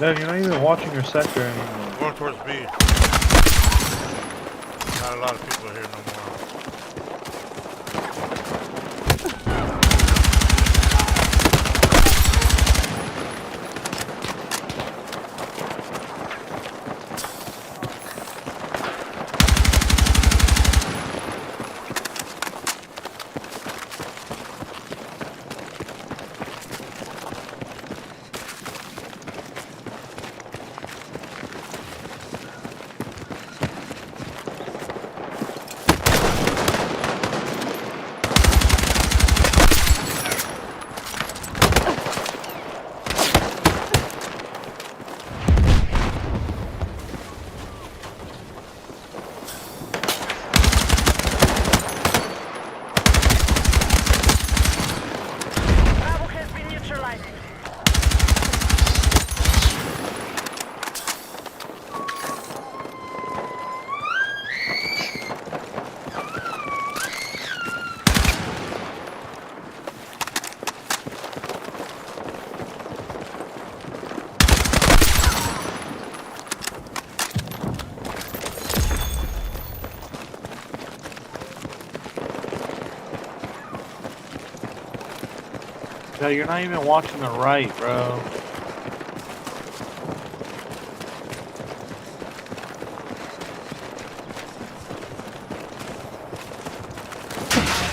Dad, you're not even watching your sector anymore.
Going towards B. Not a lot of people here no more.
Dad, you're not even watching the right, bro.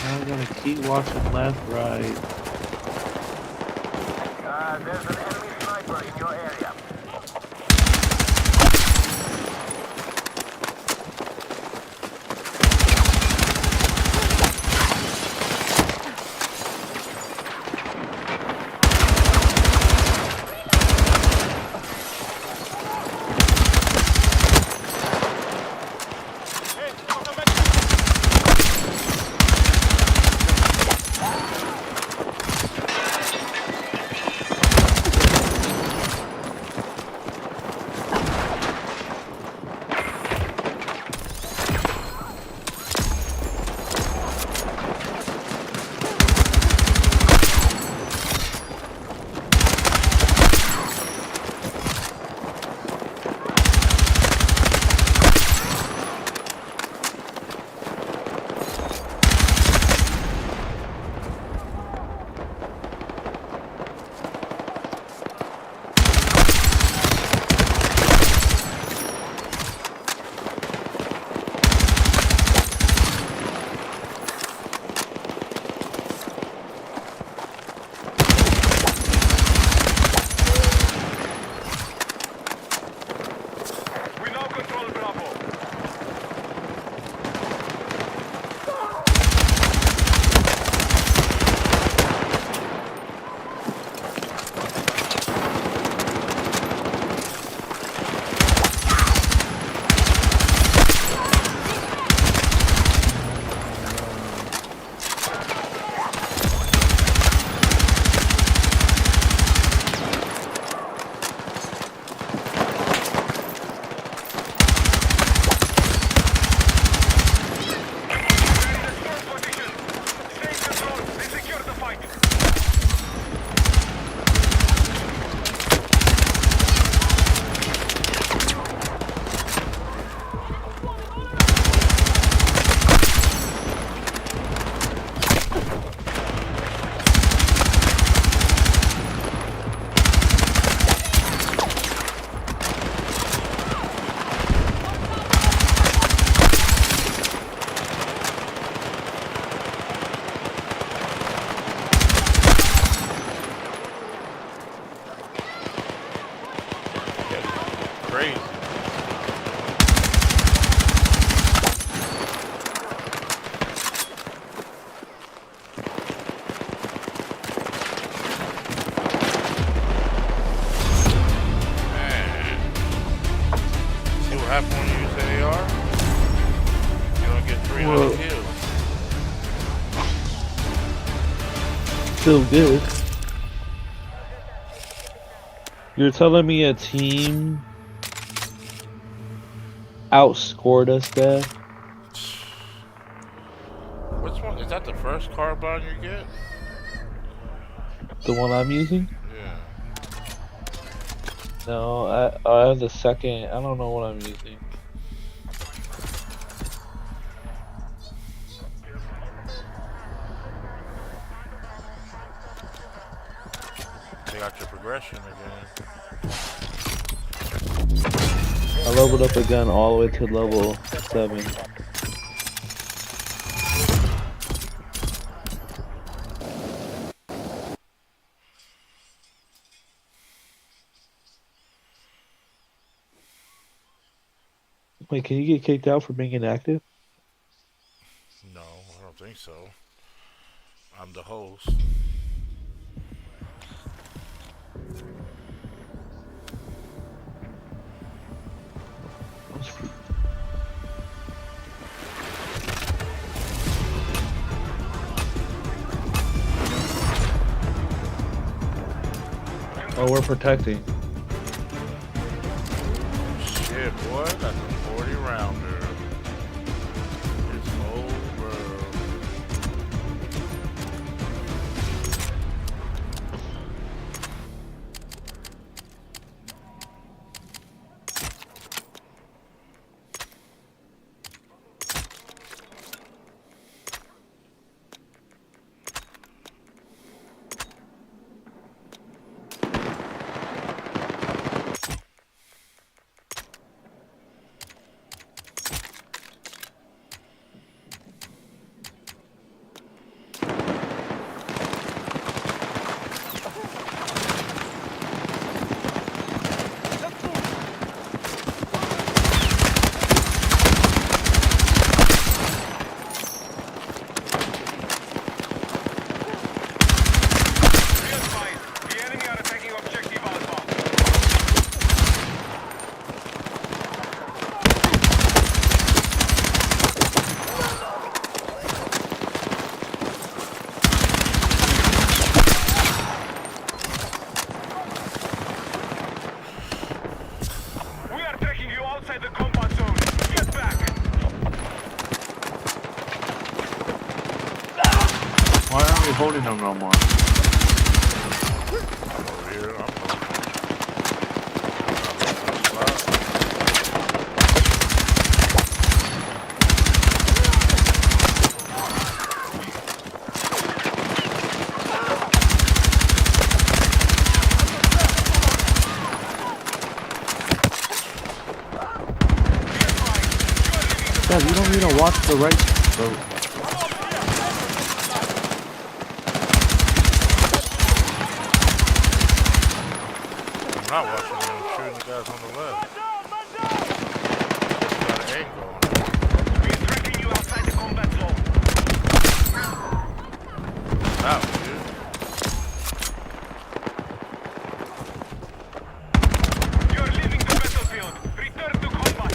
I'm gonna keep watching left, right.
There's an enemy sniper in your area.
Crazy. See what happened when you use the AR? You don't get 300 kills.
Still good. You're telling me a team outscored us, Dad?
Which one? Is that the first carbine you get?
The one I'm using?
Yeah.
No, I have the second. I don't know what I'm using.
They got your progression again.
I leveled up a gun all the way to level 7. Wait, can you get kicked out for being inactive?
No, I don't think so. I'm the host.
Oh, we're protecting.
Shit, boy, that's a 40 rounder. It's over.
Why aren't we holding them no more?
Over here, I'm
Dad, you don't need to watch the right.
not watching them. I'm shooting the guys on the left. Got an angle.
We're tracking you outside the combat zone.
Out, dude.
You're leaving the battlefield. Return to combat.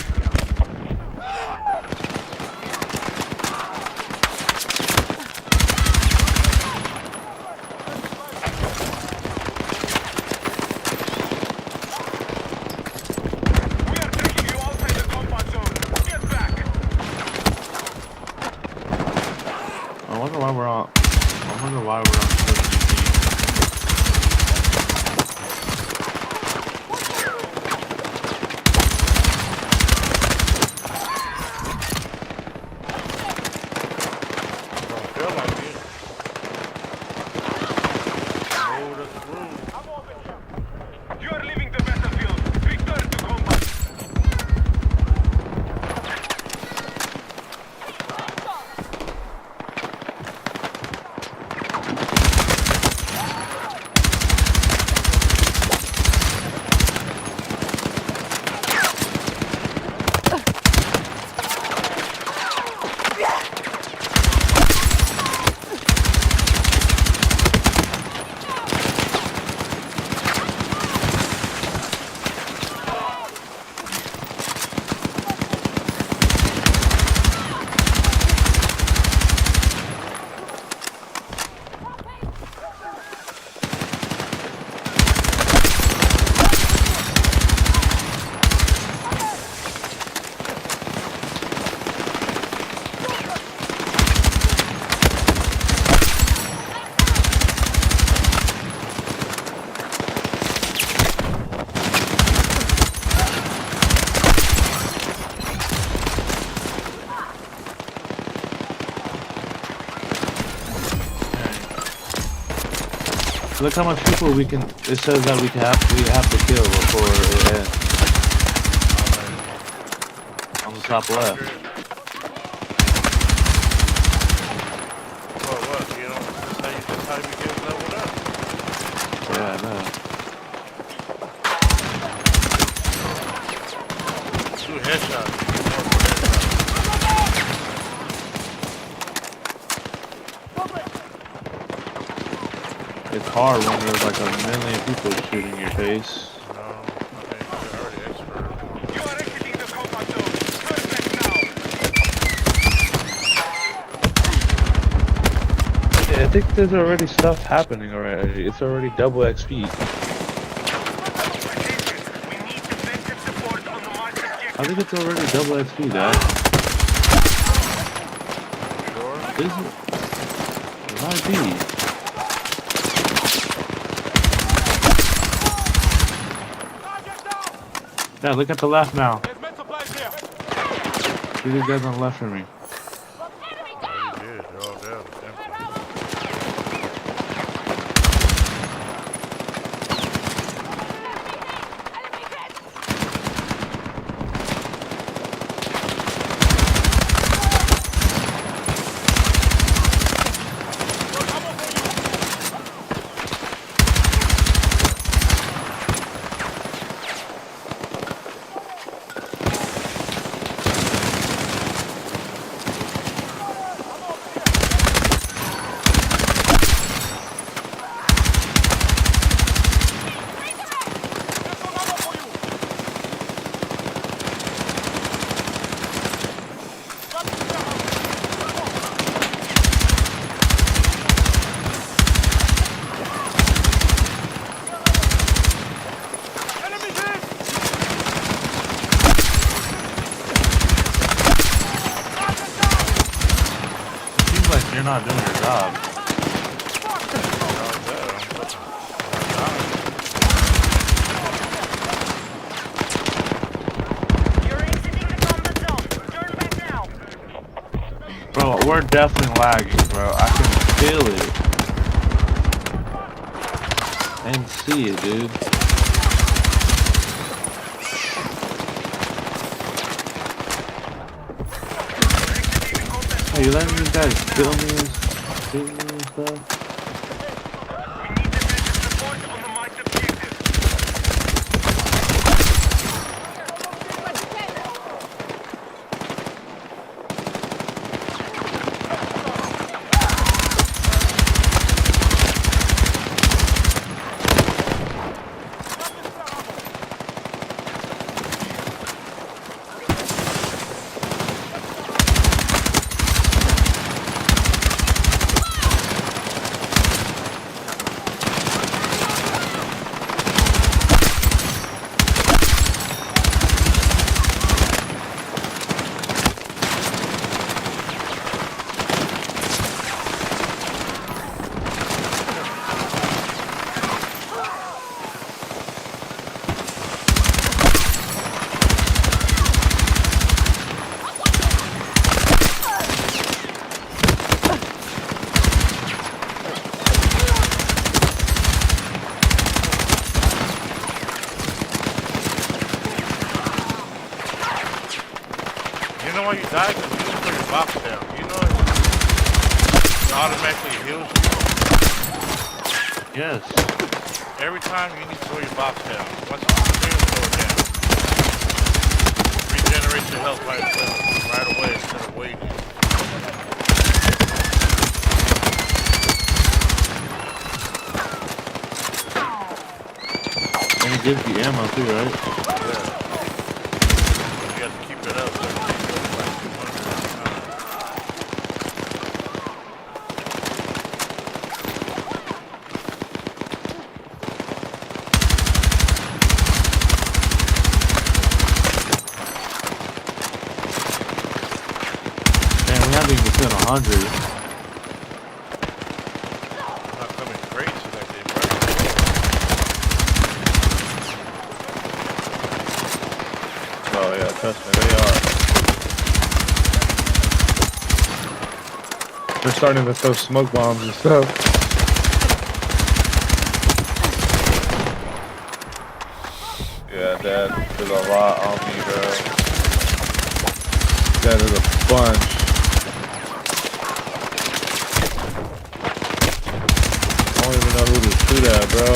We are taking you outside the combat zone. Get back.
I wonder why we're on Look how much people we can. It says that we have to kill before it ends. On the top left.
What? You know, that's how you get leveled up.
Yeah, I know.
Two headshots.
It's hard when there's like a million people shooting your face.
No, I think they're already expert.
You are exiting the combat zone. Turn back now.
Yeah, I think there's already stuff happening already. It's already double XP.
We need defensive support on the marked objective.
I think it's already double XP, Dad.
Sure.
Is it? It might be. Dad, look at the left now. See these guys on the left from me.
They're all down. Empty.
Seems like you're not doing your job.
You're exiting the combat zone. Turn back now.
Bro, we're definitely lagging, bro. I can feel it. And see it, dude. Hey, you letting these guys kill me and stuff?
We need defensive support on the marked objective.
You know why you die? Because you didn't put your box down. You know it automatically heals you.
Yes.
Every time you need to throw your box down. Once you throw it down. Regenerate your health by itself right away instead of waiting.
And it gives you ammo too, right?
Yeah. You have to keep it up. So it takes like
100.
Not coming crazy like they were.
Oh yeah, trust me, they are. They're starting to throw smoke bombs and stuff. Yeah, there's a lot on me, bro. That is a bunch. I don't even know who to shoot at, bro.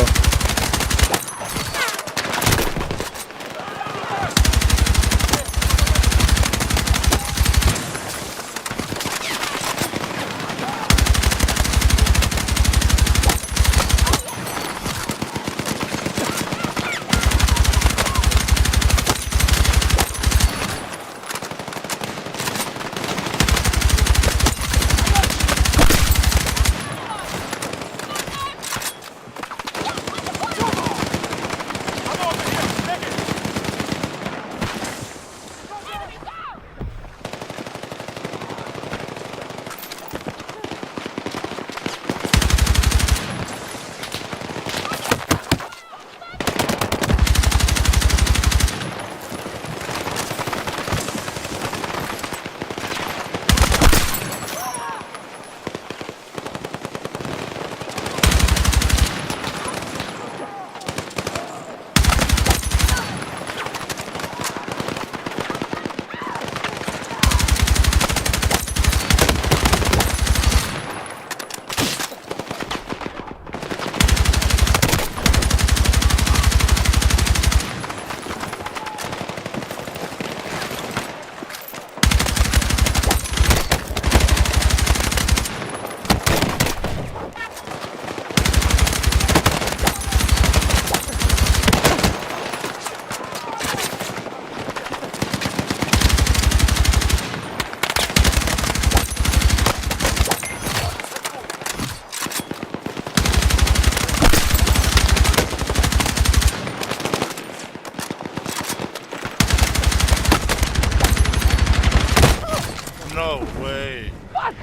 No way.
Fuck!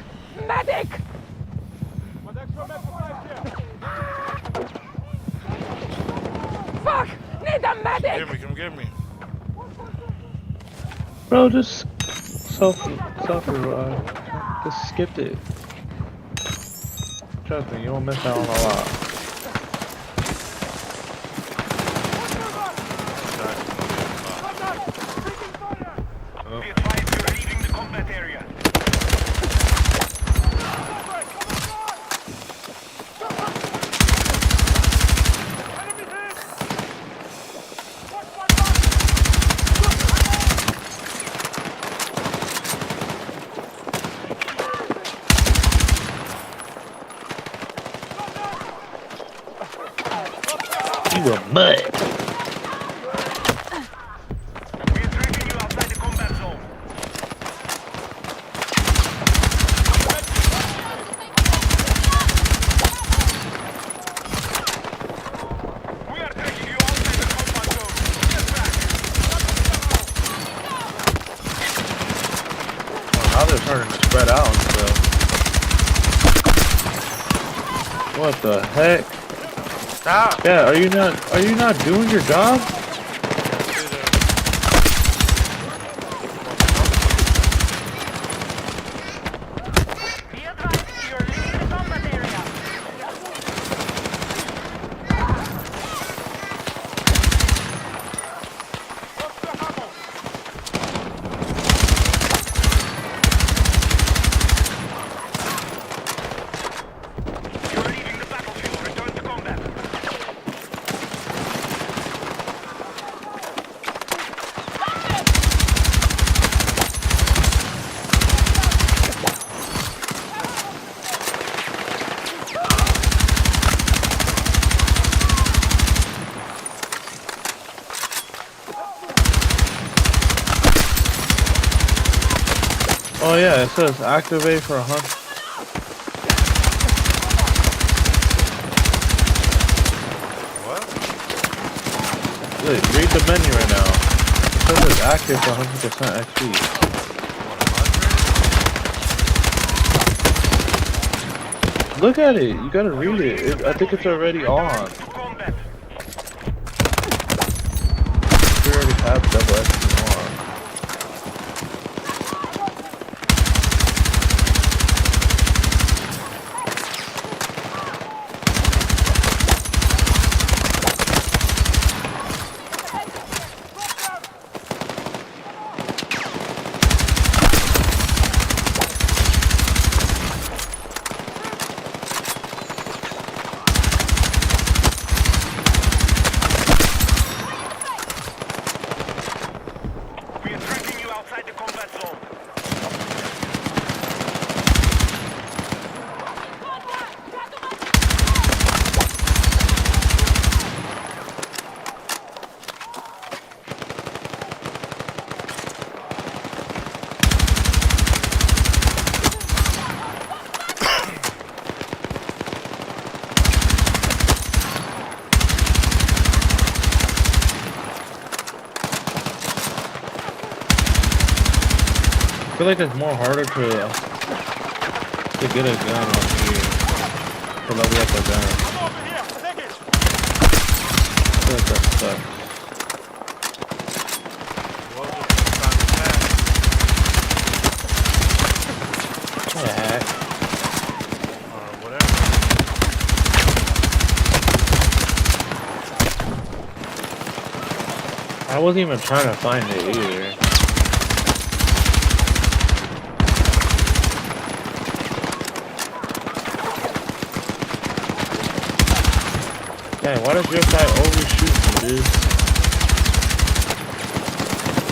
Medic! Fuck! Need a medic!
Get me, come get me.
Bro, just suffer, just skip it. Trust me, you won't miss out on a lot.
Be advised you're leaving the combat area.
You a butt.
We're dragging you outside the combat zone. We are dragging you outside the combat zone. Get back.
Now they're starting to spread out and stuff. What the heck?
Stop.
Yeah, are you not doing your job?
Be advised you're leaving the combat area. You're leaving the battlefield. Return to combat.
Oh yeah, it says activate for 100.
What?
Wait, read the menu right now. It says it's active for 100% XP.
100?
Look at it. You gotta read it. I think it's already on. We already have double XP on. feel like it's more harder to get a gun on here. To level up a gun. I feel like that sucks. Yeah.
Whatever.
I wasn't even trying to find it either. Dang, why does your guy overshoot me, dude?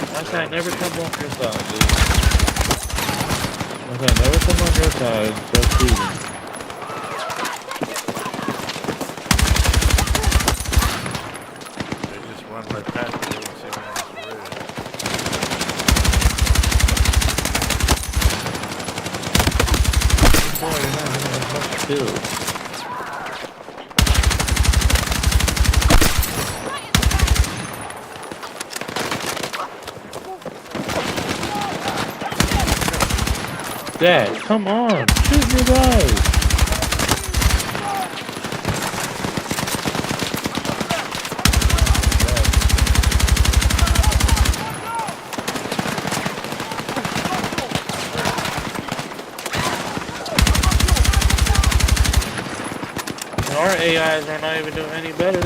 That guy never come off your side, dude. That guy never come on your side, just shooting.
They just run right past me. They don't see me on this
Boy, you're not having as much kills. Dad, come on, shoot your guys. Our AIs are not even doing any better.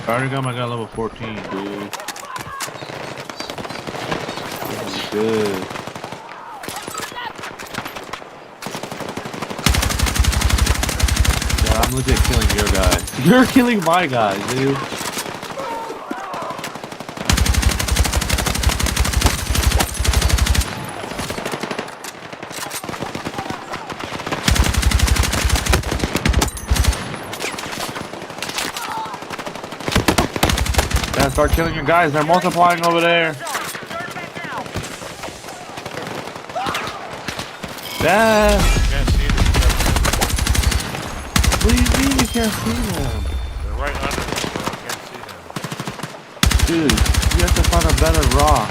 I already got my guy level 14, dude. This is good. Yeah, I'm legit killing your guy. You're killing my guy, dude. Start killing your guys. They're multiplying over there. Dad.
Can't see them.
What do you mean you can't see them?
They're right under me, so I can't see them.
Dude, you have to find a better rock.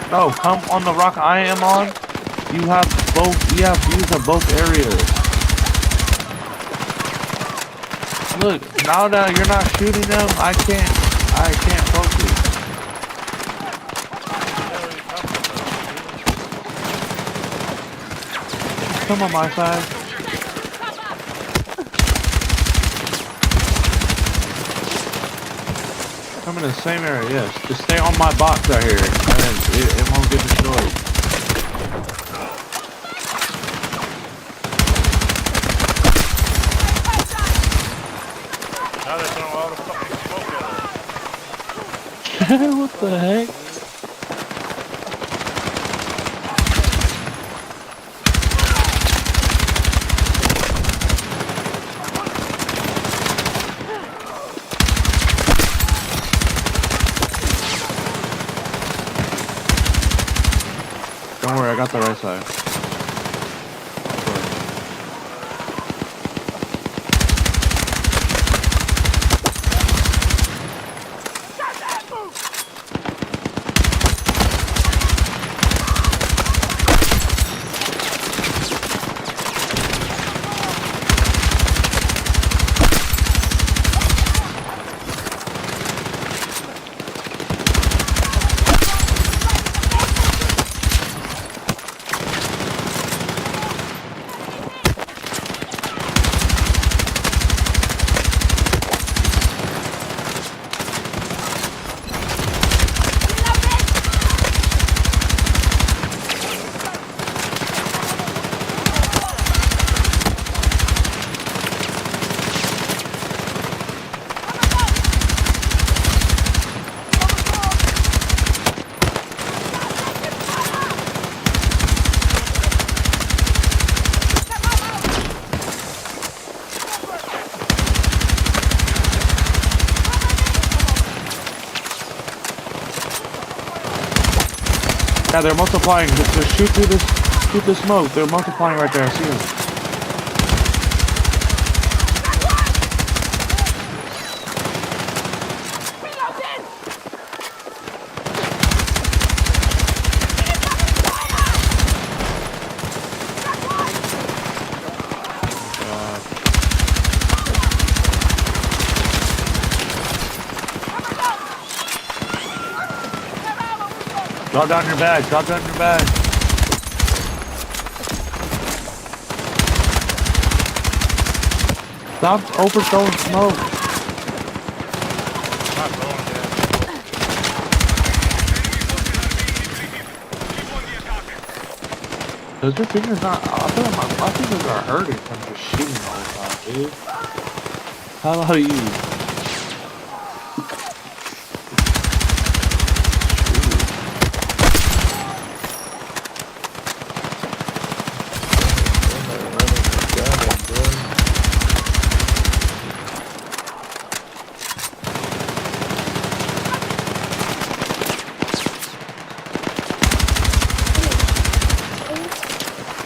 No, come on the rock I am on. You have both. You have views of both areas. Look, now that you're not shooting them, I can't focus. Come on my side. Come in the same area, yes. Just stay on my box right here, and it won't get destroyed.
Now they're throwing all the fucking smoke at us.
What the heck? Don't worry, I got the right side. Yeah, they're multiplying. Just shoot through this. Shoot the smoke. They're multiplying right there. I see them. Drop down your bag. Drop down your bag. Stop overthrowing smoke.
Not throwing that.
Does your fingers not? I feel like my fingers are hurting from just shooting all the time, dude. How about you?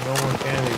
No more candy.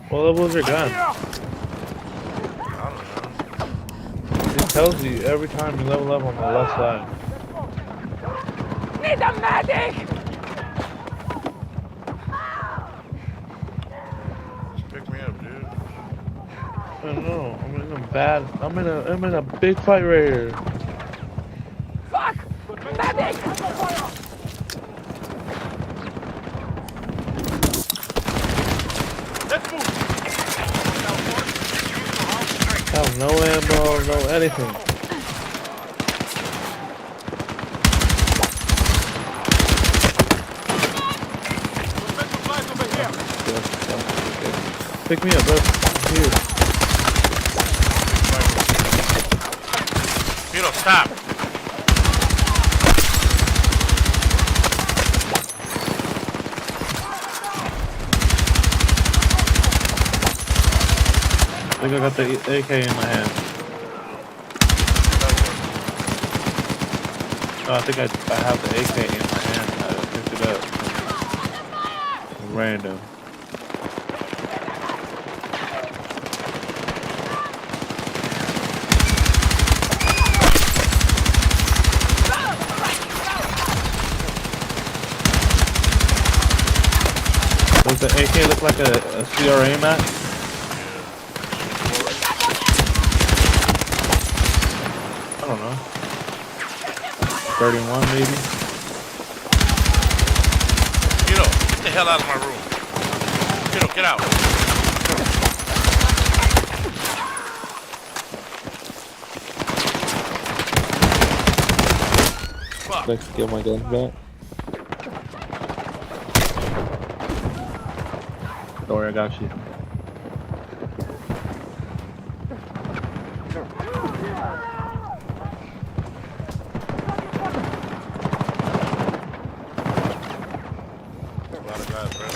What level is your gun?
I don't know.
It tells you every time you level up on the left side.
Need a medic!
Just pick me up, dude.
I don't know. I'm in a big fight right here.
Fuck! Medic!
I have no ammo, no anything. Pick me up, bro. I'm here.
Vito, stop.
I think I got the AK in my hand. No, I think I have the AK in my hand. I picked it up. Random. Does the AK look like a CRA map? I don't know. 31 maybe?
Vito, get the hell out of my room. Vito, get out. Fuck.
Let's get my guns back. Don't worry, I got you.
A lot of guys, right?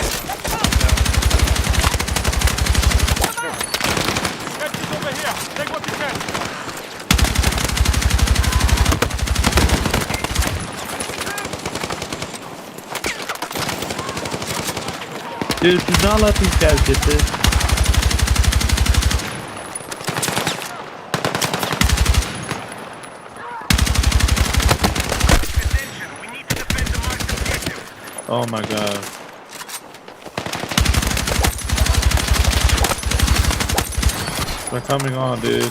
Over here. Take what you can.
Dude, do not let these guys get this. Oh my god. They're coming on, dude.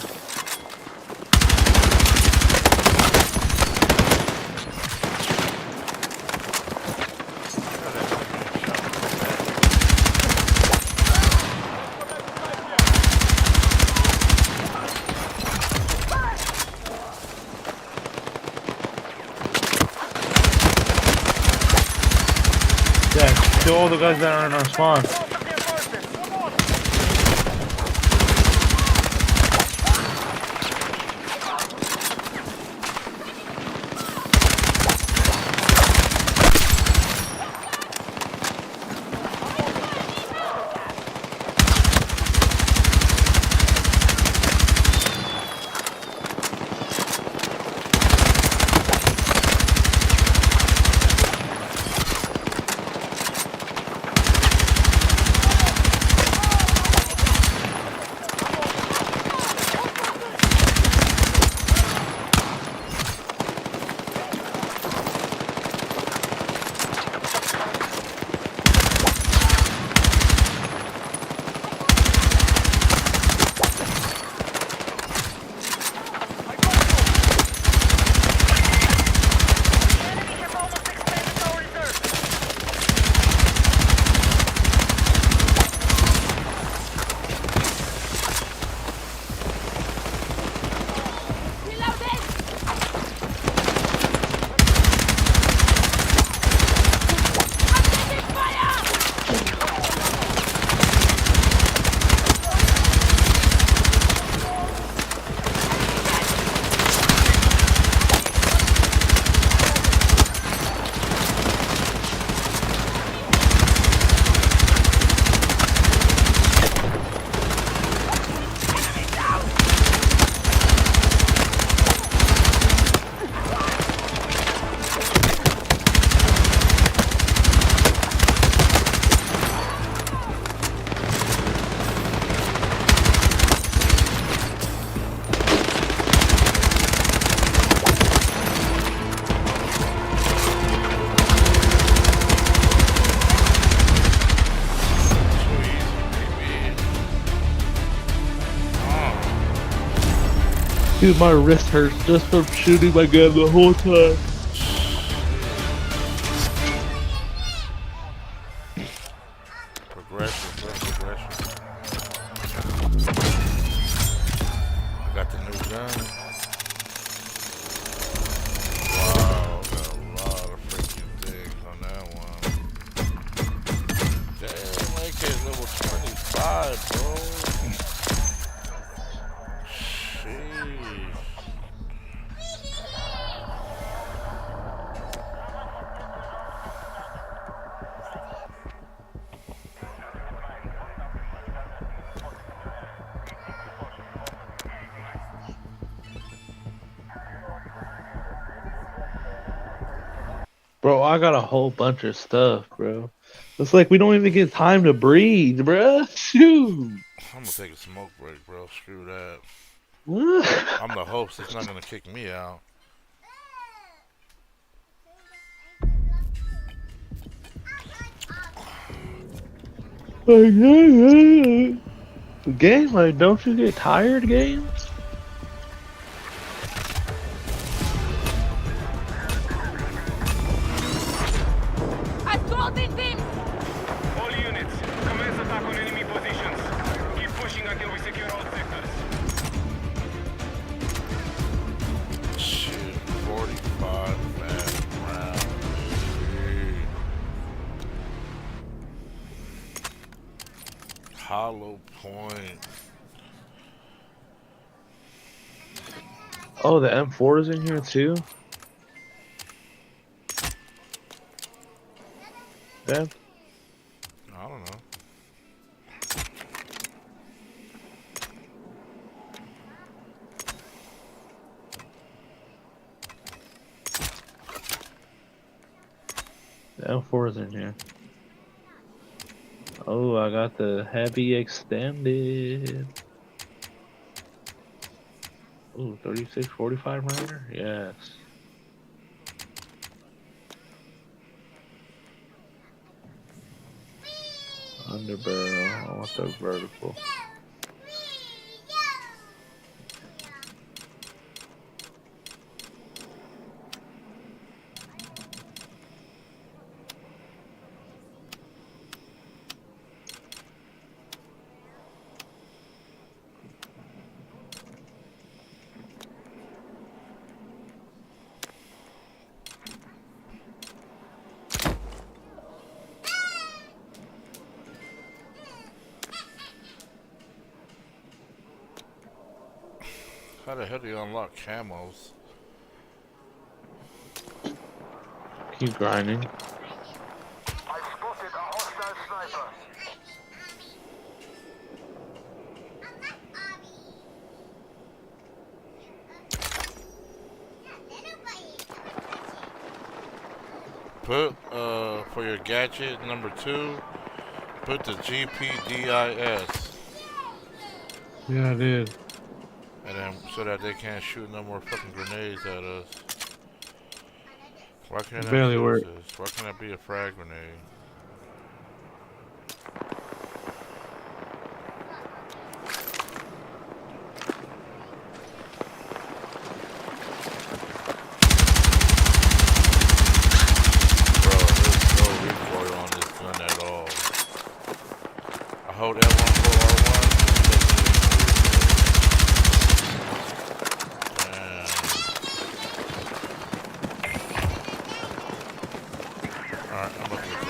Yeah, kill all the guys that are in our spawn. Dude, my wrist hurts just from shooting my gun the whole time.
Progression, bro, progression. I got the new gun. Wow, got a lot of freaking things on that one. Damn, AK is level 25, bro. Sheesh.
Bro, I got a whole bunch of stuff, bro. It's like we don't even get time to breathe, bro. Shoot.
I'm gonna take a smoke break, bro. Screw that.
What?
I'm the host. It's not gonna kick me out.
Game, like, don't you get tired, game?
All units, commence attack on enemy positions. Keep pushing until we secure all sectors.
Shit, 45 fast rounds. Hollow point.
Oh, the M4 is in here too? Ben?
I don't know.
The M4 is in here. Oh, I got the heavy extended. Ooh, 36, 45 rounder? Yes.
Underbarrel. I want the vertical.
How the hell do you unlock camos?
Keep grinding.
I've spotted a hostile sniper.
Put, for your gadget number 2, put the GPDIS.
Yeah, I did.
And then, so that they can't shoot no more fucking grenades at us. Why can't I
Barely
use
work.
this? Why can't I be a frag grenade? Bro, there's no recoil on this gun at all. I hold L1, hold R1. Alright, I'm about to get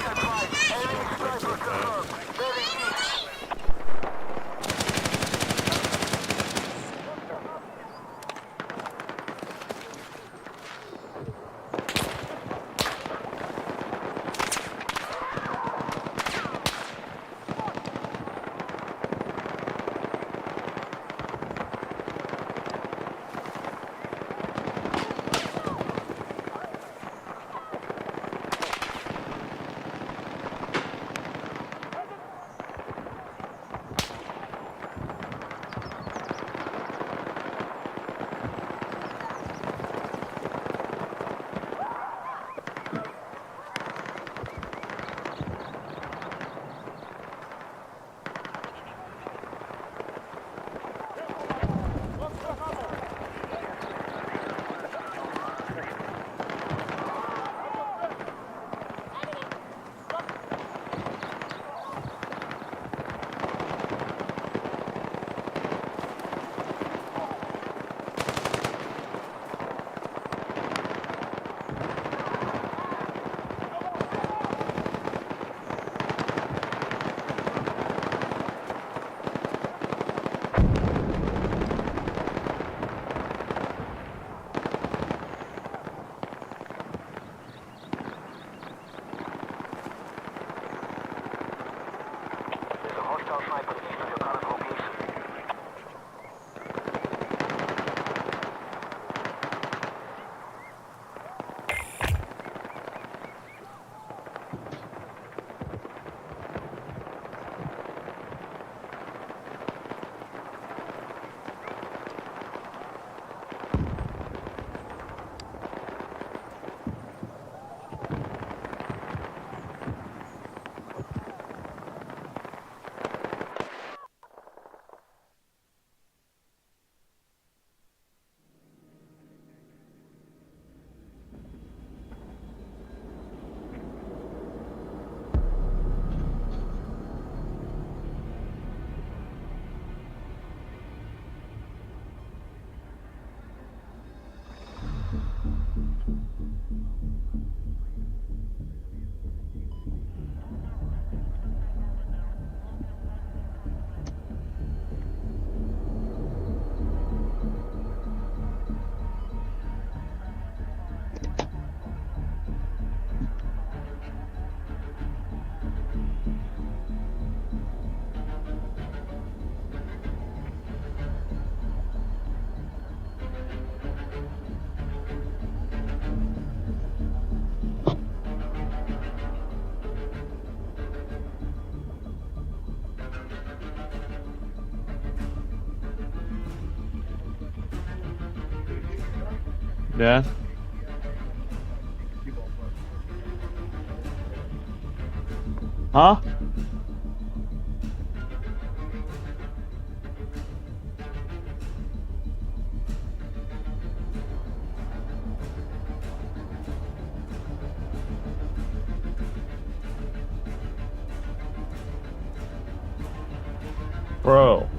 Yeah. Huh? Bro.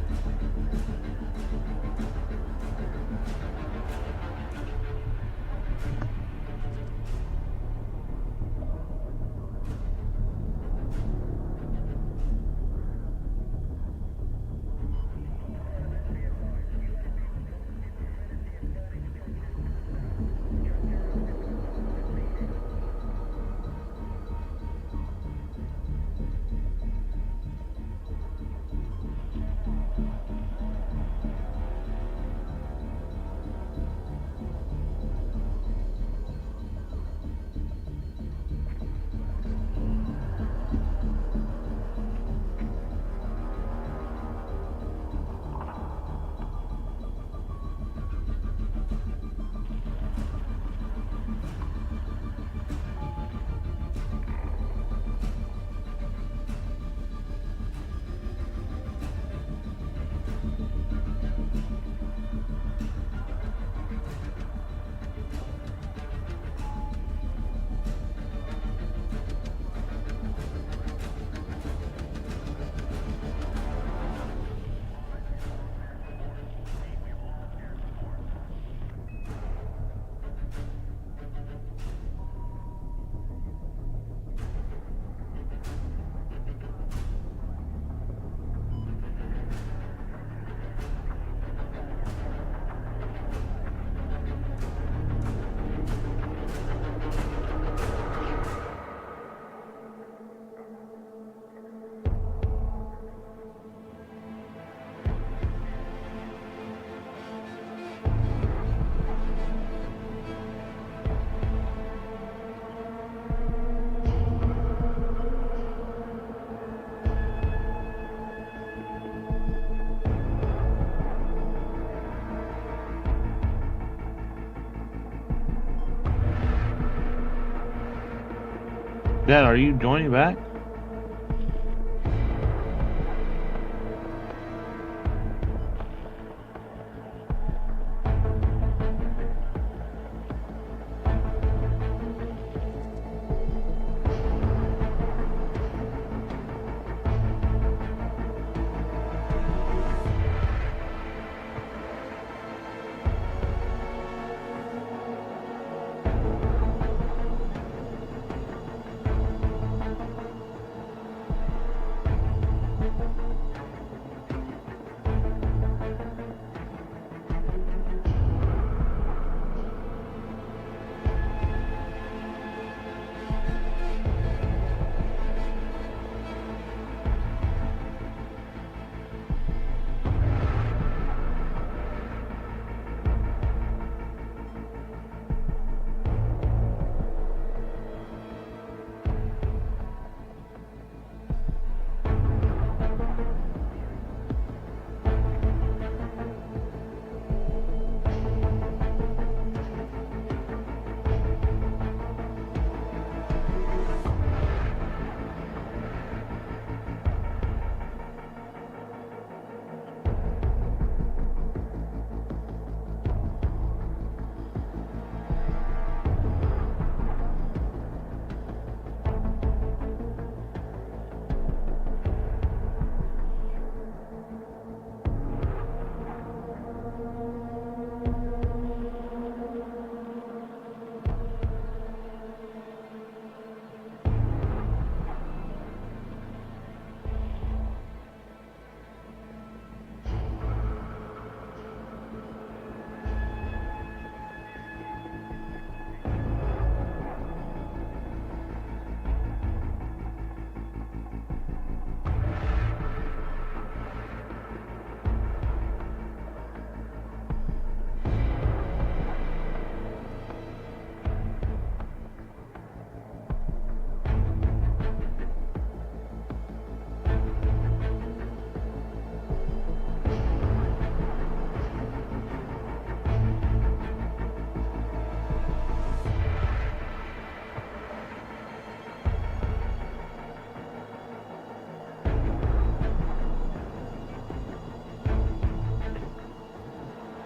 Dad, are you joining back?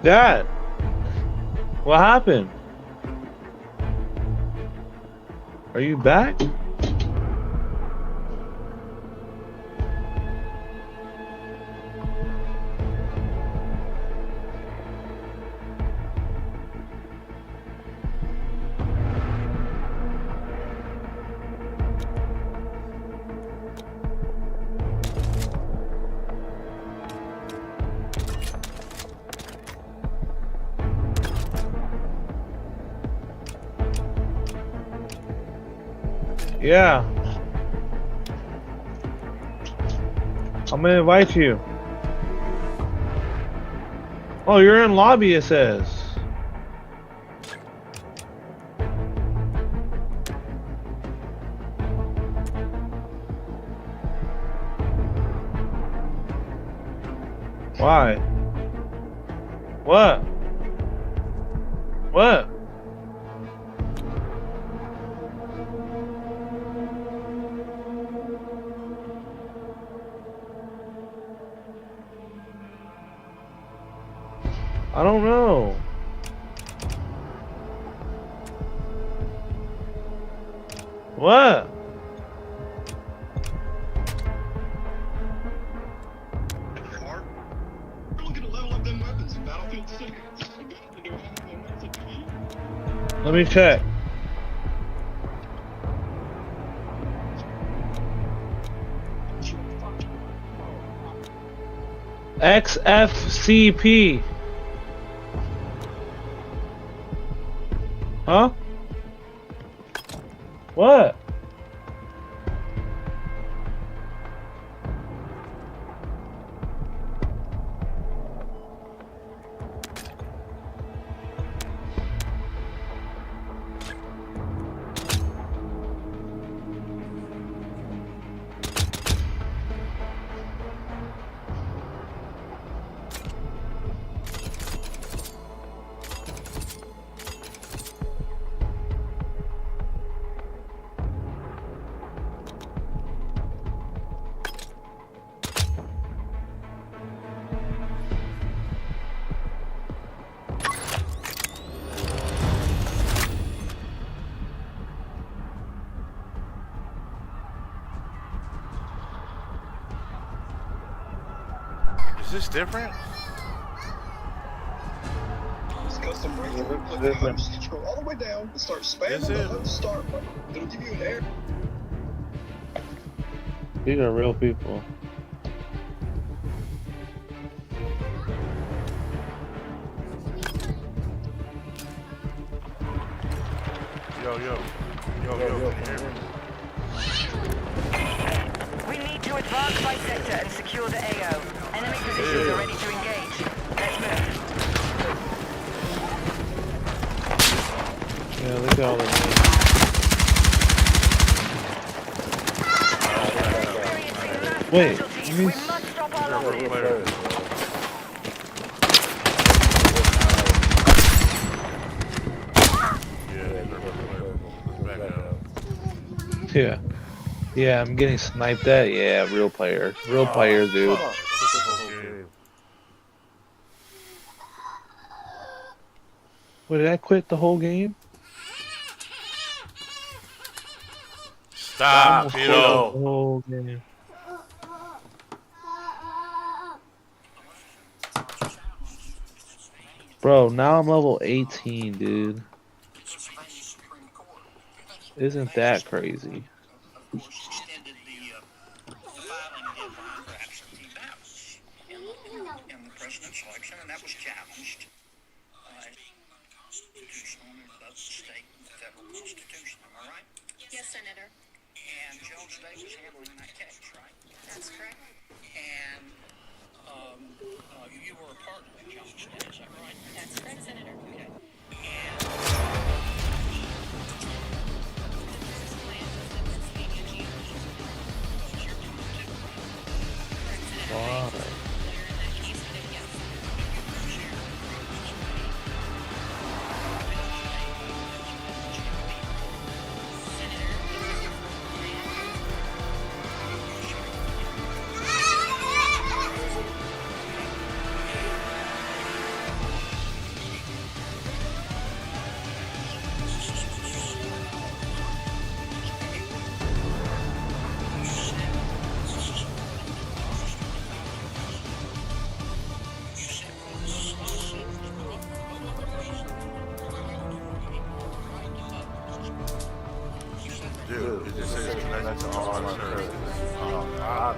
Dad, what happened? Are you back? Yeah. I'm gonna invite you. Oh, you're in lobby, it says. Why? What? What? I don't know. What?
We're looking to level up them weapons in Battlefield 6.
Let me check. XFCP. Huh? What?
Is this different?
This custom break. Scroll all the way down and start spamming the host start button. It'll give you an error.
These are real people.
Yo, can you hear me?
We need to advance by sector and secure the AO. Enemy positions are ready to engage. Let's move.
Yeah, look at all the names. Wait,
we must stop our losses.
Yeah. Yeah, I'm getting sniped at. Yeah, real players. Real players, dude. What, did I quit the whole game?
Stop,
The
Tito.
whole game. Bro, now I'm level 18, dude. Isn't that crazy?
In the president's election, and that was challenged constitutional under both state and federal constitution. Am I right?
Yes, Senator.
And Jones Day was handling that case, right?
That's correct.
And you were a partner in Jones Day, is that right?
That's correct, Senator.
Okay.
Wow.
Dude, it just says connect to all our services. Oh, God.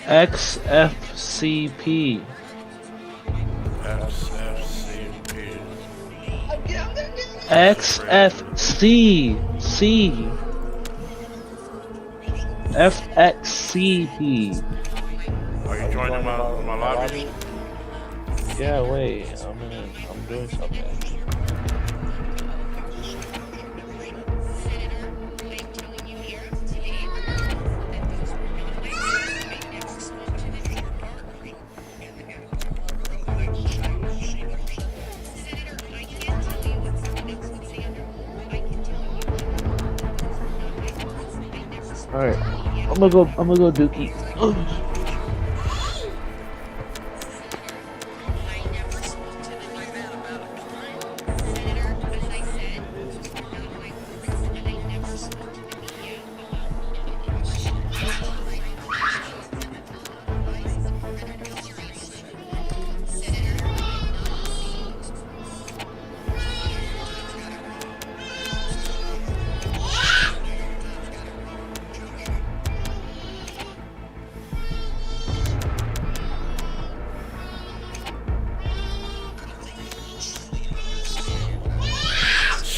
XFCP.
XFCP.
XFCC. FXCP.
Are you joining my lobby?
Yeah, wait. I'm doing something. Alright. I'm gonna go dookie.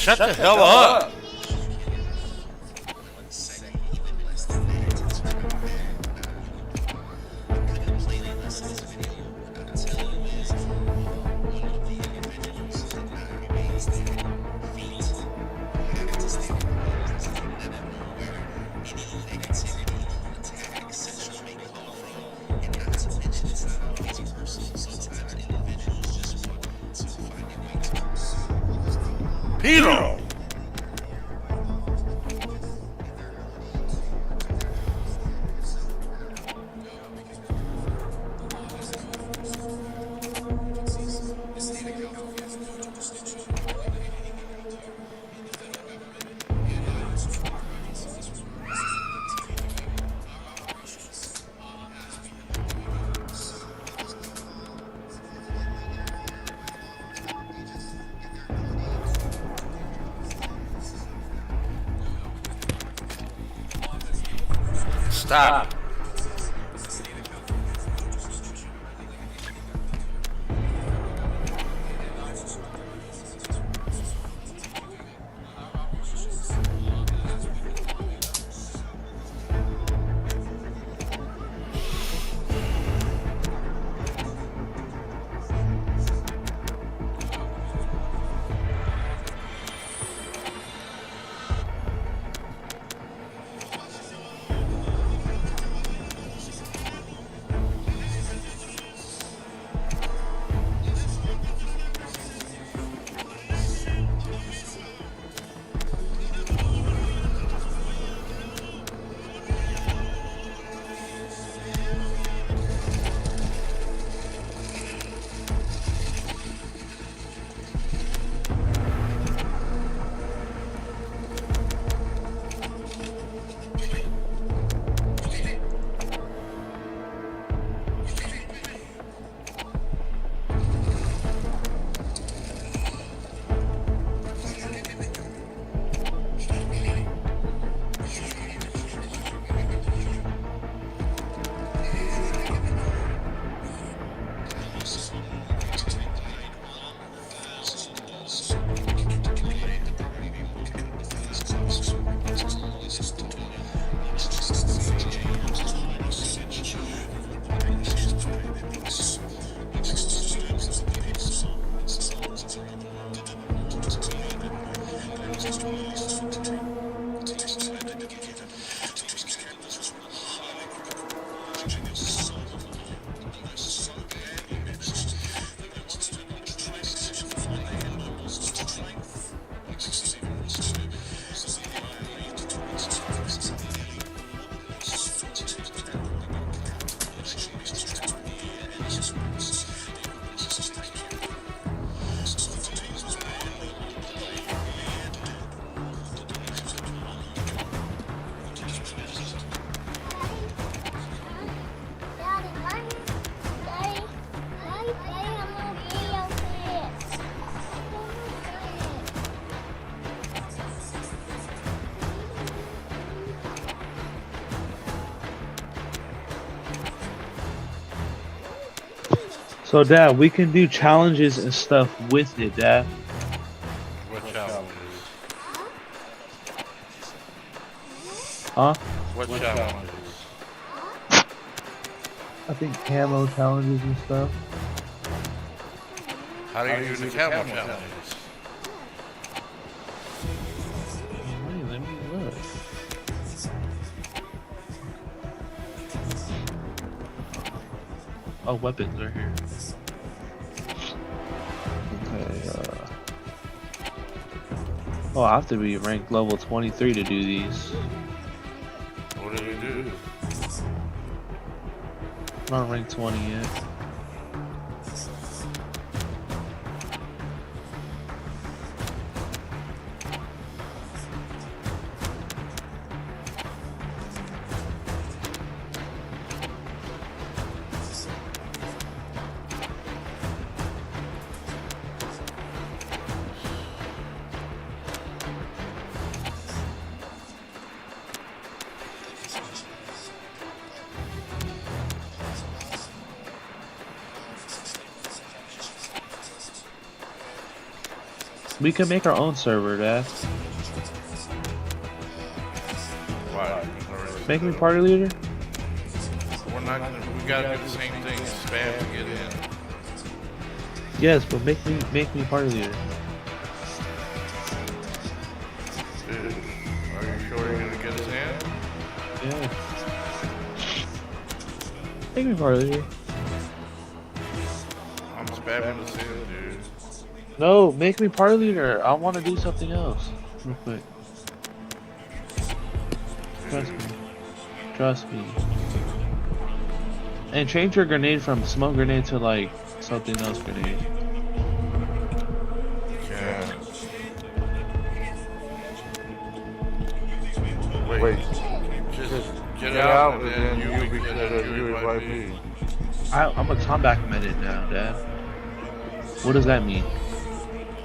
Shut the hell up! Peter! Stop.
So, Dad, we can do challenges and stuff with it, Dad.
What challenges?
Huh?
What challenges?
I think camo challenges and stuff.
How do you do the camo challenges?
Wait, let me look. Oh, weapons are here. Okay, oh, I have to be ranked level 23 to do these.
What do you do?
I'm not ranked 20 yet. We can make our own server, Dad.
Why?
Make me party leader?
We're not gonna, we gotta do the same thing, spam to get in.
Yes, but make me party leader.
Dude, are you sure you're gonna get us in?
Yeah. Make me party leader.
I'm spamming us in, dude.
No, make me party leader. I want to do something else. Real quick. Trust me. Trust me. And change your grenade from smoke grenade to like something else grenade.
Yeah. Wait. Just get out and then you invite me.
I'm a combat medic now, Dad. What does that mean?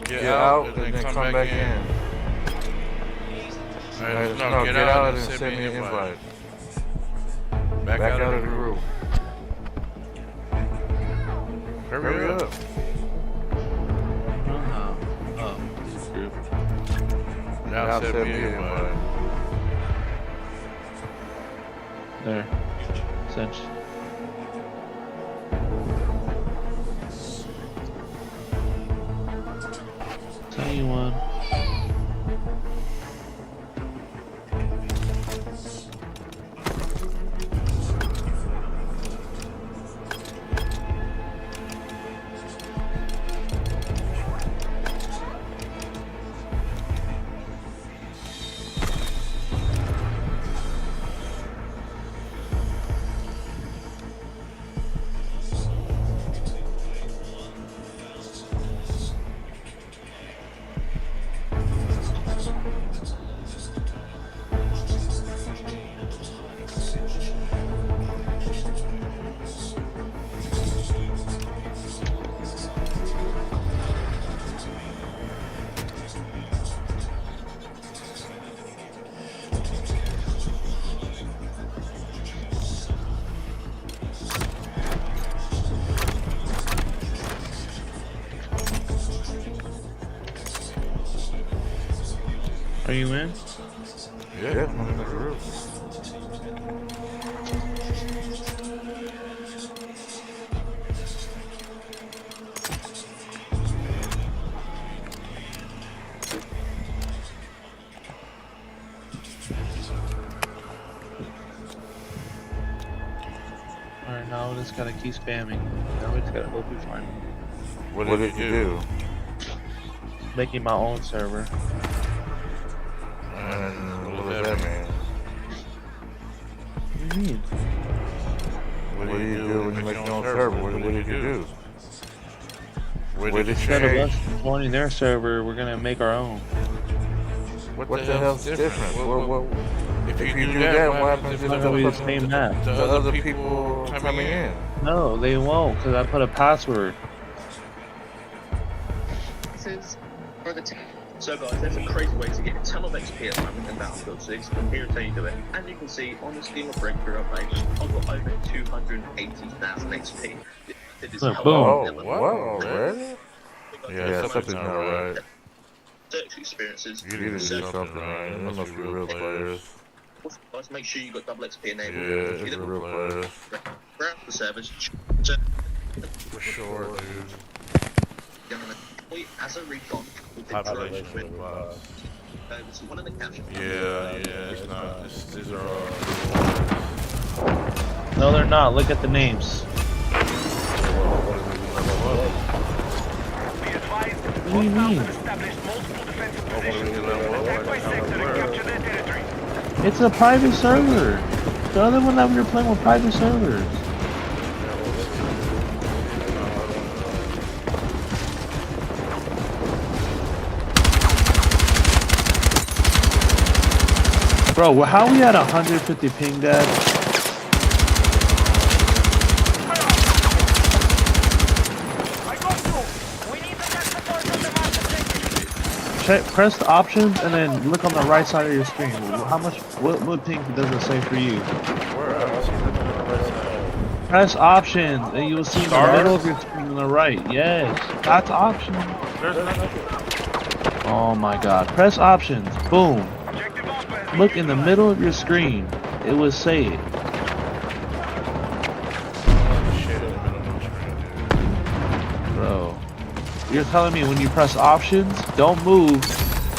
Get out and then come back in. Alright, no, get out and send me an invite. Back out of the group. Hurry up.
Oh, this group.
Now send me an invite.
There. Sent. Tell you one. Are you in?
Yeah, I'm in the group.
Alright, now we just gotta keep spamming. Now we just gotta hope we find him.
What did you do?
Making my own server.
What does that mean?
What do you mean?
What do you do when you make your own server? What did you do? What did you
Instead of
change?
us joining their server, we're gonna make our own.
What the hell's different? If you do that, what happens
It's not gonna be the same map.
to other people coming in?
No, they won't, because I put a password.
For the team. So guys, there's a crazy way to get a ton of XP at the moment in Battlefield 6. I'm here to tell you to do it. As you can see on the Steam of Breakthrough update, I've got over 280,000 XP. did is
Look,
help
boom.
them.
What already? Yeah, something's not right.
Search experiences.
You need to do something right. It must be real players.
Let's make sure you got double XP enabled.
Yeah, it's real players.
Browse the servers.
For sure, dude.
As a recon with the
Population
drone
bots.
to one of the capture.
Yeah, it's not. These are all.
No, they're not. Look at the names. What do you mean? It's a private server. The other one that we were playing were private servers. Bro, how we at 150 ping, Dad? Check, press the options and then look on the right side of your screen. How much? What ping does it say for you? Press options and you will see in the middle of your screen on the right. Yes, that's options. Oh my God! Press options. Boom. Look in the middle of your screen. It will say it. Bro, you're telling me when you press options, don't move.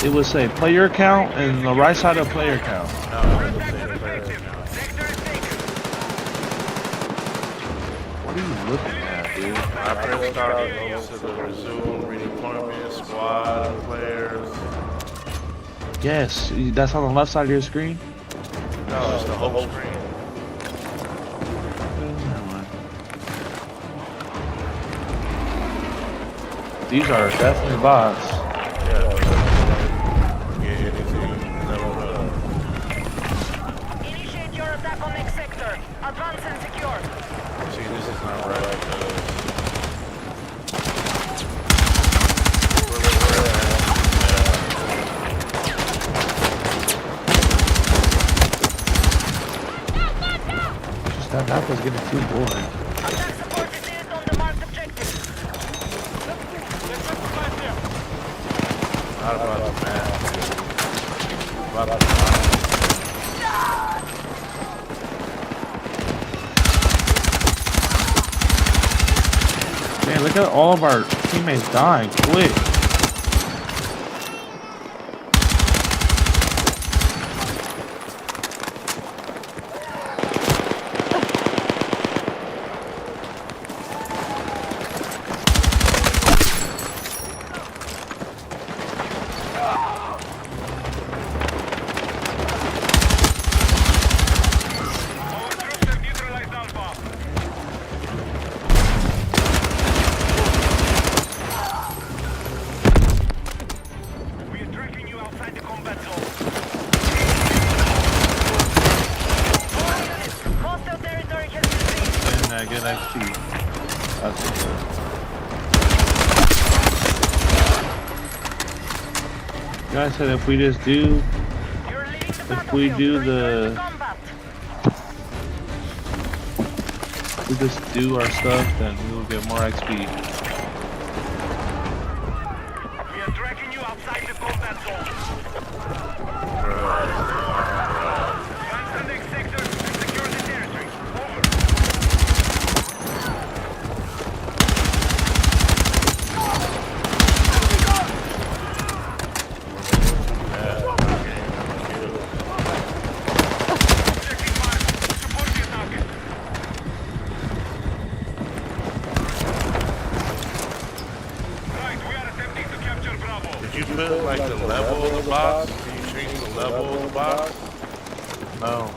It will say player count and the right side of player count. What are you looking at, dude?
I press start, goes to the resume, redeployment, squad, players.
Yes, that's on the left side of your screen?
No, it's the whole screen.
These are definitely bots.
Initiate your attack on next sector. Advance and secure.
See, this is not right.
That map was getting too boring.
Attack support is needed on the marked objective.
Not about the map. About the
Man, look at all of our teammates dying quick. Good XP. That's good. Guys said if we just do, we just do our stuff, then we will get more XP.
We are dragging you outside the combat zone. Advance the next sector and secure the territory. Over.
Did you put like the level of the box? Can you change the level of the box?
No.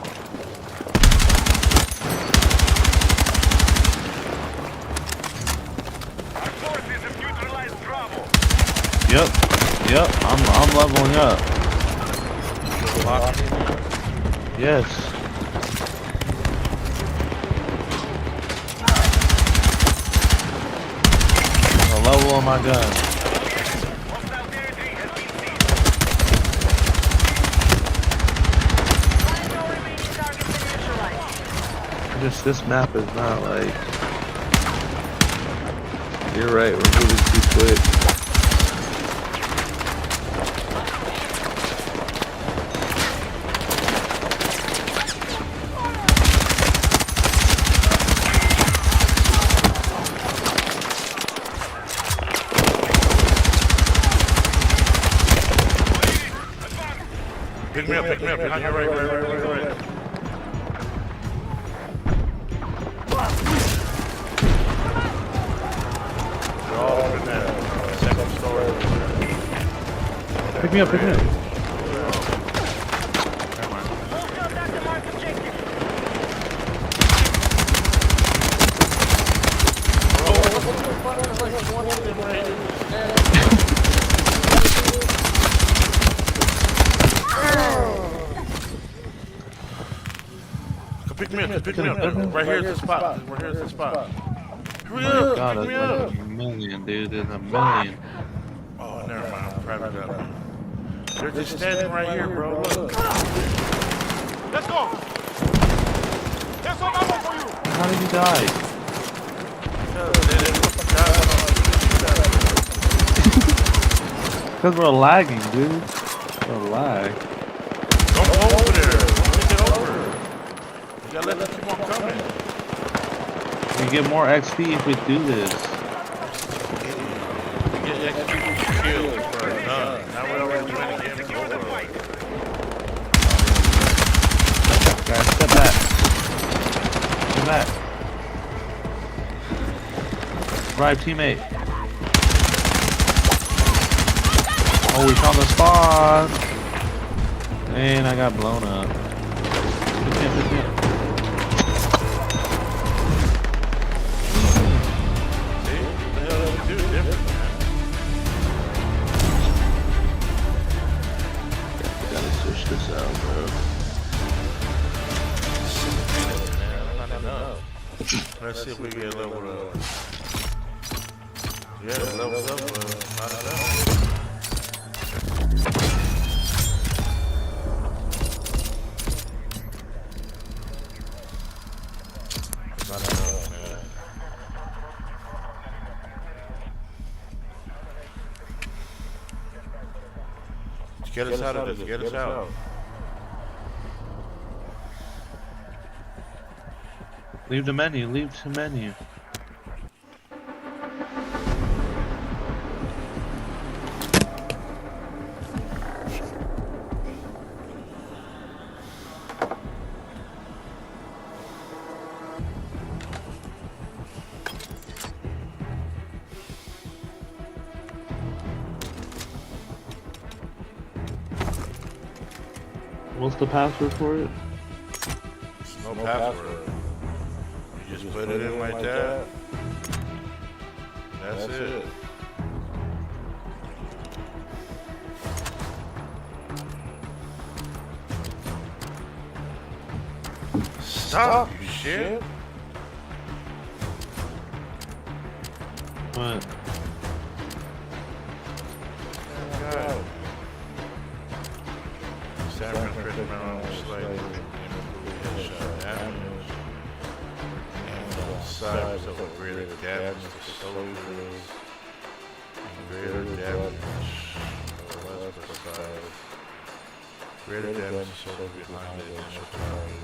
Yep. I'm leveling up. Yes. The level on my gun. This map is not like You're right, we're moving too quick.
Pick me up, behind your right. They're all up in there. Second story.
Pick me up.
Pick me up. Right here's the spot. Hurry up,
God,
pick me
that's
up.
like a million, dude. There's a million.
Oh, never mind. I'm private up. They're just standing right here, bro. Look. Let's go. There's some ammo for you.
How did you die? Because we're lagging, dude. We're lag.
Don't go over there. Don't get over. You gotta let them keep on coming.
We get more XP if we do this.
We get XP kills for none. Now we're already doing it again.
Guys, step back. Right, teammate. Oh, we found the spawn. And I got blown up. Pick me up.
Gotta switch this out, bro. Let's see if we get leveled up. Yeah, levels up, not enough. Not enough, man. Get us out of this, get us out.
Leave the menu. What's the password for it?
No password. You just put it in like that. That's it. Stop, you shit.
What?
God. Saffron criminal slavery headshot damage and sides of greater damage to soldiers and greater damage less precise. Greater damage to soldiers behind the initial target.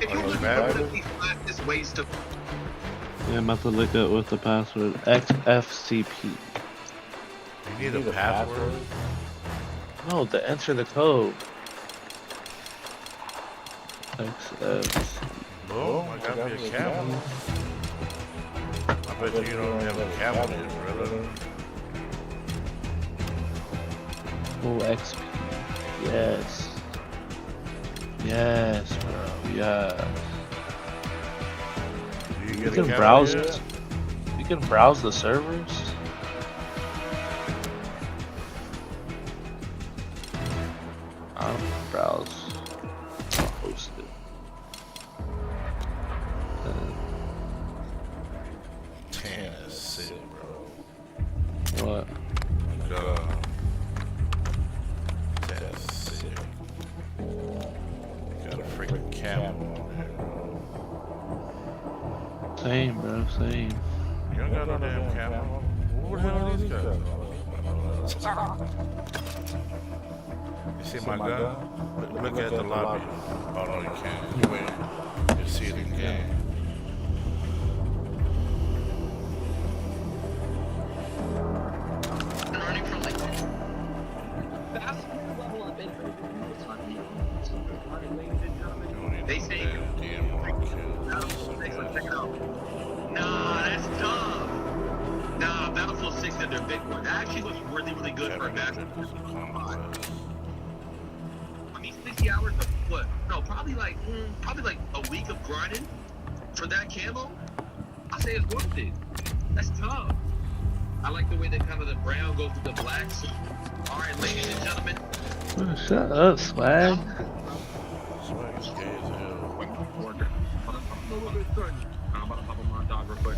If you look at one of these fastest ways to...
Yeah, I'm about to look up with the password. XFCP.
You need a password?
No, to enter the code. XFC.
Boom, I got me a camel. I bet you don't have a camel yet, brother.
Full XP. Yes. Yes, bro. Yeah. You can browse. You can browse the servers. I don't browse. I'll host it.
Damn, that's sick, bro.
What?
That's sick. Got a freaking camel on here.
Same, bro. Same.
You don't got no damn camel. What the hell are these guys? You see my gun? Look at the lobby. Oh no, you can't. You wait. You see it in game.
Running from like fast level up in they say check it out. Nah, that's tough. Nah, Battlefield 6 had their big one. That actually looks really good for a Battlefield. I mean, 60 hours of what? No, probably like a week of grinding for that camo. I say it's worth it. That's tough. I like the way that kind of the brown goes with the black. So, all right, ladies and gentlemen.
Oh, shut up, swag.
Swag is gay as hell.
I'm about to pop on my dog real quick.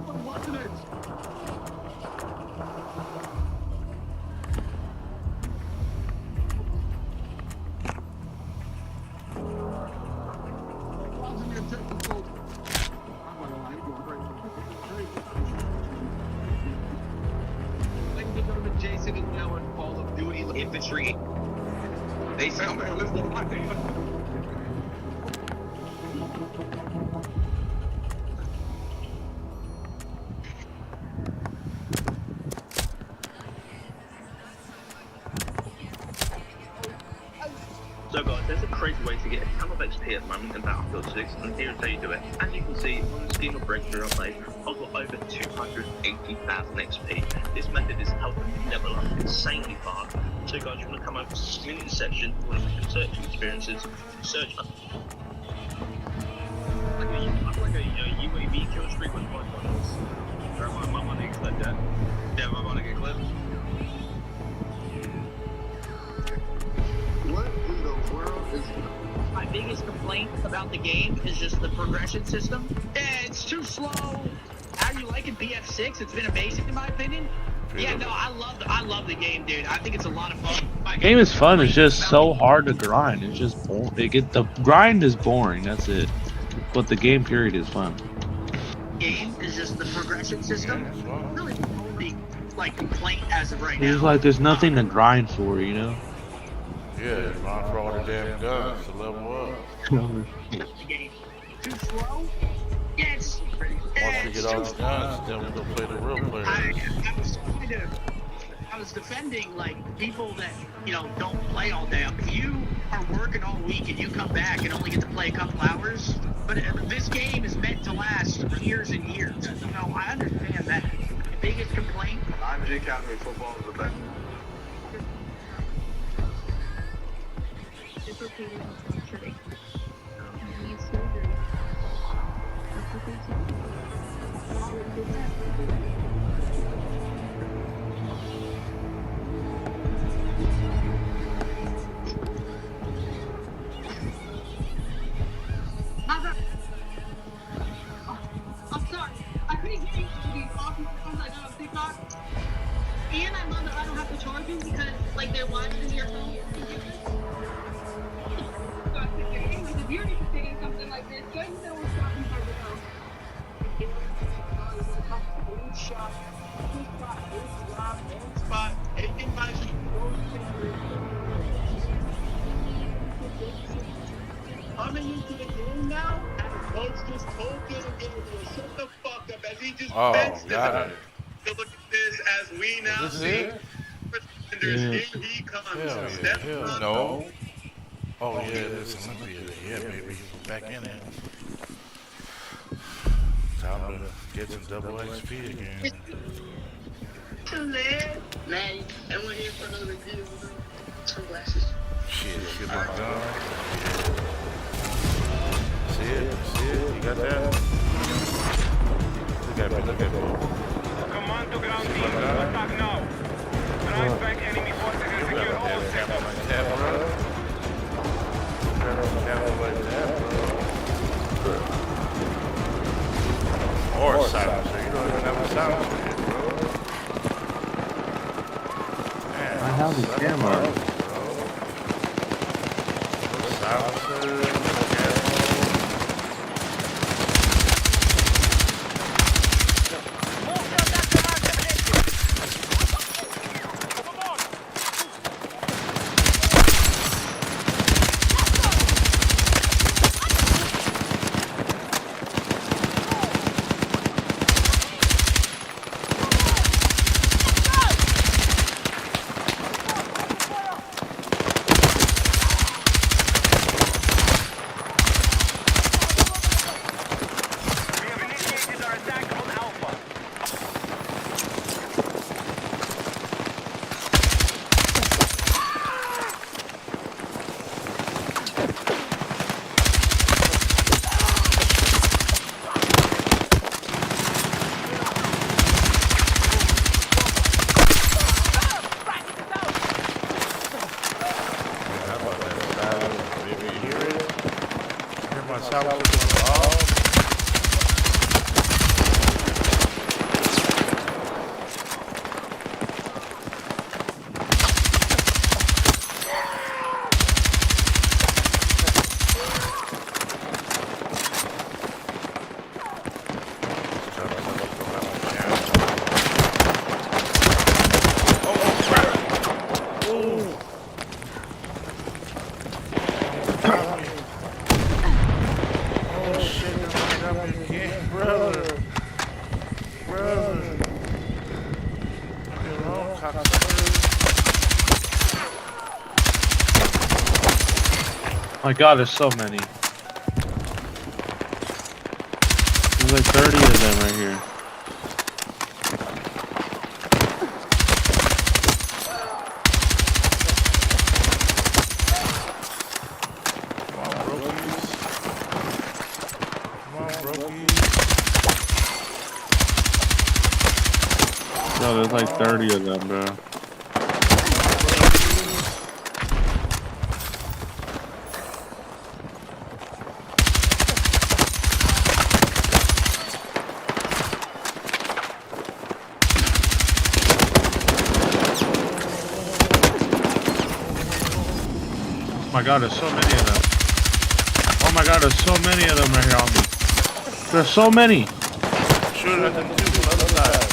I'm watching it. Jason is now in Call of Duty infantry. They sound man, listen to my name. So guys, there's a crazy way to get a ton of XP at the moment in Battlefield 6, and here's how you do it. As you can see, on the scheme of breakthrough update, I've got over 280,000 XP. This method is helping me level up insanely fast. So guys, you want to come over to the community section, you want to make some searching experiences, search up. Like a UAV kill streak with one buttons. Sorry, my money gets like that. Yeah, my money get clipped. What in the world is my biggest complaint about the game is just the progression system. Yeah, it's too slow. How you liking BF6? It's been amazing in my opinion. Yeah, no, I love the game, dude. I think it's a lot of fun.
The game is fun. It's just so hard to grind. It's just boring. The grind is boring. That's it. But the game period is fun.
Game is just the progression system. Really, the only complaint as of right now.
It's like there's nothing to grind for, you know.
Yeah, grind for all the damn guns to level up.
Too slow? Yes.
Once we get all the guns, then we go play the real players.
I was defending people that don't play all day. If you are working all week and you come back and only get to play a couple hours, but this game is meant to last years and years. I understand that. The biggest complaint. I'm J. Academy football is the best.
I'm sorry. I couldn't hear you these awesome songs I got on TikTok. And I love that I don't have to charge them because they're live in your phone. So I think if you're interested in something like this, go ahead and know what's talking about the phone.
Spot, coming into the game now, and Coach just told him to shut the fuck up as he just fenced it up. Look at this as we now see
Commanders, here he comes.
Hell no. Oh yeah, it's Olympia. Yeah, baby. Back in it. Time to get some double XP again.
Man, I went here for another review. Sunglasses.
Shit, get my gun. Yeah. See it? You got that? Look at me.
Command to ground team, attack now. Drive back enemy forces and secure all sectors.
Like that, bro. Like that, bro. Or a silencer. You don't even have a silencer yet, bro. Man,
I have the camera.
Silencer.
My God, there's so many. There's like 30 of them right here. No, there's like 30 of them, bro. Oh my God, there's so many of them. Oh my God, there's so many of them right here on me. There's so many.
Shoot at them two from the other side.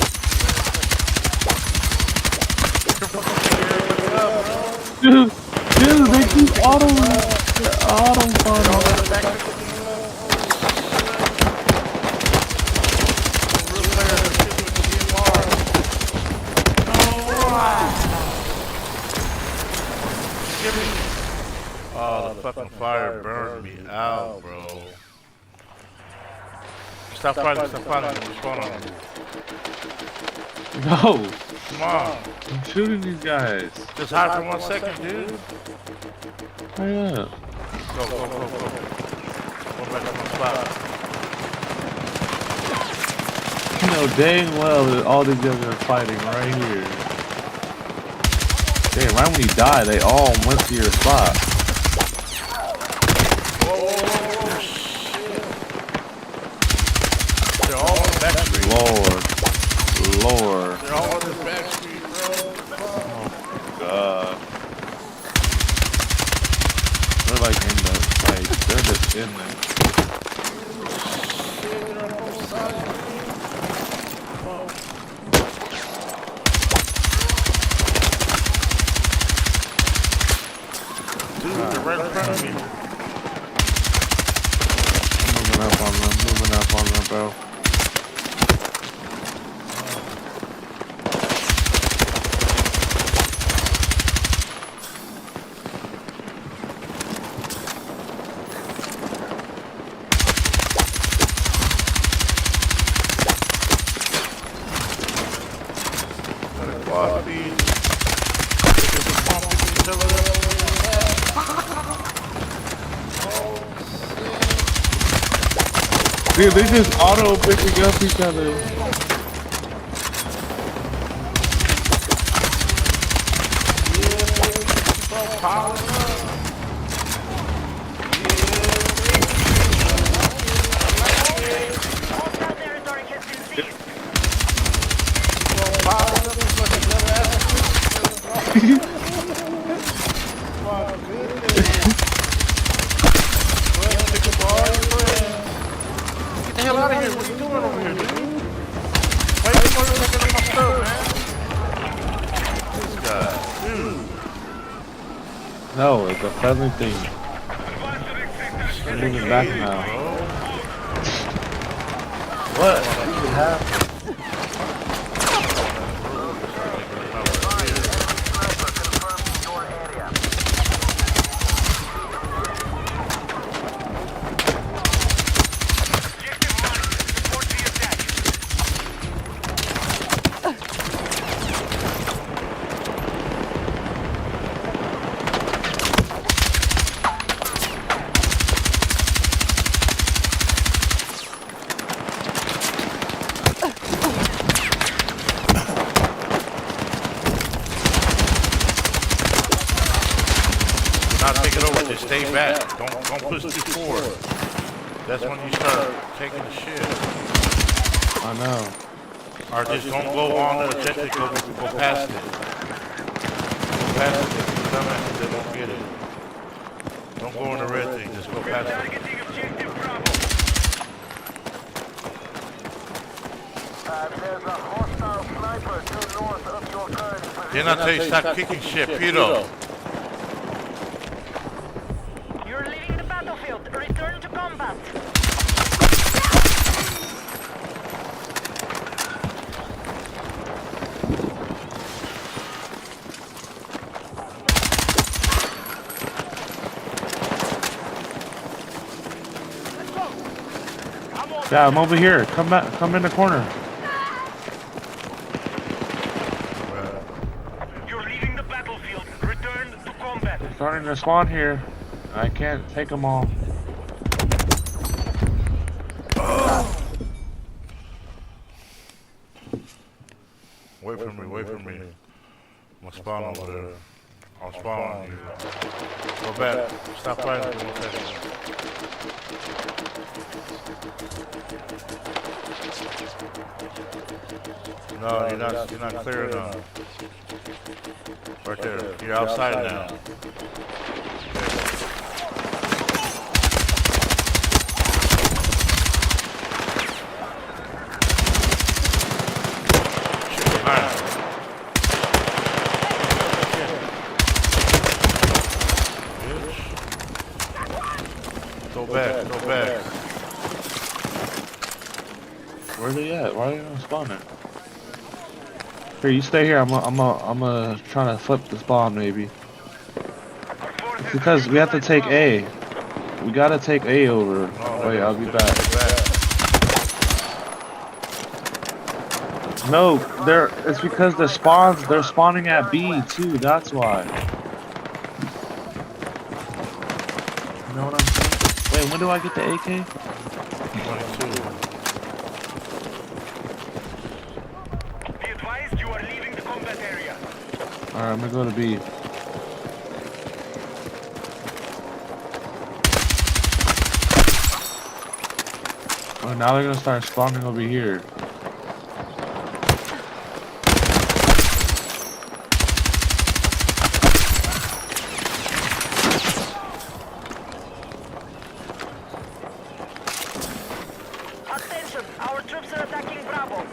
Dude, they keep auto farming.
Oh, the fucking fire burned me out, bro. Stop fighting, respawn on me.
No!
Come on.
I'm shooting these guys.
Just hide for 1 second, dude.
Hurry up.
Go. Go back to my spot.
You know dang well that all these guys are fighting right here. Damn, right when you die, they all went to your spot.
They're all on the back street.
Lord.
They're all on this back street, bro.
Oh my God. They're like in the, like, they're just in there.
They're on both sides. Dude, they're right in front of me.
I'm moving up on them, bro.
Squad feed.
Dude, they just auto picking up each other.
Get the hell out of here. What are you doing over here, dude? Why are you taking up my stuff, man? This guy, dude.
No, it's a friendly thing. I'm moving back now. What? What happened?
Not take it over, just stay back. Don't push too forward. That's when you start taking the shit.
I know.
Or just don't go on the objective, go past it. Go past it. Dumbass, they don't get it. Don't go in the red thing, just go past it. Then I tell you, stop kicking shit, Peter.
You're leaving the battlefield. Return to combat.
Yeah, I'm over here. Come back. Come in the corner.
You're leaving the battlefield. Return to combat.
They're starting to spawn here. I can't take them all.
Wait for me, wait for me. I'm gonna spawn over there. I'll spawn on you. Go back. Stop fighting for 1 second. No, you're not clear enough. Right there. You're outside now. Shit behind us. Go back, go back.
Where are they at? Why are they not spawning? Here, you stay here. I'm trying to flip this bomb, maybe. It's because we have to take A. We gotta take A over. Wait, I'll be back. No, it's because they're spawning at B too. That's why. You know what I'm saying? Wait, when do I get the AK?
22.
Be advised you are leaving the combat area.
Alright, I'm gonna go to B. Oh, now they're gonna start spawning over here.
Attention, our troops are attacking Bravo.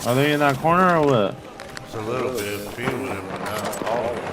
Are they in that corner or what?
It's a little bit, few of them, but not all of them.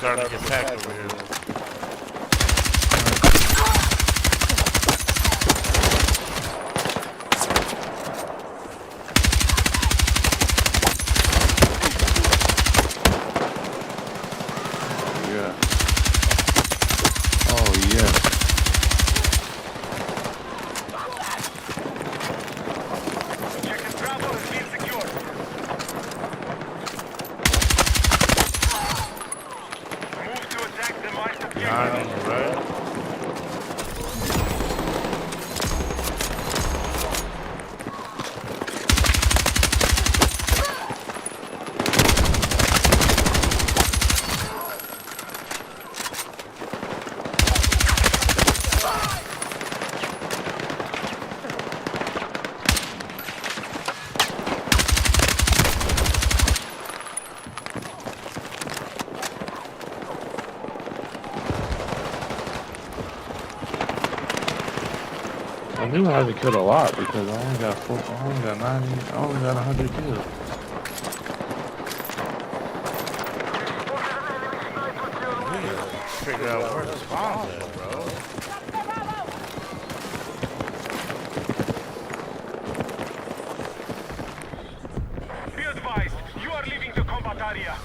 starting to get packed over here.
I knew I had to kill a lot because I only got 90, I only got 100 kills.
Figure out where the spawn is, bro.
Be advised, you are leaving the combat area.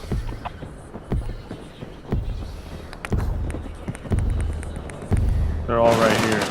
They're all right here.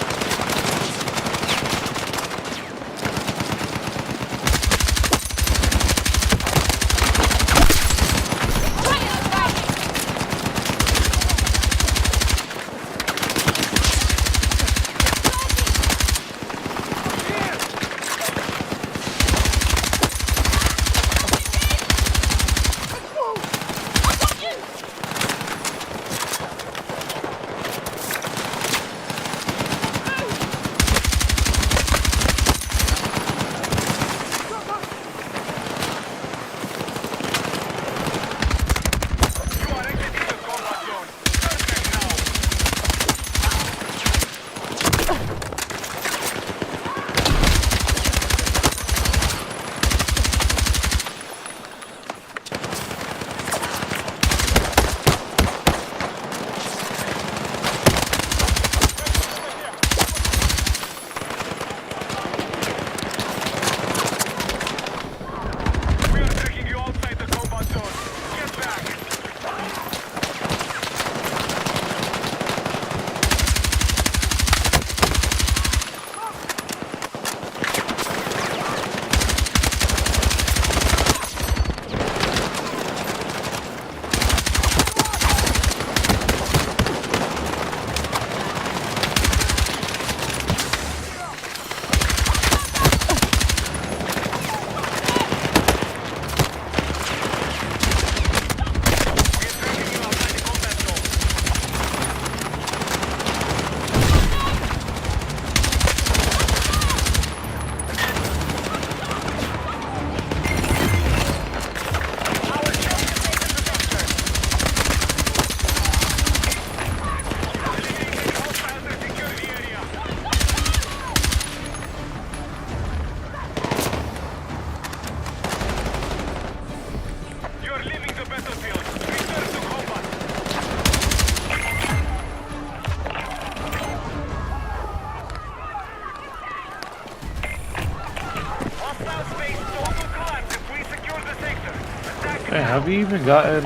Man, have you even gotten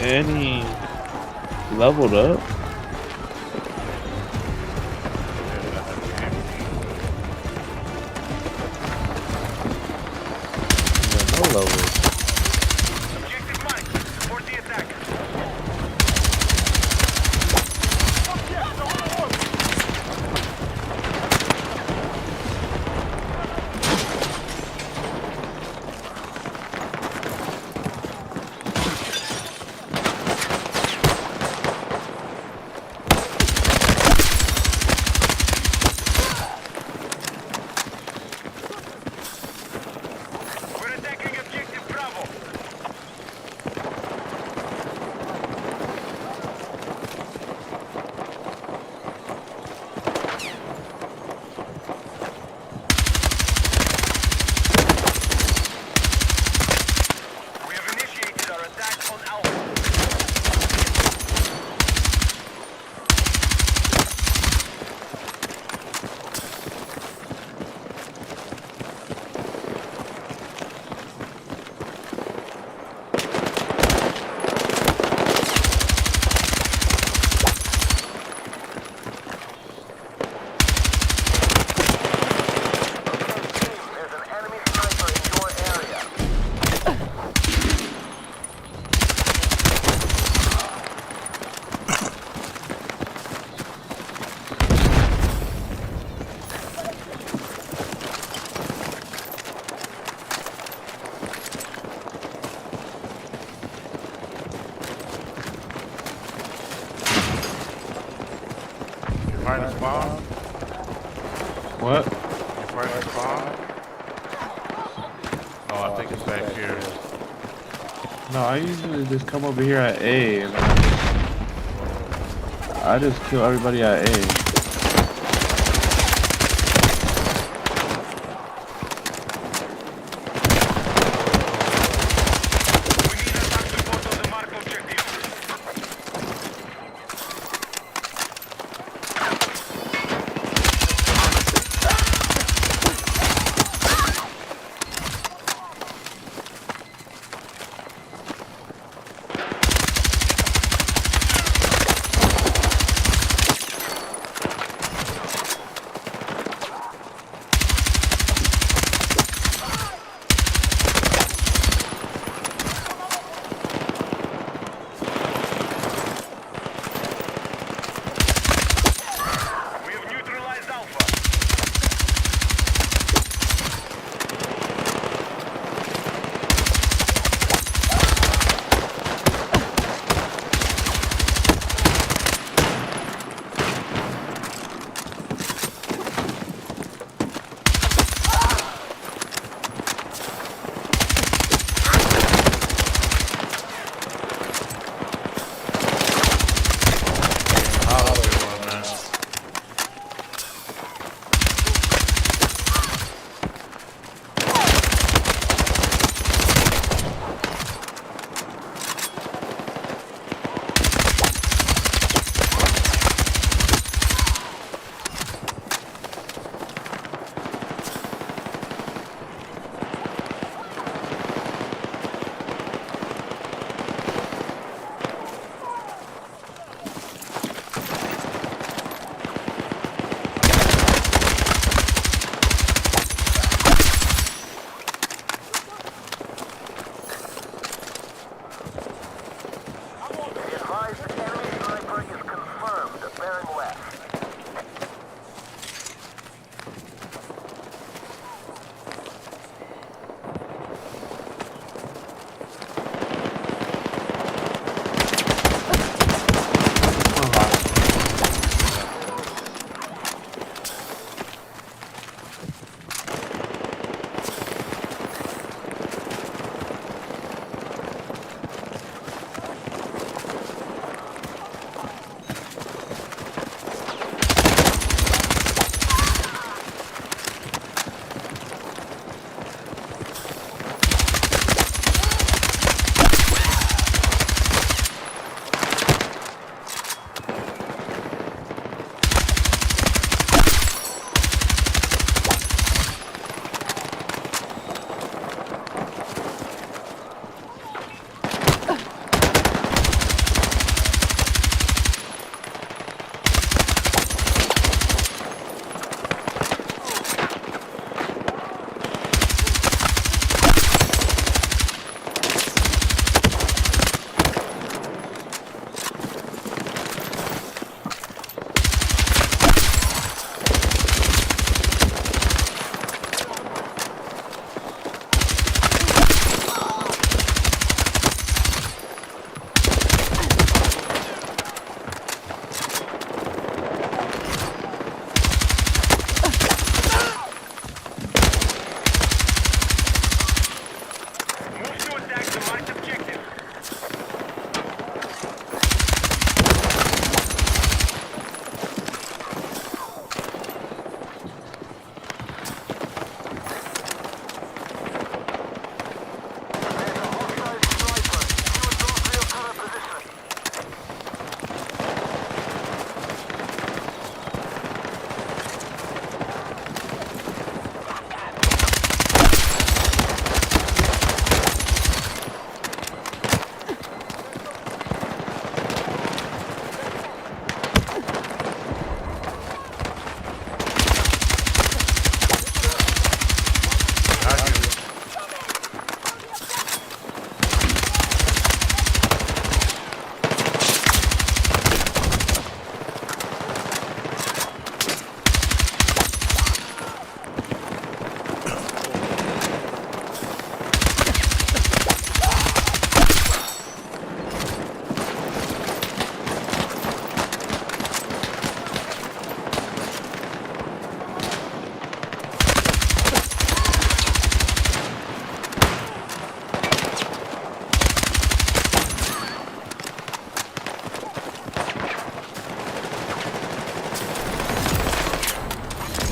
any leveled up? Yeah, no levels.
find a spawn?
What?
You find a spawn? Oh, I think it's back here.
No, I usually just come over here at A and I just kill everybody at A.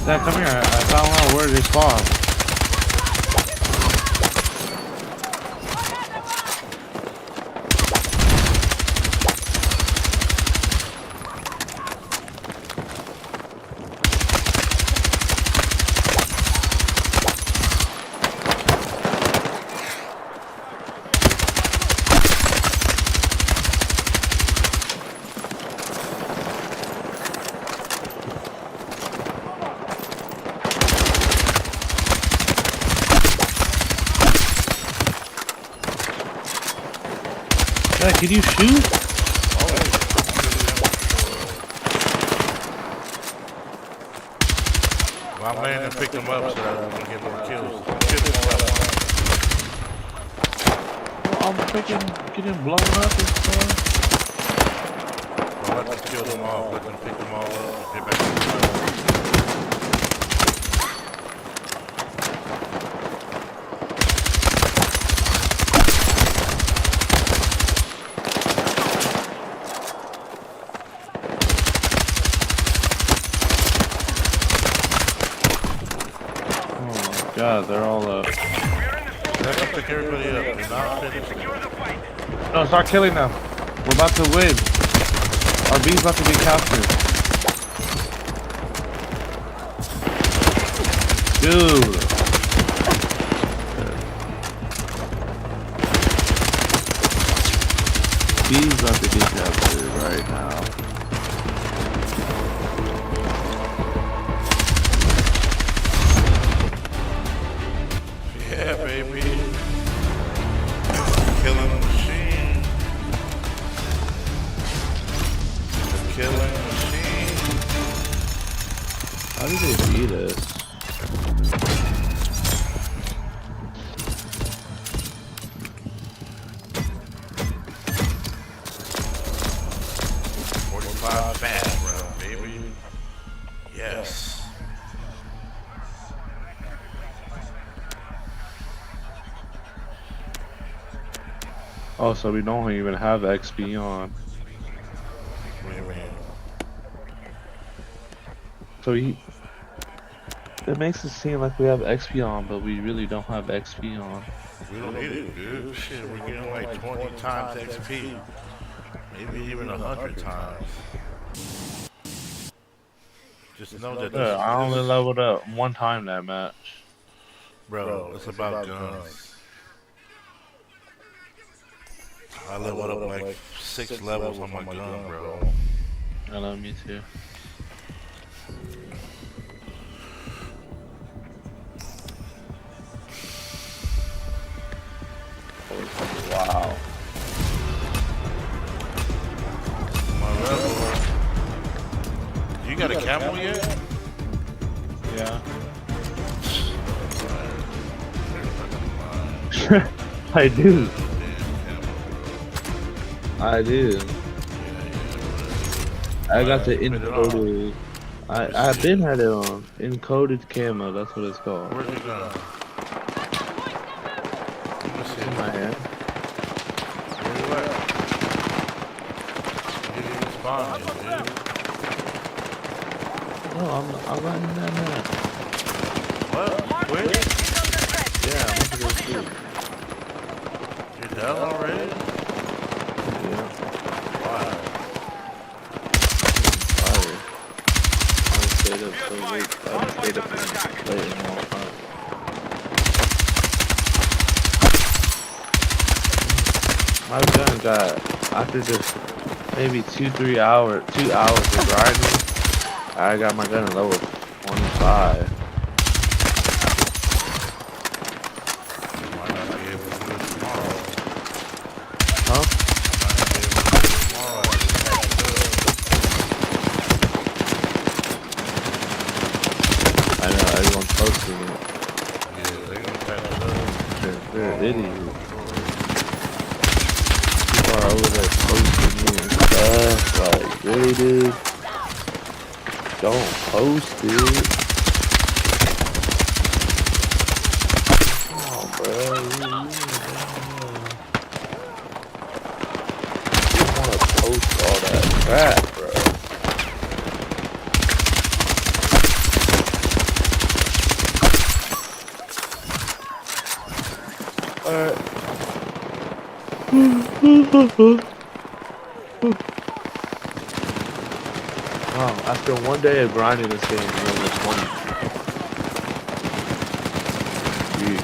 Dad, come here. I found out where they spawn. Dad, can you shoot?
Well, I'm landing and pick them up so that I can get more kills.
Well, I'm freaking getting blown up and stuff.
Well, let them kill them all. Let them pick them all up and get back to the fight.
God, they're all up.
Let them pick everybody up. They're not finished.
No, start killing them. We're about to win. Our B's about to be captured. Dude. B's about to be captured right now.
Yeah, baby. Killing machine. The killing machine.
How did they beat us?
Fast round, baby. Yes.
Oh, so we don't even have XP on.
What do you mean?
So it makes it seem like we have XP on, but we really don't have XP on.
We don't need it, dude. Shit, we're getting like 20 times XP. Maybe even 100 times. Just know that this,
I only leveled up one time that match.
Bro, it's about guns. I leveled up like 6 levels on my gun, bro.
I love me too. Wow.
My level. You got a camel yet?
Yeah. I do. I do. I got the encoded. I've been had it on encoded camo. That's what it's called.
Where's it going?
In my hand.
Where you at? You didn't spawn yet, dude.
No, I'm not in that map.
What? Wait.
Yeah, I'm gonna go shoot.
You're done already?
Yeah.
Why?
Sorry. I stayed up so late. I stayed up late in all time. My gun got, after just maybe 2 hours of grinding, I got my gun at level 25.
Why not be able to do it tomorrow?
Huh?
Why not be able to do it tomorrow?
I know, everyone's posting it.
Yeah, they're gonna patch it up.
They're idiots. People are over there posting me and stuff. Like, really, dude? Don't post it. Come on, bro. You want to post all that crap, bro. Wow, after one day of grinding this game, we're level 20. Jeez.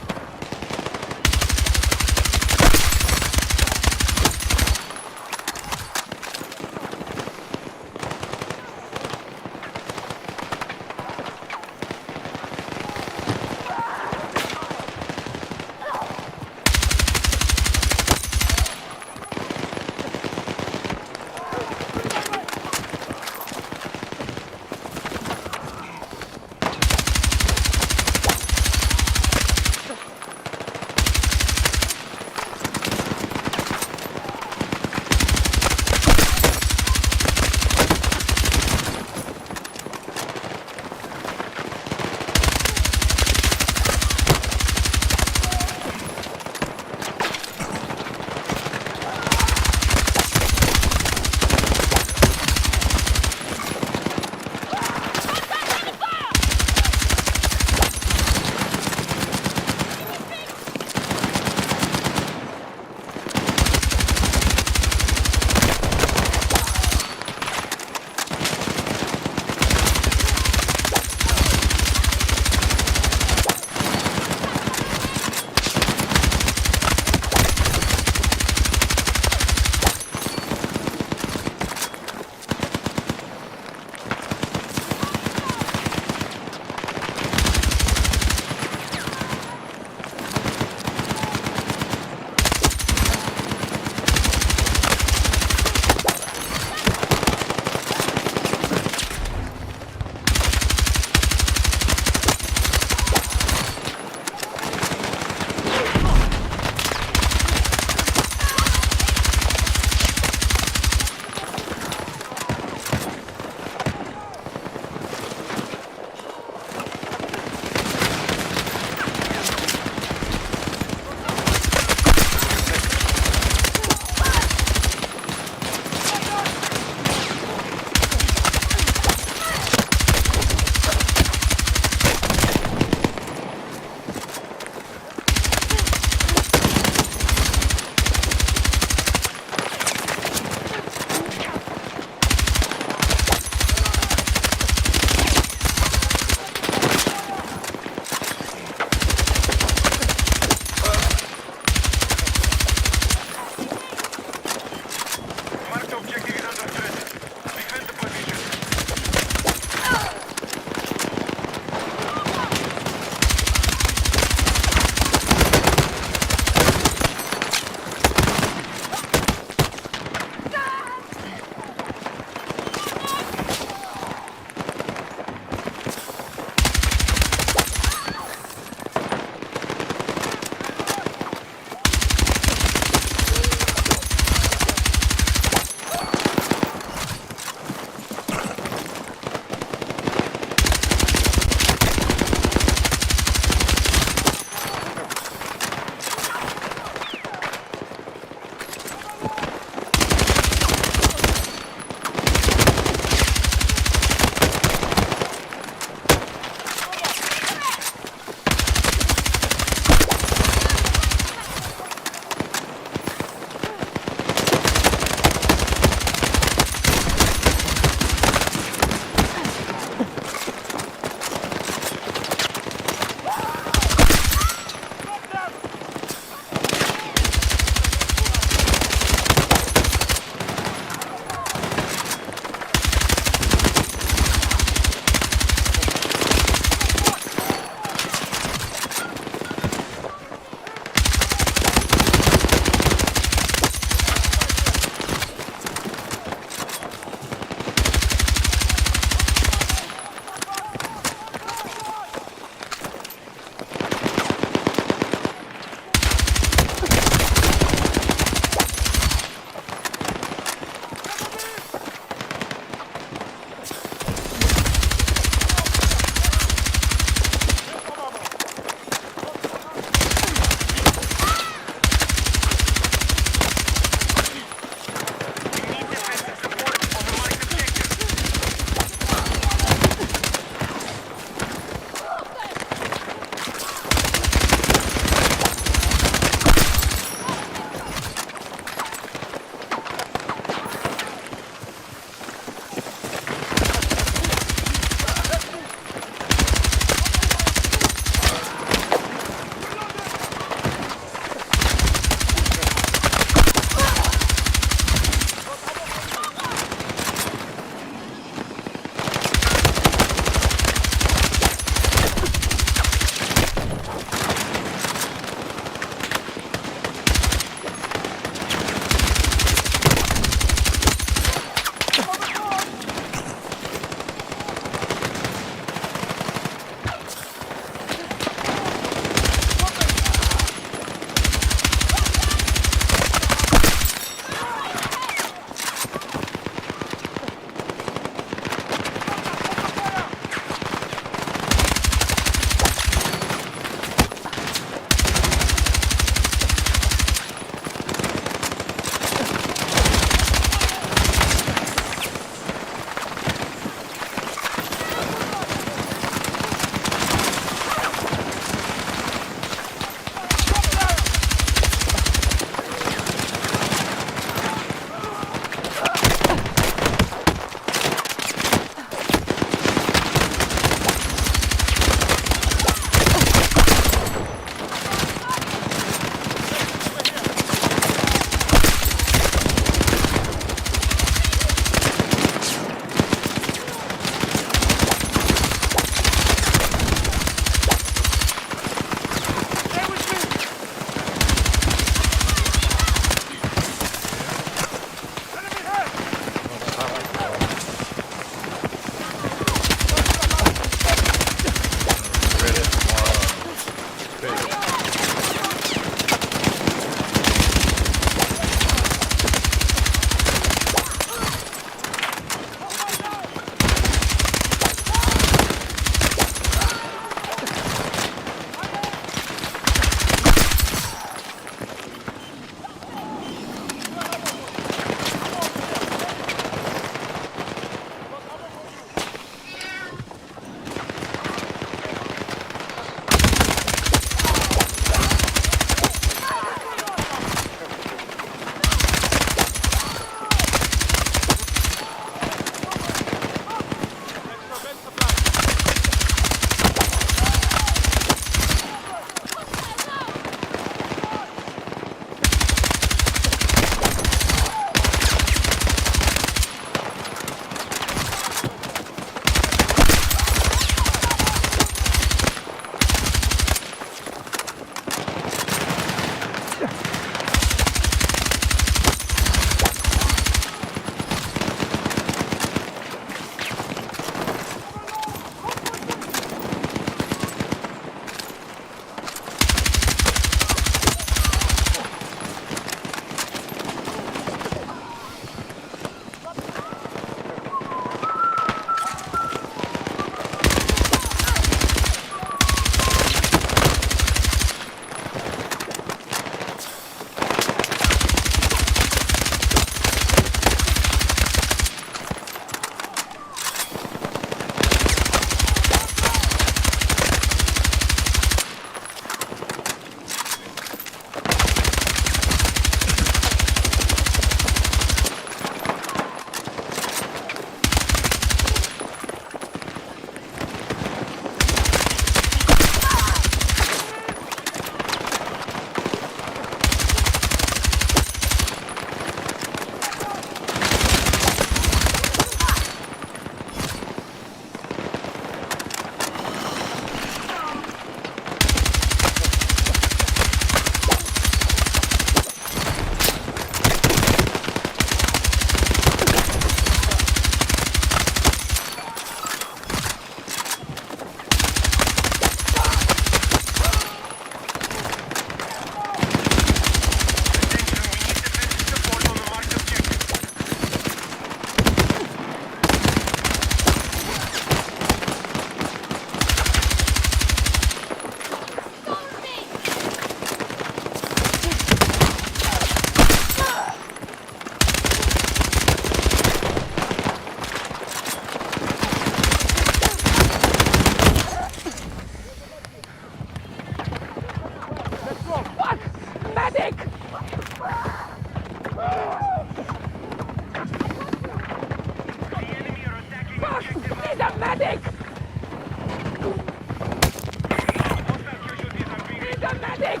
medic!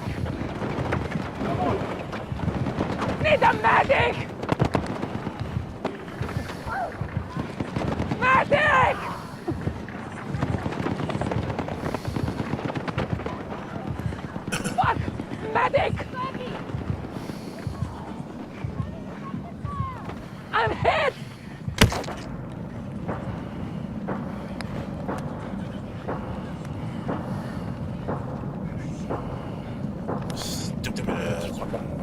Need a medic! Medic! Fuck! Medic! I'm hit!
Stupid ass fucking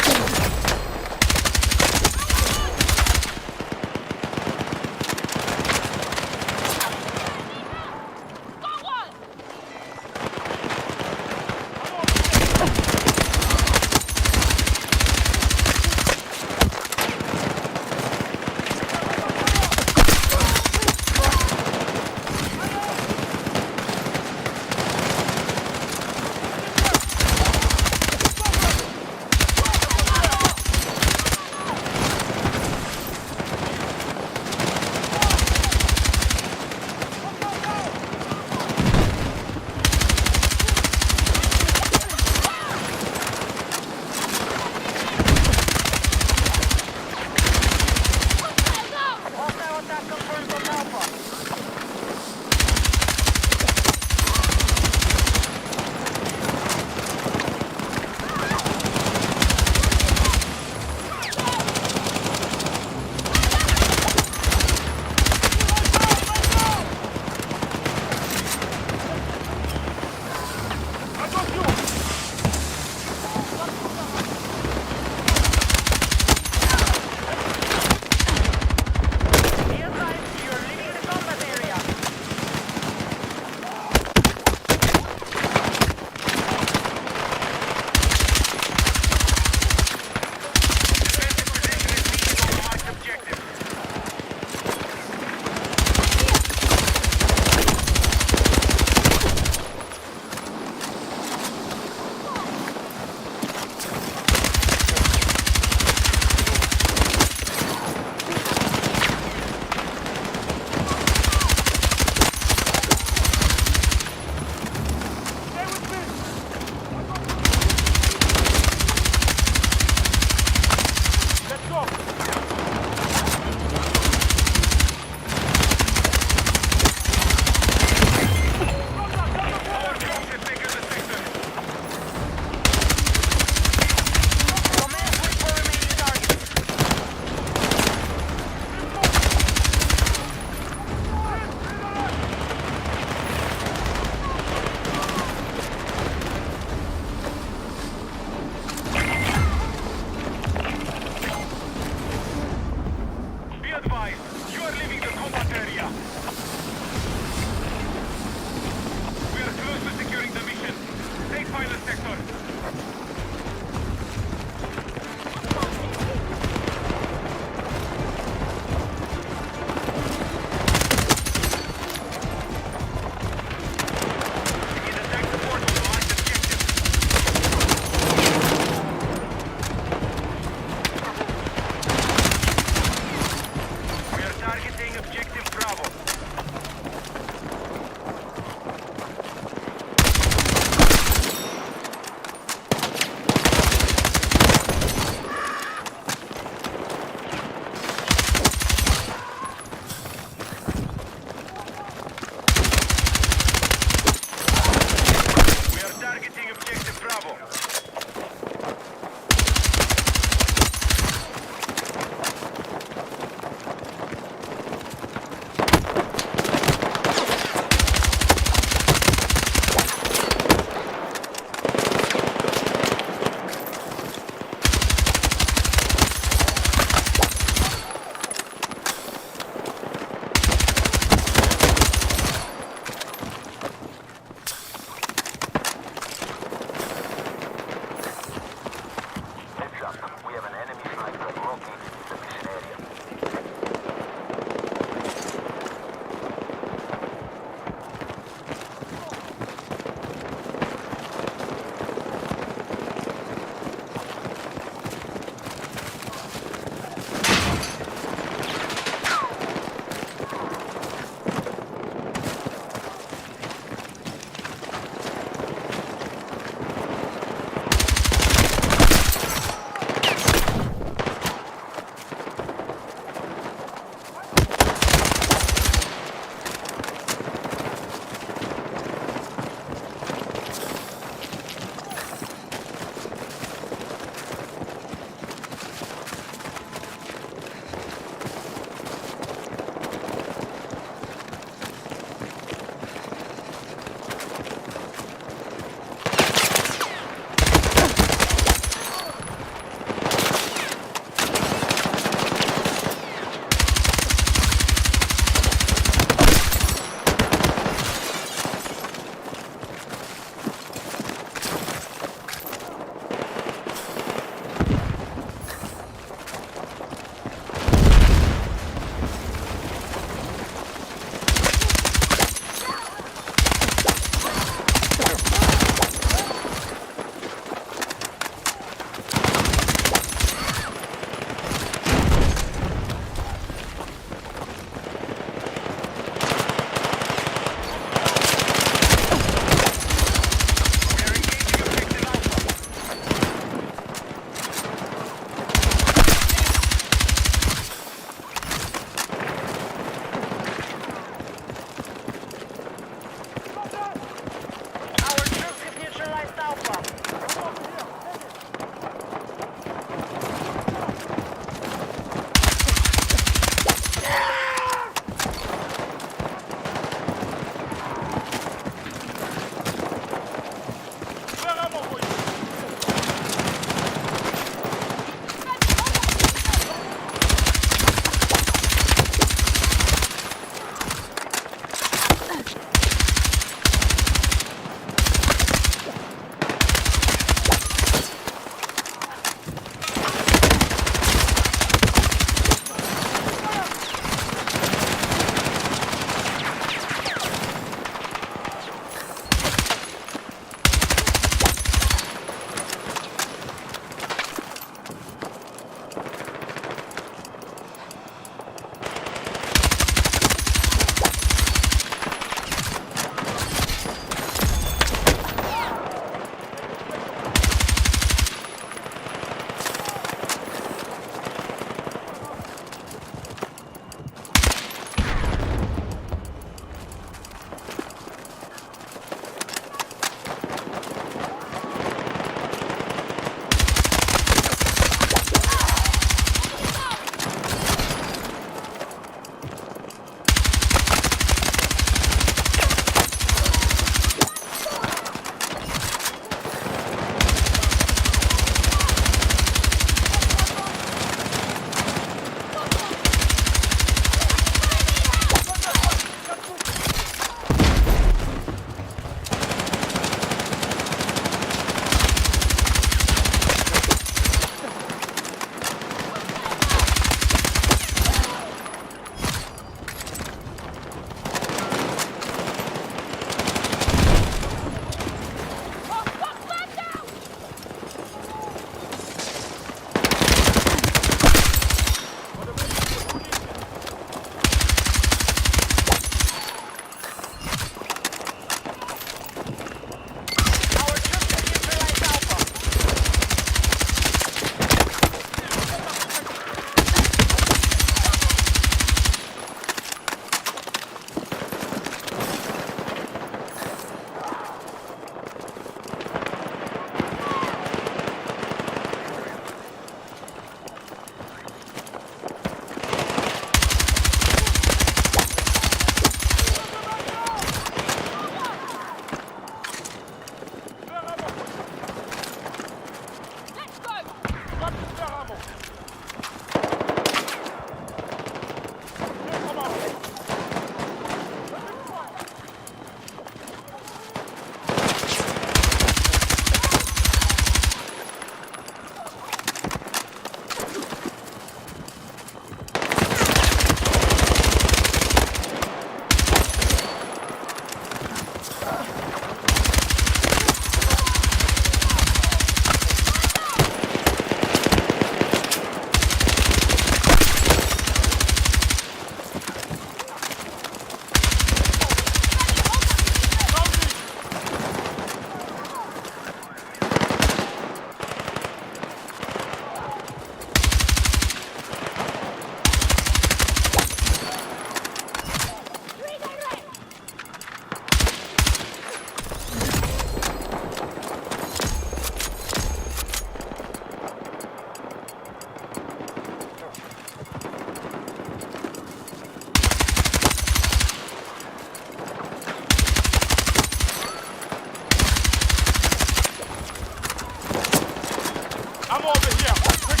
Come over here. Quick.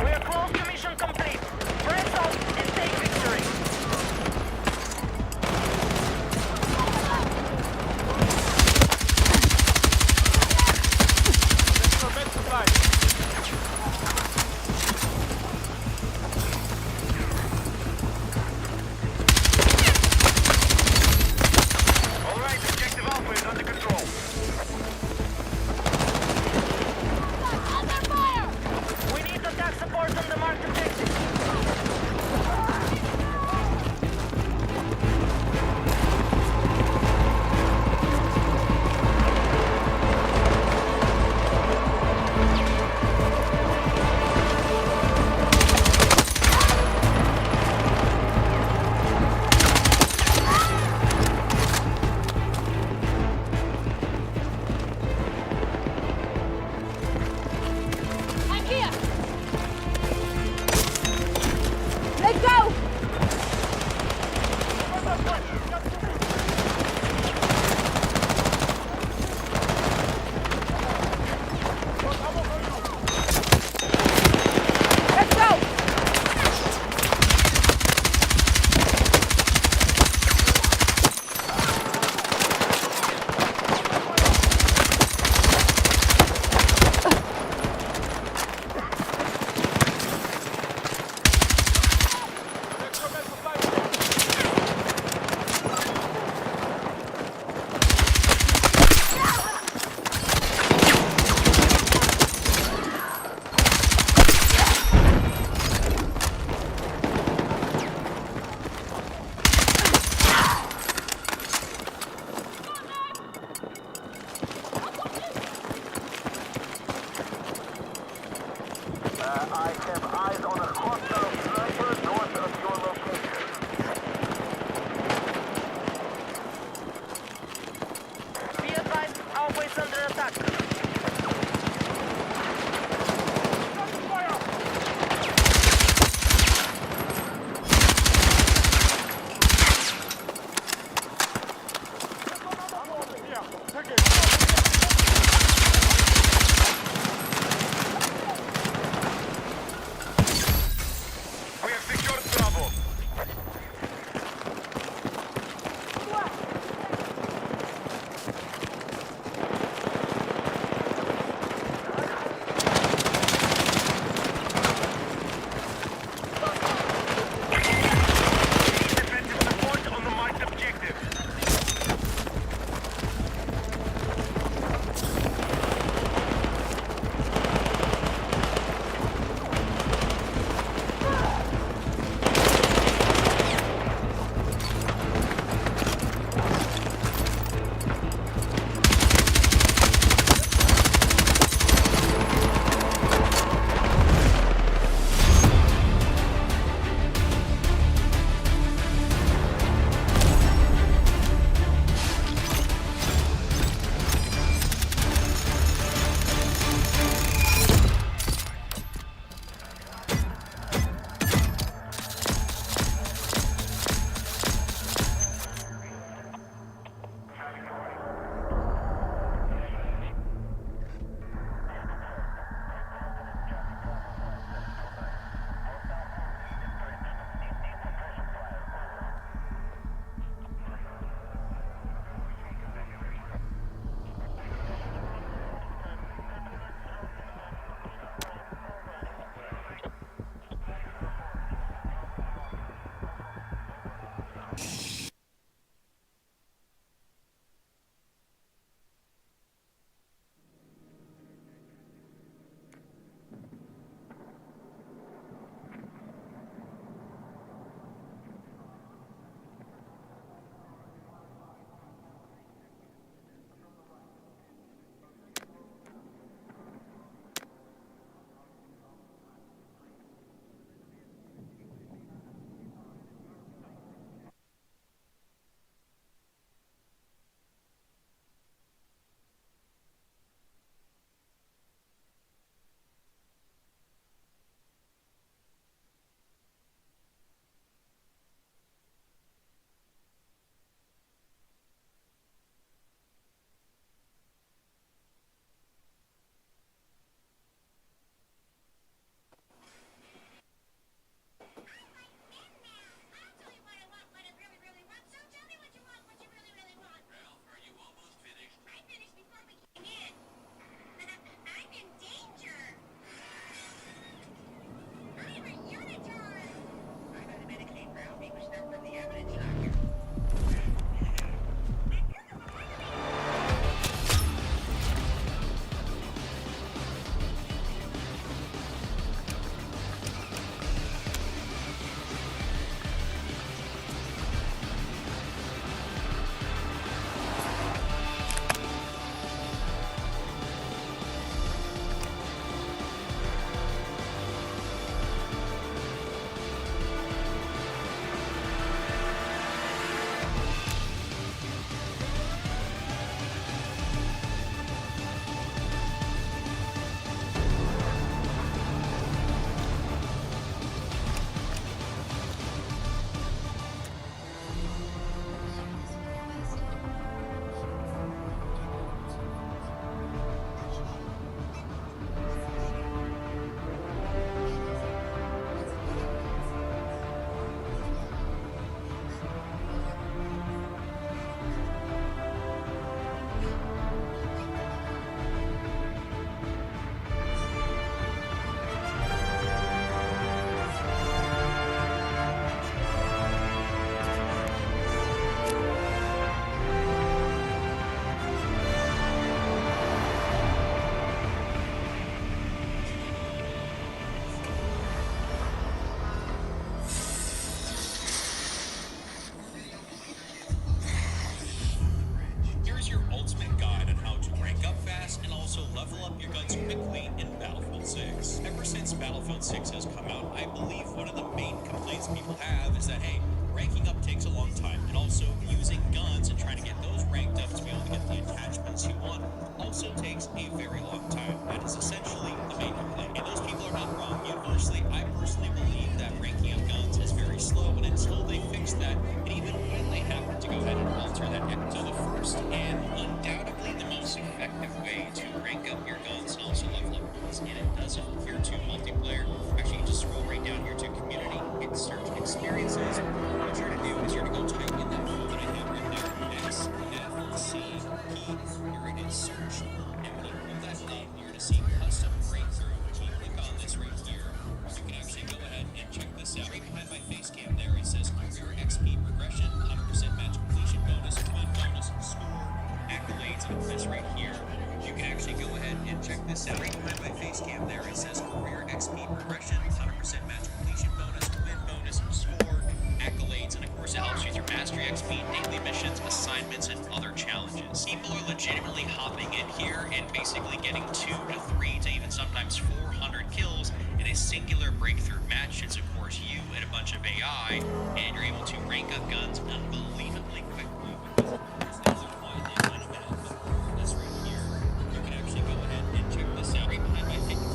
We are close to mission complete. Press on and take victory.
happens quickly in Battlefield 6. Ever since Battlefield 6 has come out, I believe one of the main complaints people have is that, hey, ranking up takes a long time, and also using guns and trying to get those ranked up to be able to get the attachments you want also takes a very long time. That is essentially the main complaint. And those people are not wrong. Universally, I personally believe that ranking up guns is very slow, and until they fix that, and even when they happen to go ahead and alter that, so the first and undoubtedly the most effective way to rank up your guns and also level up guns, and it doesn't here to multiplayer. Actually, you just scroll right down here to community, hit search experiences. What you're going to do is you're going to go type in that code that I have right there, XFCP. You're going to hit search, and when you pull that name, you're going to see custom breakthrough. If you click on this right here, you can actually go ahead and check this out. Right behind my face cam there, it says career XP progression, 100% match completion bonus, win bonus, score, accolades, and this right here. You can actually go ahead and check this out. Right behind my face cam there, it says career XP progression, 100% match completion bonus, win bonus, score, accolades, and of course it helps you with your mastery XP, daily missions, assignments, and other challenges. People are legitimately hopping in here and basically getting 2 to 3 to even sometimes 400 kills in a singular breakthrough match. It's of course you and a bunch of AI, and you're able to rank up guns unbelievably quickly. This right here, you can actually go ahead and check this out right behind my face.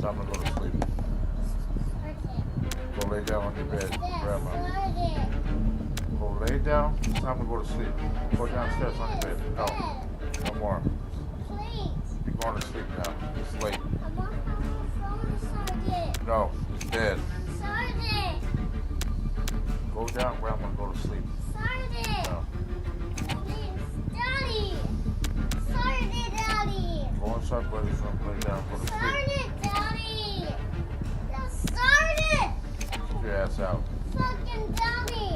Time to go to sleep. Go lay down on your bed, Grandma. Go lay down. It's time to go to sleep. Go downstairs on your bed. No. No more. You're going to sleep now. It's late. No. It's bed. Go down, Grandma, and go to sleep. No. Go inside, buddy. Lay down. Go to sleep. Get your ass out.
Fucking Daddy!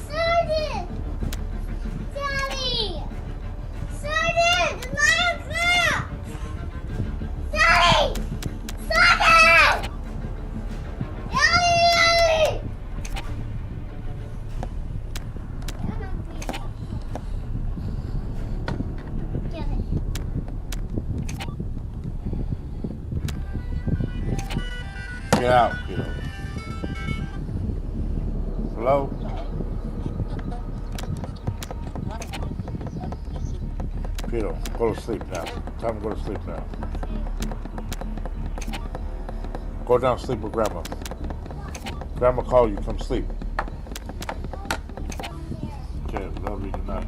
Sergeant! Daddy! Sergeant! It's 9 o'clock! Daddy! Sergeant! Daddy! Get it.
Get out, kiddo. Hello? Peter, go to sleep now. Time to go to sleep now. Go down and sleep with Grandma. Grandma call you, come sleep. Okay, love you, good night.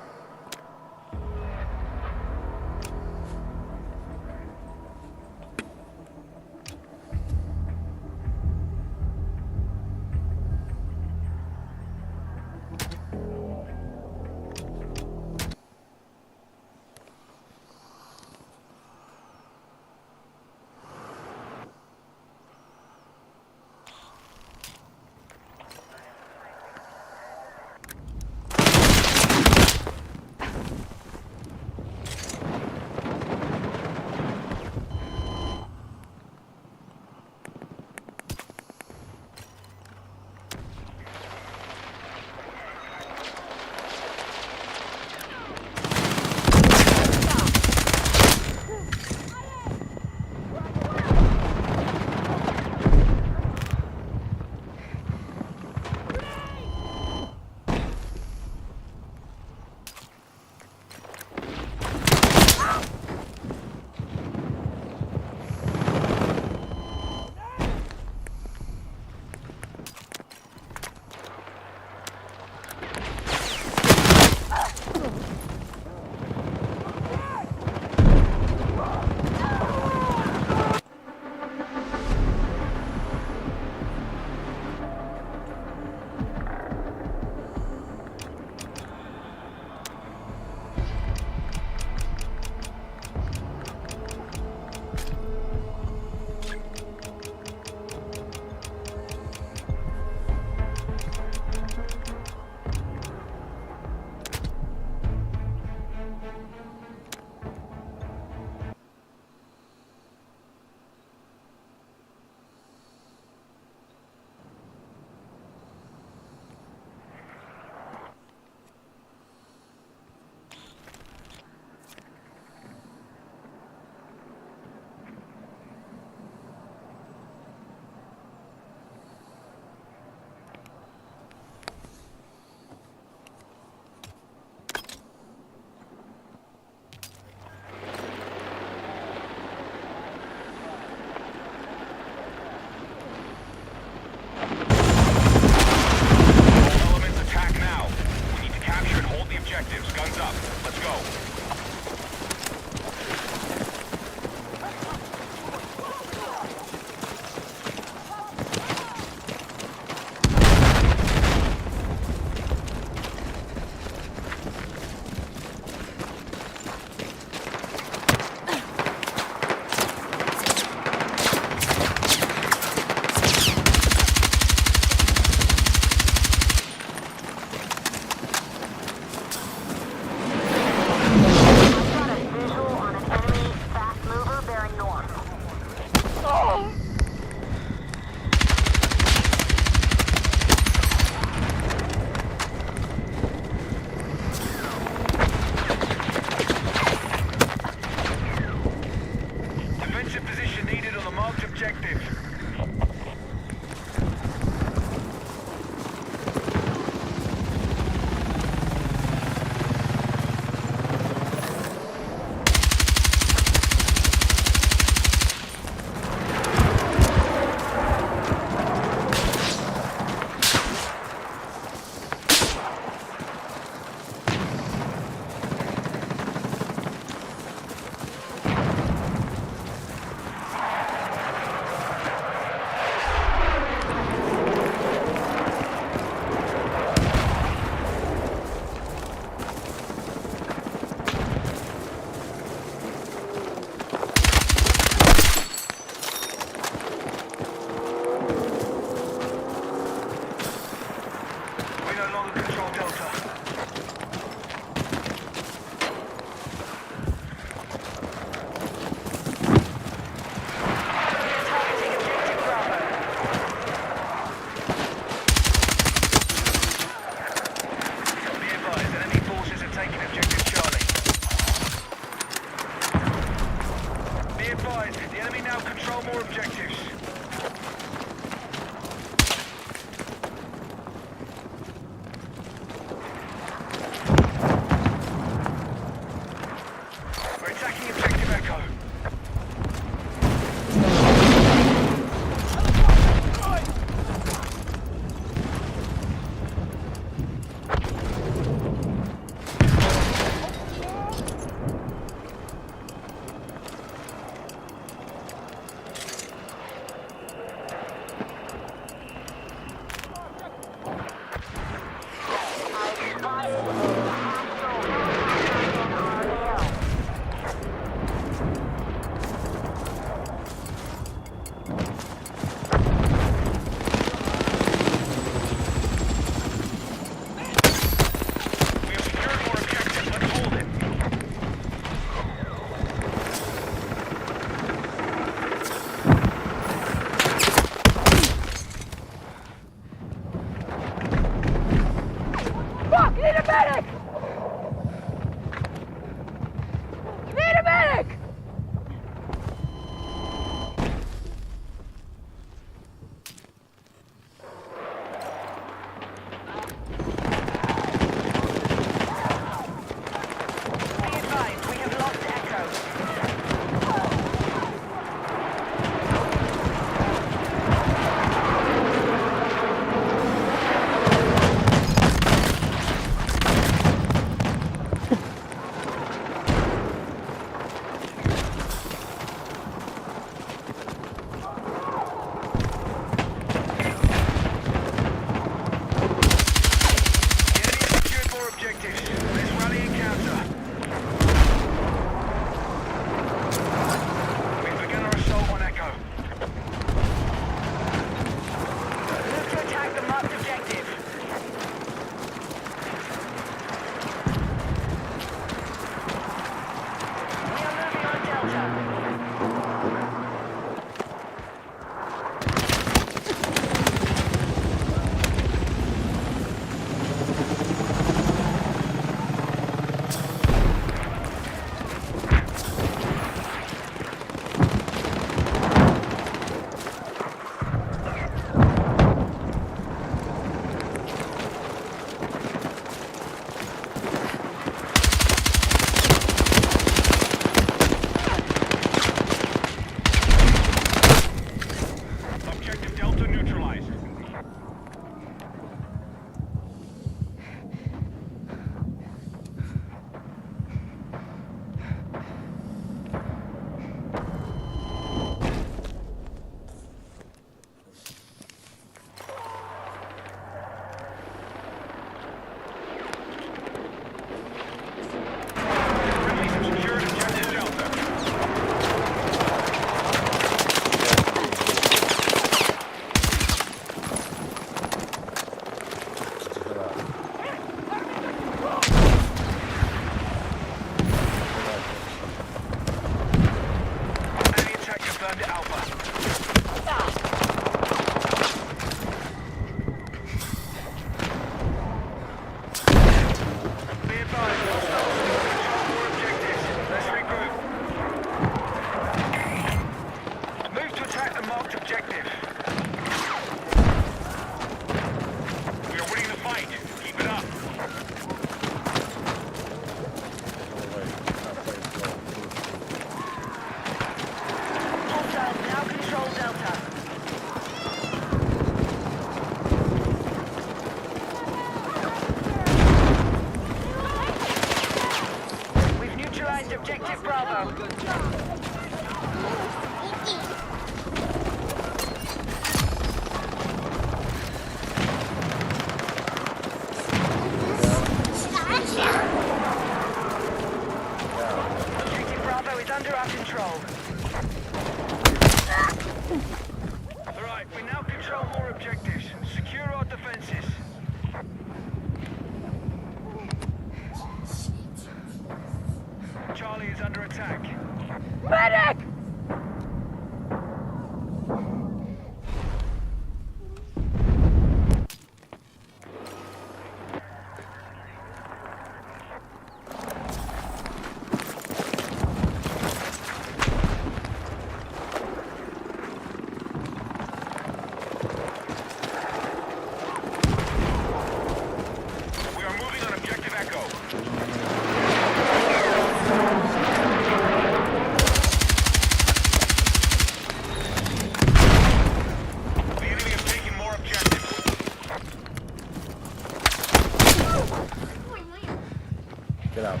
Get out.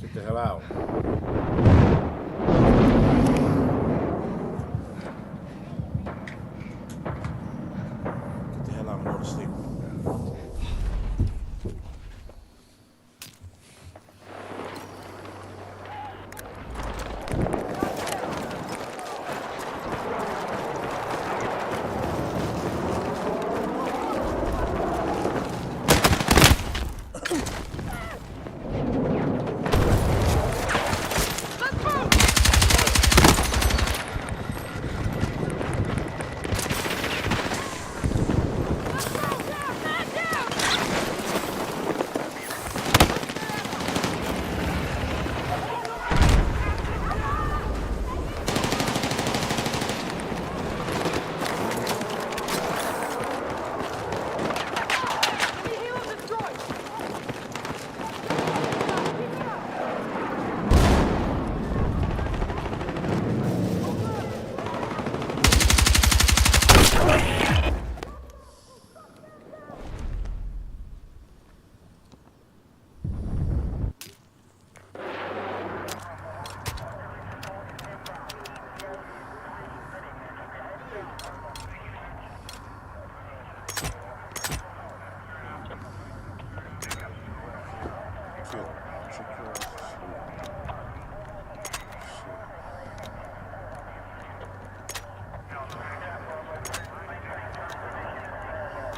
Get the hell out. Get the hell out and go to sleep.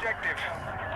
Objective.